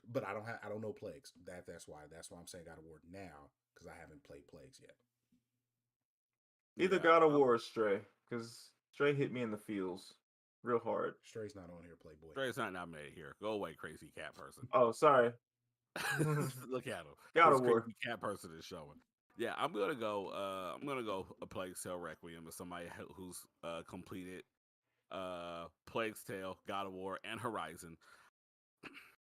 S1: But I don't know Plagues. That's why I'm saying God of War now, because I haven't played Plagues yet.
S3: Either
S2: Yeah,
S3: God of War or Stray, because Stray hit me in the feels real hard.
S1: Stray's not on here, Playboy.
S2: Stray's not nominated here. Go away, crazy cat person.
S3: Oh, sorry.
S2: Look at him.
S3: God
S2: This
S3: of War.
S2: crazy cat person is showing. Yeah, I'm gonna go. A Plague's Tale Requiem as somebody who's completed Plague's Tale, God of War, and Horizon.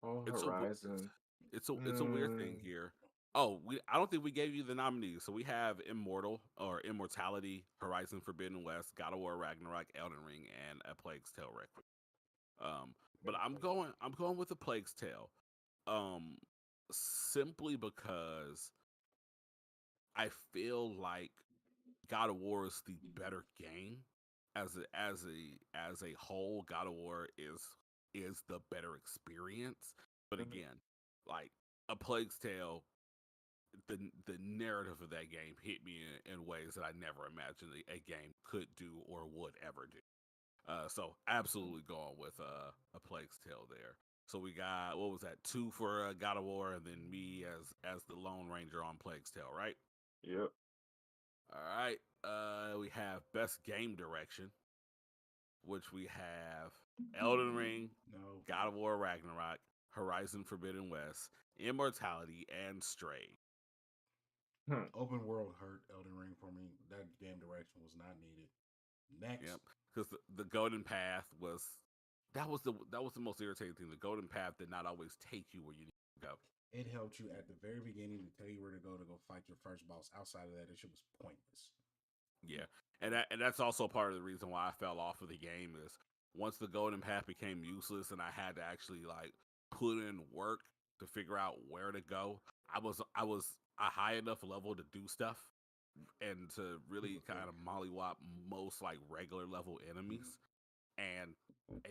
S3: Oh,
S2: It's a
S3: Horizon.
S2: it's a weird thing here. Oh, I don't think we gave you the nominees. So we have Immortal or Immortality, Horizon Forbidden West, God of War Ragnarok, Elden Ring, and A Plague's Tale Requiem. But I'm going with A Plague's Tale. Um, simply because I feel like God of War is the better game as a whole. God of War is the better experience. But again, like, A Plague's Tale, the narrative of that game hit me in ways that I never imagined a game could do or would ever do. So absolutely going with A Plague's Tale there. So we got, what was that, 2 for God of War, and then me as the Lone Ranger on Plague's Tale, right?
S3: Yep.
S2: All right. We have Best Game Direction, which we have Elden Ring,
S1: No.
S2: God of War Ragnarok, Horizon Forbidden West, Immortality, and Stray.
S1: Open world hurt Elden Ring for me. That game direction was not needed. Next.
S2: Yep. Because the Golden Path was the most irritating thing. The Golden Path did not always take you where you need to go.
S1: It helped you at the very beginning to tell you where to go fight your first boss. Outside of that, it shit was pointless.
S2: Yeah, and that's also part of the reason why I fell off of the game is once the Golden Path became useless and I had to actually, like, put in work to figure out where to go, I was a high enough level to do stuff and to really kind of mollywop most like regular level enemies and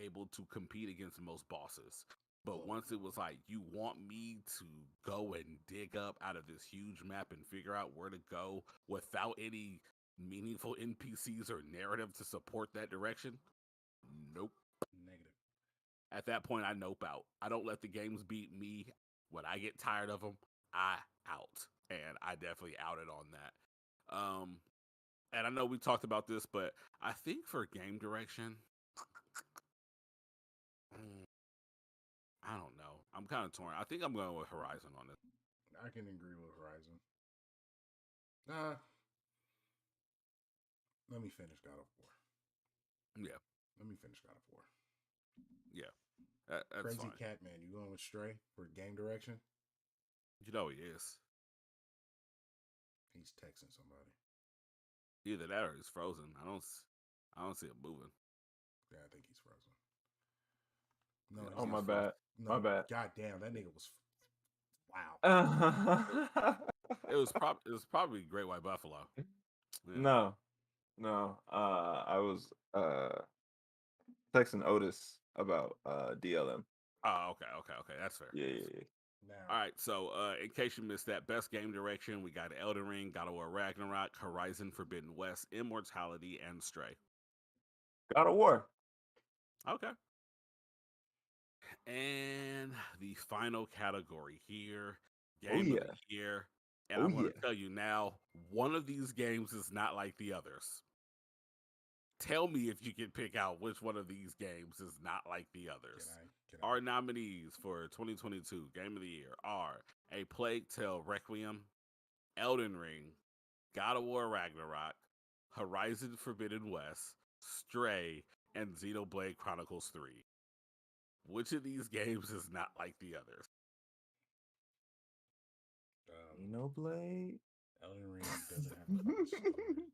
S2: able to compete against most bosses. But once it was like, you want me to go and dig up out of this huge map and figure out where to go without any meaningful NPCs or narrative to support that direction? Nope.
S1: Negative.
S2: At that point, I nope out. I don't let the games beat me. When I get tired of them, I out. And I definitely outed on that. And I know we talked about this, but I think for game direction, I don't know. I'm kind of torn. I think I'm going with Horizon on this.
S1: I can agree with Horizon. Nah, let me finish God of War.
S2: Yeah,
S1: Let me finish God of War.
S2: yeah, that's
S1: Crazy
S2: fine.
S1: Cat Man, you going with Stray for game direction?
S2: You know he is.
S1: He's texting somebody.
S2: Either that or he's frozen. I don't see him moving.
S1: Yeah, I think he's frozen. No,
S2: Yeah,
S1: he's
S3: Oh,
S2: he's
S3: my
S1: not.
S2: frozen.
S3: bad.
S1: No,
S3: My bad.
S1: god damn, that nigga was. Wow.
S2: It was probably Great White Buffalo. Yeah.
S3: No, no. I was texting Otis about DLM.
S2: Oh, okay. That's fair.
S3: Yeah,
S2: That's
S3: yeah,
S2: fair.
S3: yeah.
S1: Now,
S2: All right, so in case you missed that, best game direction, we got Elden Ring, God of War Ragnarok, Horizon Forbidden West, Immortality, and Stray.
S3: God of War.
S2: Okay. And the final category here,
S3: Oh
S2: game of the
S3: yeah.
S2: year. And
S3: Oh
S2: I'm going
S3: yeah.
S2: to tell you now, one of these games is not like the others. Tell me if you can pick out which one of these games is not like the others.
S1: can I?
S2: Our nominees for 2022 Game of the Year are A Plague Tale Requiem, Elden Ring, God of War Ragnarok, Horizon Forbidden West, Stray, and Xenoblade Chronicles 3. Which of these games is not like the others?
S3: Xenoblade.
S1: Elden Ring doesn't have a fucking story.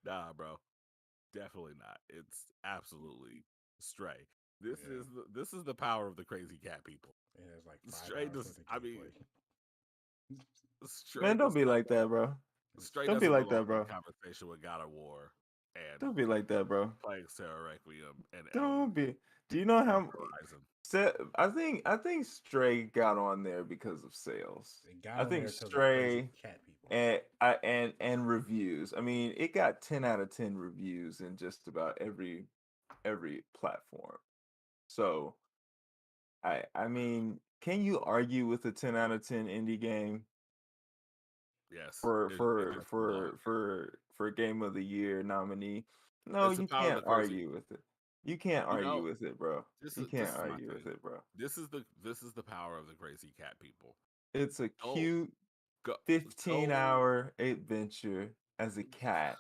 S2: Nah, bro. Definitely not. It's absolutely Stray.
S1: Yeah.
S2: This is the power of the crazy cat people.
S1: It has like 5
S2: Stray
S1: hours
S2: does.
S1: worth of
S2: I mean,
S1: gameplay.
S2: Stray
S3: Man, don't
S2: does
S3: be
S2: not.
S3: like that, bro.
S2: Stray
S3: Don't be
S2: doesn't
S3: like
S2: belong
S3: that,
S2: in
S3: bro.
S2: conversation with God of War and
S3: Don't be like that, bro.
S2: Plague Tale Requiem and Elden
S3: Don't be. Do you know
S2: and
S3: how?
S2: Horizon.
S3: I think Stray got on there because of sales.
S1: It got
S3: I
S1: on
S3: think
S1: there because of crazy
S3: Stray
S1: cat people.
S3: and reviews. I mean, it got 10 out of 10 reviews in just about every platform. So I mean, can you argue with a 10 out of 10 indie game
S2: Yes,
S3: for
S2: it
S3: for
S2: definitely belongs
S3: for
S2: there.
S3: for Game of the Year nominee? No,
S2: It's the
S3: you
S2: power of
S3: can't
S2: the crazy.
S3: argue with it. You can't
S2: You
S3: argue
S2: know,
S3: with it, bro. You
S2: this
S3: can't
S2: is my
S3: argue with
S2: thing.
S3: it, bro.
S2: This is the power of the crazy cat people.
S3: It's a
S2: Go
S3: cute
S2: go
S3: 15
S2: go
S3: hour adventure as a cat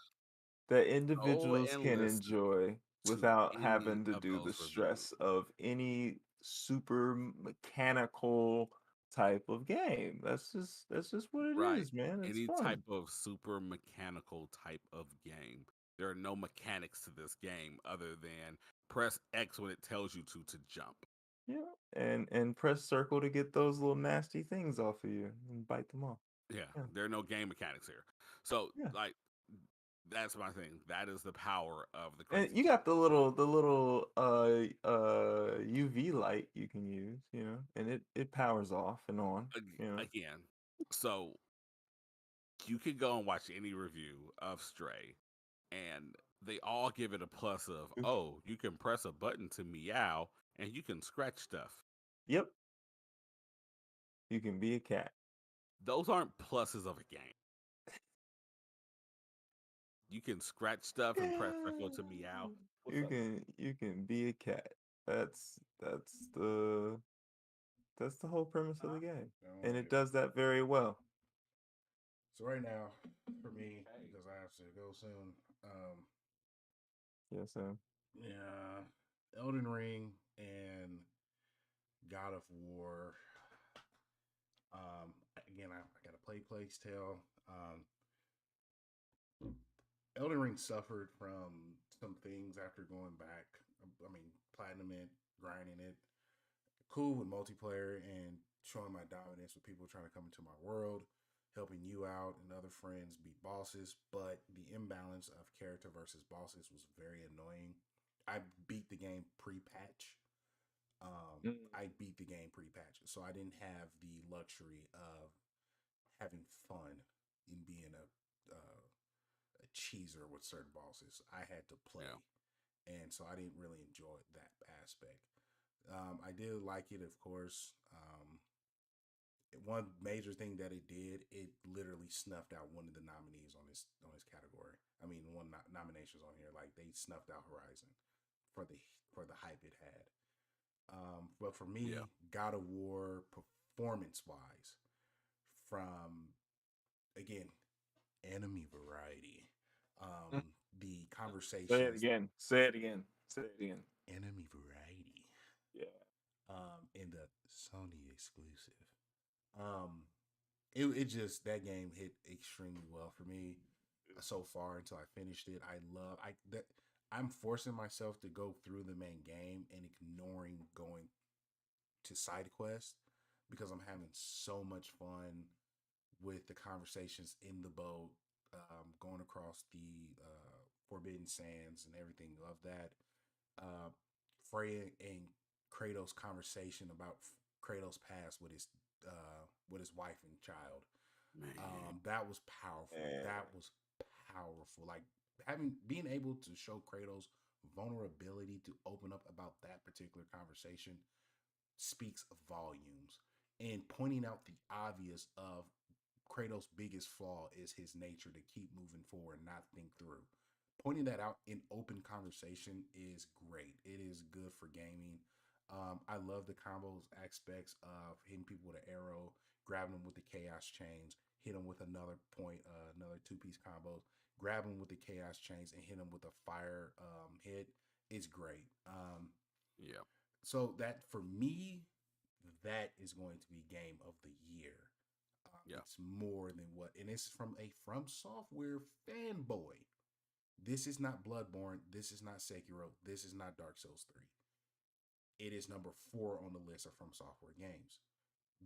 S3: that
S2: go
S3: individuals
S2: and
S3: can
S2: listen
S3: enjoy
S2: to
S3: without
S2: any
S3: having to
S2: of
S3: do
S2: those
S3: the
S2: reviews.
S3: stress of any super mechanical type of game. That's just what it
S2: Right.
S3: is, man. It's
S2: Any type
S3: fun.
S2: of super mechanical type of game. There are no mechanics to this game other than press X when it tells you to jump.
S3: Yeah. And press circle to get those little nasty things off of you and bite them off.
S2: Yeah,
S3: Yeah.
S2: there are no game mechanics here. So,
S3: Yeah.
S2: like, that's my thing. That is the power of the
S3: And
S2: crazy
S3: you
S2: cat.
S3: got the little UV light you can use, and it powers off and on.
S2: Again, so you can go and watch any review of Stray, and they all give it a plus of,
S3: Oof.
S2: oh, you can press a button to meow and you can scratch stuff.
S3: Yep. You can be a cat.
S2: Those aren't pluses of a game. You can scratch stuff and press circle to meow. What's
S3: You
S2: up, man?
S3: can you can be a cat. That's the that's the whole premise of the game.
S1: Don't
S3: And
S1: want
S3: it
S1: to.
S3: does that very well.
S1: So right now, for me, because I have to go soon,
S3: Yes, Sam.
S1: yeah, Elden Ring and God of War. Again, I got to play Plague's Tale. Elden Ring suffered from some things after going back. I mean, platinum it, grinding it, cool with multiplayer, and showing my dominance with people trying to come into my world, helping you out and other friends beat bosses. But the imbalance of character versus bosses was very annoying. I beat the game pre-patch.
S3: Mm.
S1: I beat the game pre-patch, so I didn't have the luxury of having fun in being a cheeser with certain bosses. I had to
S2: Yeah.
S1: play, and so I didn't really enjoy that aspect. I did like it, of course. One major thing that it did, it literally snuffed out one of the nominees on this category. I mean, nominations on here, like they snuffed out Horizon for the hype it had. But for
S2: Yeah.
S1: me, God of War performance wise, from again enemy variety,
S3: Mm.
S1: the
S3: Say it
S1: conversations,
S3: again. Say it again. Say it again.
S1: enemy variety,
S3: Yeah.
S1: in the Sony exclusive. It just that game hit extremely well for me so far until I finished it. I'm forcing myself to go through the main game and ignoring going to side quests because I'm having so much fun with the conversations in the boat, going across the Forbidden Sands and everything of that. Uh, Freya and Kratos' conversation about Kratos' past with his wife and child.
S2: Man.
S1: That was powerful.
S3: Man.
S1: That was powerful. Like being able to show Kratos vulnerability to open up about that particular conversation speaks volumes. And pointing out the obvious of Kratos' biggest flaw is his nature to keep moving forward and not think through. Pointing that out in open conversation is great. It is good for gaming. I love the combos aspects of hitting people with an arrow, grabbing them with the chaos chains, hit them with another point, another two-piece combos, grab them with the chaos chains and hit them with a fire hit is great.
S2: Yeah.
S1: So that for me, that is going to be game of the year.
S2: Yeah.
S1: It's more than what, and it's from a From Software fanboy. This is not Bloodborne. This is not Sekiro. This is not Dark Souls 3. It is number 4 on the list of From Software games.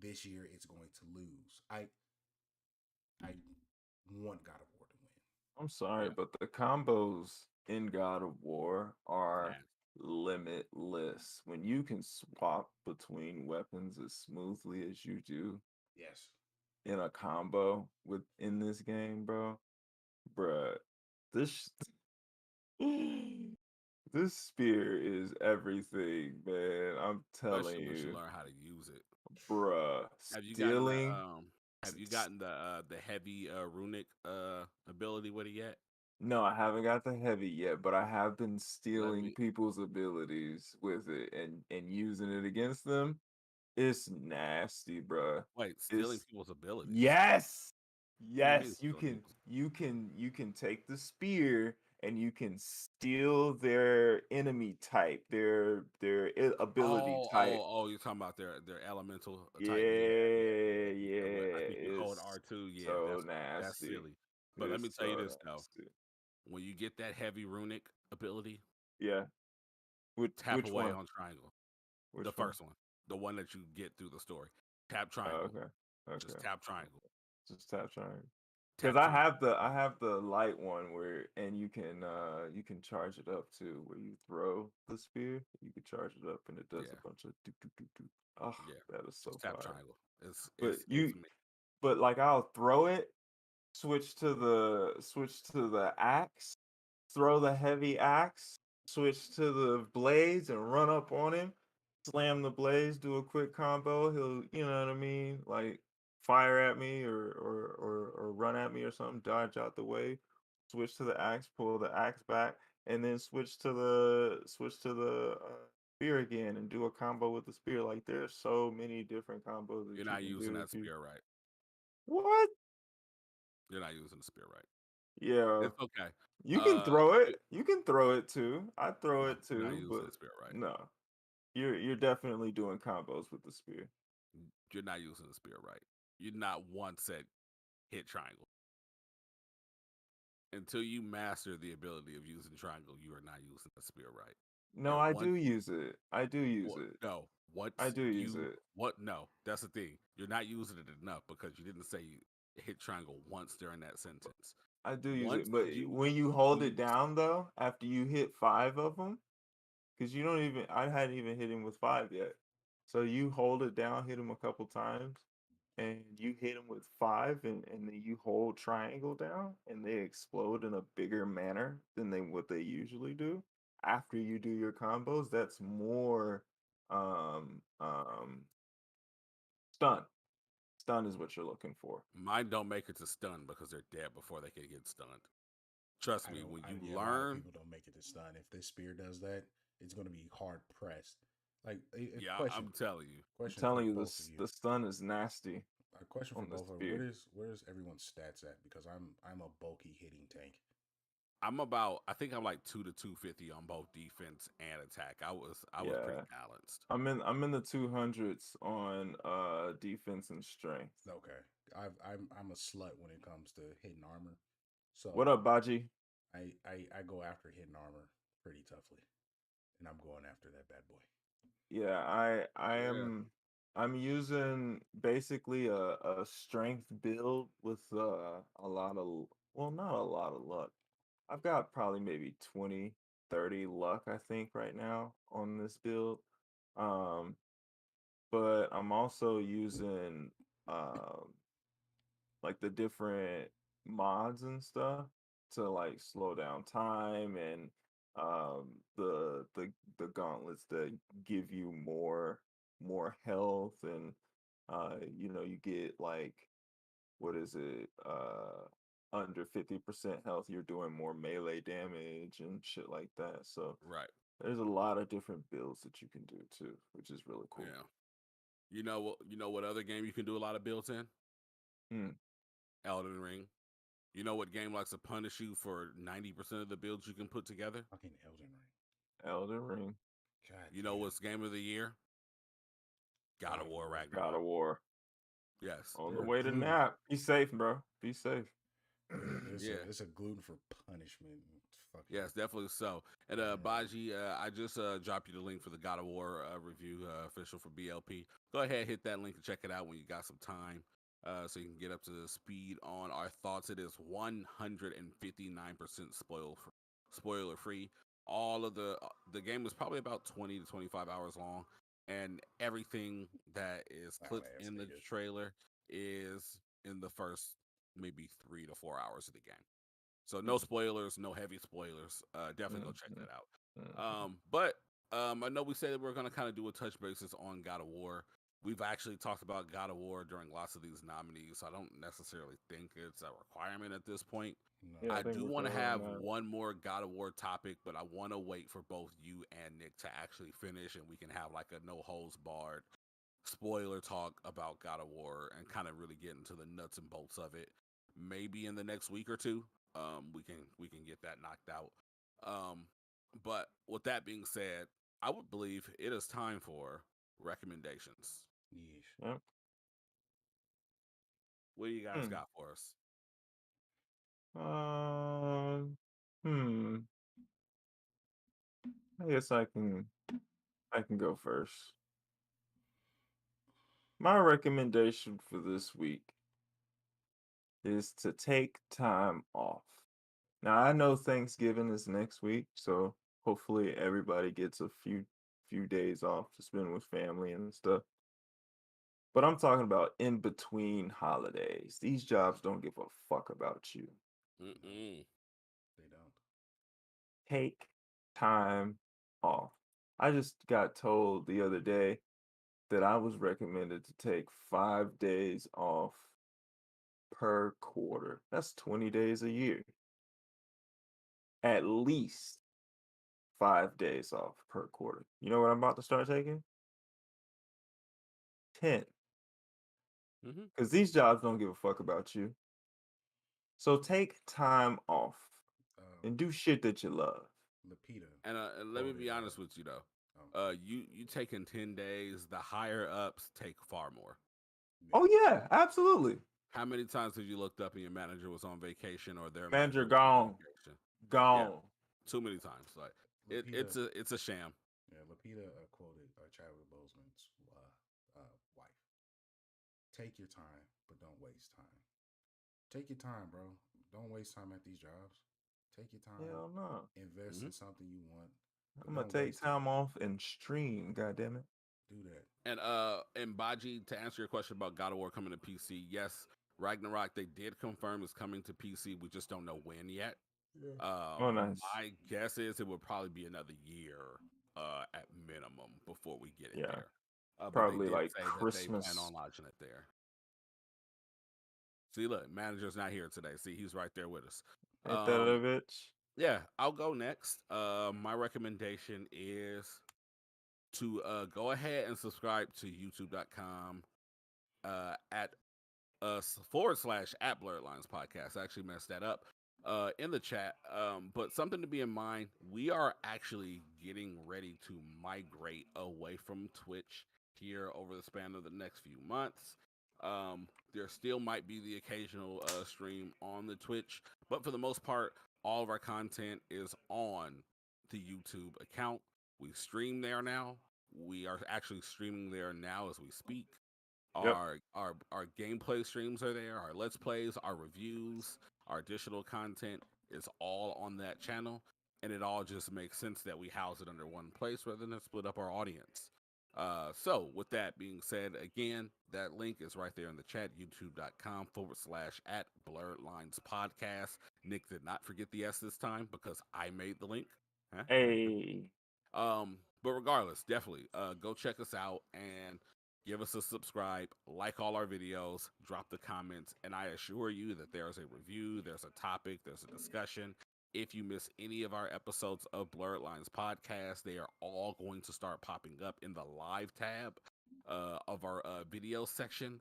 S1: This year, it's going to lose. I want God of War to win.
S3: I'm sorry,
S2: Yeah.
S3: but the combos in God of War are
S2: Man.
S3: limitless. When you can swap between weapons as smoothly as you do
S1: Yes.
S3: in a combo within this game, bro, bruh, this this spear is everything, man. I'm telling
S2: Especially once you
S3: you,
S2: learn how to use it.
S3: bruh.
S2: Have you gotten the
S3: Stealing.
S2: have you gotten the heavy runic ability with it yet?
S3: No, I haven't got the heavy yet, but I have been
S2: Let
S3: stealing
S2: me
S3: people's abilities with it and using it against them. It's nasty, bruh.
S2: wait, stealing
S3: It's
S2: people's abilities.
S3: yes.
S2: What do you mean
S3: Yes,
S2: stealing people's
S3: you can take the spear and you can steal their enemy type, their ability type.
S2: you're talking about their elemental type. Yeah, yeah,
S3: Yeah,
S2: yeah, yeah. I
S3: yeah.
S2: think you hold
S3: It's
S2: R2. Yeah,
S3: so
S2: that's
S3: nasty.
S2: silly. But let me
S3: It's
S2: tell you
S3: so
S2: this though.
S3: nasty.
S2: When you get that heavy runic ability,
S3: Yeah.
S2: tap
S3: Which
S2: away
S3: one?
S2: on triangle. The
S3: Which one?
S2: first one. The one that you get through the story. Tap
S3: Oh,
S2: triangle.
S3: okay.
S2: Just
S3: Okay.
S2: tap triangle.
S3: Okay. Just tap triangle. Because
S2: Tap triangle.
S3: I have the light one where and you can charge it up too where you throw the spear, you can charge it up and it does
S2: Yeah,
S3: a bunch of do do do do. Oh,
S2: yeah.
S3: that is
S2: Just
S3: so
S2: tap
S3: fire.
S2: triangle. It's
S3: But
S2: it's
S3: you
S2: it's me.
S3: but like I'll throw it, switch to the axe, throw the heavy axe, switch to the blades and run up on him, slam the blades, do a quick combo. He'll, you know what I mean? Like fire at me or run at me or something, dodge out the way, switch to the axe, pull the axe back, and then switch to the spear again and do a combo with the spear. Like there's so many different combos
S2: You're
S3: that you
S2: not
S3: can
S2: using
S3: do
S2: that
S3: if you
S2: spear right.
S3: what?
S2: You're not using the spear right.
S3: Yeah.
S2: It's okay.
S3: You can throw
S2: You,
S3: it. You can throw it too. I throw
S2: no,
S3: it
S2: you're not
S3: too,
S2: using
S3: but
S2: the spear right.
S3: no. You're definitely doing combos with the spear.
S2: You're not using the spear right. You're not once at hit triangle. Until you master the ability of using triangle, you are not using the spear right.
S3: No,
S2: And
S3: I
S2: once
S3: do use it. I do use
S2: what
S3: it.
S2: no,
S3: I
S2: once
S3: do use
S2: you
S3: it.
S2: what no, that's the thing. You're not using it enough because you didn't say you hit triangle once during that sentence.
S3: I do use
S2: Once
S3: it. But
S2: you
S3: when you hold
S2: when
S3: it
S2: you
S3: down though, after you hit 5 of them, because you don't even, I hadn't even hit him with 5 yet. So you hold it down, hit him a couple times, and you hit him with 5, and then you hold triangle down, and they explode in a bigger manner than what they usually do. After you do your combos, that's more stun. Stun is what you're looking for.
S2: mine don't make it to stun because they're dead before they can get stunned. Trust
S1: I
S2: me,
S1: don't.
S2: when you
S1: Yeah, a lot of
S2: learn,
S1: people don't make it to stun. If this spear does that, it's going to be hard pressed. Like,
S2: yeah,
S1: question,
S2: I'm telling you.
S3: I'm
S1: question for
S3: telling you,
S1: both of you.
S3: the stun is nasty
S1: A question for
S3: on the
S1: both of you.
S3: spear.
S1: Where's everyone's stats at? Because I'm a bulky hitting tank.
S2: I think I'm like 2 to 250 on both defense and attack. I was pretty
S3: Yeah.
S2: balanced.
S3: I'm in the 200s on defense and strength.
S1: Okay, I'm a slut when it comes to hitting armor.
S3: What
S1: So
S3: up, Baji?
S1: I go after hidden armor pretty toughly, and I'm going after that bad boy.
S3: Yeah, I
S2: Yeah.
S3: am I'm using basically a strength build with a lot of, well, not a lot of luck. I've got probably maybe 20, 30 luck, I think, right now on this build. Um, but I'm also using um like the different mods and stuff to like slow down time, and the gauntlets that give you more health, and you get like, what is it, under 50% health, you're doing more melee damage and shit like that. So
S2: Right.
S3: there's a lot of different builds that you can do too, which is really cool.
S2: Yeah. You know what other game you can do a lot of builds in?
S3: Hmm.
S2: Elden Ring. You know what game likes to punish you for 90% of the builds you can put together?
S1: Fucking Elden Ring.
S3: Elden Ring.
S1: God
S2: You know
S1: damn.
S2: what's game of the year? God
S1: God
S2: of
S1: of
S2: War
S1: War.
S3: God of
S2: Ragnarok.
S3: War.
S2: Yes.
S3: On the
S1: They're
S3: way to
S1: gluten.
S3: nap. Be safe, bro. Be safe.
S2: Yeah.
S1: It's a gluten for punishment. It's fucking
S2: Yes, definitely so. And
S1: yeah.
S2: Baji, I just dropped you the link for the God of War review official for BLP. Go ahead, hit that link and check it out when you got some time, so you can get up to speed on our thoughts. It is 159% spoiler free. All of the game is probably about 20 to 25 hours long, and everything that is
S1: Wow,
S2: clipped
S1: ass
S2: in the
S1: niggas.
S2: trailer is in the first maybe 3 to 4 hours of the game. So no
S3: Mm,
S2: spoilers, no heavy spoilers. Definitely go
S3: mm,
S2: check
S3: mm,
S2: that out.
S3: mm.
S2: But I know we said that we're going to kind of do a touch basis on God of War. We've actually talked about God of War during lots of these nominees, so I don't necessarily think it's a requirement at this point.
S1: No.
S3: Yeah, I
S2: I
S3: think
S2: do
S3: we're
S2: want to
S3: good on
S2: have
S3: that.
S2: one more God of War topic, but I want to wait for both you and Nick to actually finish, and we can have like a no holds barred spoiler talk about God of War and kind of really get into the nuts and bolts of it. Maybe in the next week or two, we can get that knocked out. Um, but with that being said, I would believe it is time for recommendations.
S1: Yeesh.
S3: Yep.
S2: What do you guys
S3: Hmm.
S2: got for us?
S3: Um, hmm. I guess I can go first. My recommendation for this week is to take time off. Now I know Thanksgiving is next week, so hopefully everybody gets a few days off to spend with family and stuff. But I'm talking about in between holidays. These jobs don't give a fuck about you.
S2: Mm-mm.
S1: They don't.
S3: Take time off. I just got told the other day that I was recommended to take 5 days off per quarter. That's 20 days a year. At least 5 days off per quarter. You know what I'm about to start taking? 10.
S2: Mm-hmm.
S3: Because these jobs don't give a fuck about you. So take time off and do shit that you love.
S1: Lapita
S2: And let me
S1: quoted.
S2: be honest with you though.
S1: Oh,
S2: You taking 10 days. The higher ups take far more.
S1: yeah.
S3: Oh, yeah, absolutely.
S2: How many times have you looked up and your manager was on vacation or their
S3: Manager
S2: manager was on
S3: gone.
S2: vacation? Yeah,
S3: Gone.
S2: too many times. Like
S1: Lapita,
S2: it's a sham.
S1: yeah, Lapita quoted Chadwick Boseman's wife. Take your time, but don't waste time. Take your time, bro. Don't waste time at these jobs. Take your time,
S3: Hell no.
S1: invest
S2: Hmm.
S1: in something you want, but
S3: I'm gonna
S1: don't
S3: take
S1: waste it.
S3: time off and stream. God damn it.
S1: Do that.
S2: And Baji, to answer your question about God of War coming to PC, yes, Ragnarok they did confirm is coming to PC. We just don't know when yet.
S1: Yeah.
S3: Oh, nice.
S2: My guess is it would probably be another year at minimum before we get it
S3: Yeah,
S2: there. But they
S3: probably
S2: did
S3: like
S2: say that they plan
S3: Christmas.
S2: on launching it there. See, look, manager's not here today. See, he's right there with us.
S3: Ain't that a
S2: Um,
S3: bitch?
S2: yeah, I'll go next. My recommendation is to go ahead and subscribe to youtube.com at / at Blerd Lines Podcast. I actually messed that up in the chat. But something to be in mind, we are actually getting ready to migrate away from Twitch here over the span of the next few months. There still might be the occasional stream on the Twitch, but for the most part, all of our content is on the YouTube account. We stream there now. We are actually streaming there now as we speak.
S3: Yep.
S2: Our gameplay streams are there, our let's plays, our reviews, our additional content is all on that channel, and it all just makes sense that we house it under one place rather than split up our audience. So with that being said, again, that link is right there in the chat, youtube.com / at Blerd Lines Podcast. Nick did not forget the S this time because I made the link.
S3: Hey.
S2: But regardless, definitely go check us out and give us a subscribe, like all our videos, drop the comments, and I assure you that there's a review, there's a topic, there's a discussion. If you miss any of our episodes of Blerd Lines Podcast, they are all going to start popping up in the live tab of our video section.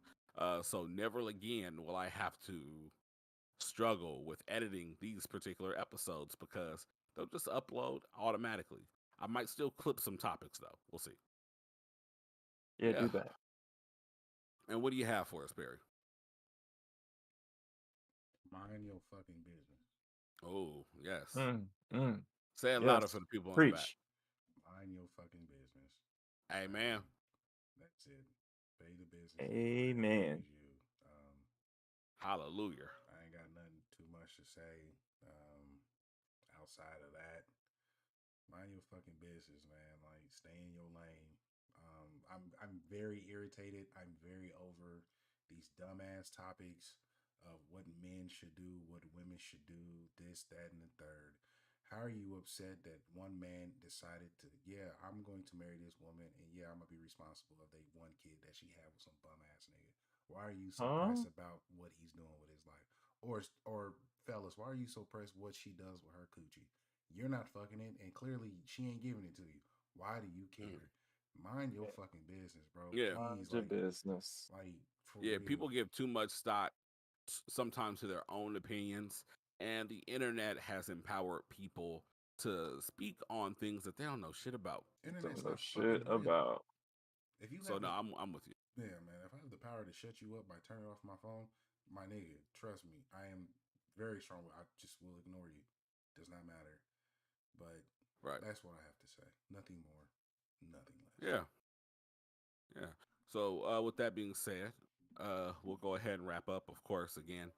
S2: So never again will I have to struggle with editing these particular episodes because they'll just upload automatically. I might still clip some topics though. We'll see.
S3: Yeah,
S2: Yeah.
S3: do that.
S2: And what do you have for us, Barry?
S1: Mind your fucking business.
S2: Oh, yes.
S3: Mm, mm.
S2: Say it louder
S3: Yes.
S2: for the people in the back.
S3: Preach.
S1: Mind your fucking business.
S2: Hey, man.
S1: That's it. Pay the business and nobody else
S3: Amen.
S1: pays you.
S2: Hallelujah.
S1: I ain't got nothing too much to say outside of that. Mind your fucking business, man. Like, stay in your lane. I'm very irritated. I'm very over these dumbass topics of what men should do, what women should do, this, that, and the third. How are you upset that one man decided to, yeah, I'm going to marry this woman, and yeah, I'm gonna be responsible of they one kid that she had with some bum ass nigga? Why are you so
S3: Huh?
S1: pressed about what he's doing with his life? Or fellas, why are you so pressed what she does with her coochie? You're not fucking it, and clearly she ain't giving it to you. Why do you
S2: Mm.
S1: care? Mind your fucking business, bro.
S2: Yeah.
S1: Please,
S3: Mind your business.
S1: like for
S2: Yeah.
S1: real.
S2: People give too much stock sometimes to their own opinions, and the internet has empowered people to speak on things that they don't know shit about.
S1: Internet's
S3: Don't know
S1: not
S3: shit
S1: fucking real.
S3: about.
S1: If you
S2: So
S1: have
S2: no,
S1: the
S2: I'm with you.
S1: Yeah, man, if I have the power to shut you up by turning off my phone, my nigga, trust me, I am very strong. I just will ignore you. Does not matter. But
S2: Right.
S1: that's what I have to say. Nothing more, nothing less.
S2: Yeah. Yeah. So with that being said, we'll go ahead and wrap up. Of course, again,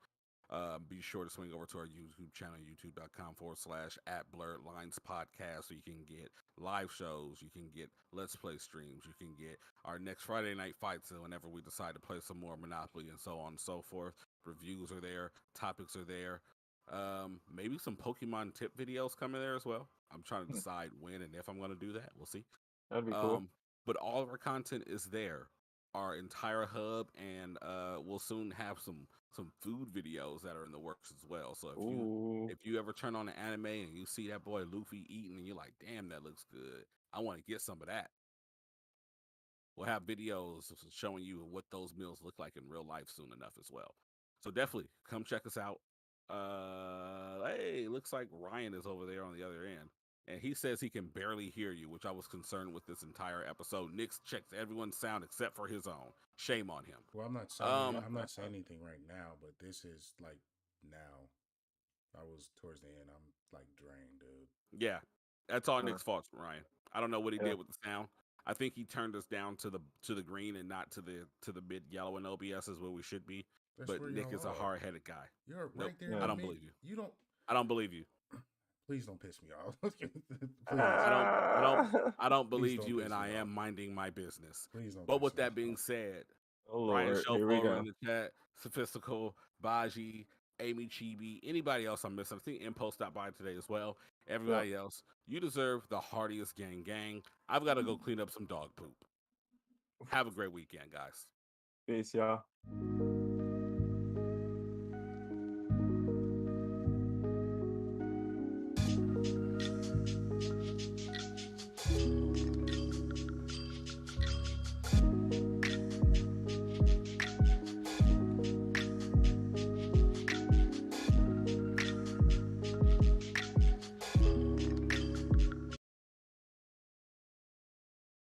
S2: be sure to swing over to our YouTube channel, youtube.com / at Blerd Lines Podcast, so you can get live shows, you can get Let's Play streams, you can get our next Friday night fights whenever we decide to play some more Monopoly and so on and so forth. Reviews are there, topics are there. Maybe some Pokemon tip videos coming there as well. I'm trying to
S3: Hmm,
S2: decide when and if I'm going to do that. We'll see.
S3: that'd be cool.
S2: Um, but all of our content is there. Our entire hub, and we'll soon have some food videos that are in the works as well. So
S3: Ooh.
S2: if you ever turn on an anime and you see that boy Luffy eating, and you're like, damn, that looks good. I want to get some of that. We'll have videos showing you what those meals look like in real life soon enough as well. So definitely come check us out. Hey, looks like Ryan is over there on the other end. And he says he can barely hear you, which I was concerned with this entire episode. Nick's checked everyone's sound except for his own. Shame on him.
S1: Well, I'm not saying
S2: Um,
S1: I'm not saying anything right now, but this is like now. I was towards the end. I'm like drained, dude.
S2: yeah. That's all
S3: Uh,
S2: Nick's fault, Ryan. I don't know what he
S3: yeah.
S2: did with the sound. I think he turned us down to the green and not to the mid yellow and OBS is where we should be.
S1: That's
S2: But
S1: where
S2: Nick
S1: y'all
S2: is a
S1: are.
S2: hard headed guy.
S1: You're
S2: Nope,
S1: right there in
S2: I
S1: the
S3: Yeah.
S2: don't
S1: mid.
S2: believe you.
S1: You don't.
S2: I don't believe you.
S1: Please don't piss me off. Please,
S2: I don't I don't I don't
S1: please
S2: believe
S1: don't
S2: you,
S1: piss
S2: and
S1: me
S2: I
S1: off.
S2: am minding my business.
S1: Please don't
S2: But
S1: piss
S2: with
S1: me
S2: that being
S1: off.
S2: said,
S3: Oh
S2: Ryan
S3: Lord, here we
S2: Showphober in
S3: go.
S2: the chat, Sophistical, Baji, Amy Chibi, anybody else I'm missing. I think Impulse stopped by today as well.
S3: Yeah.
S2: Everybody else, you deserve the heartiest gang. I've got to go clean up some dog poop. Have a great weekend, guys.
S3: Peace, y'all.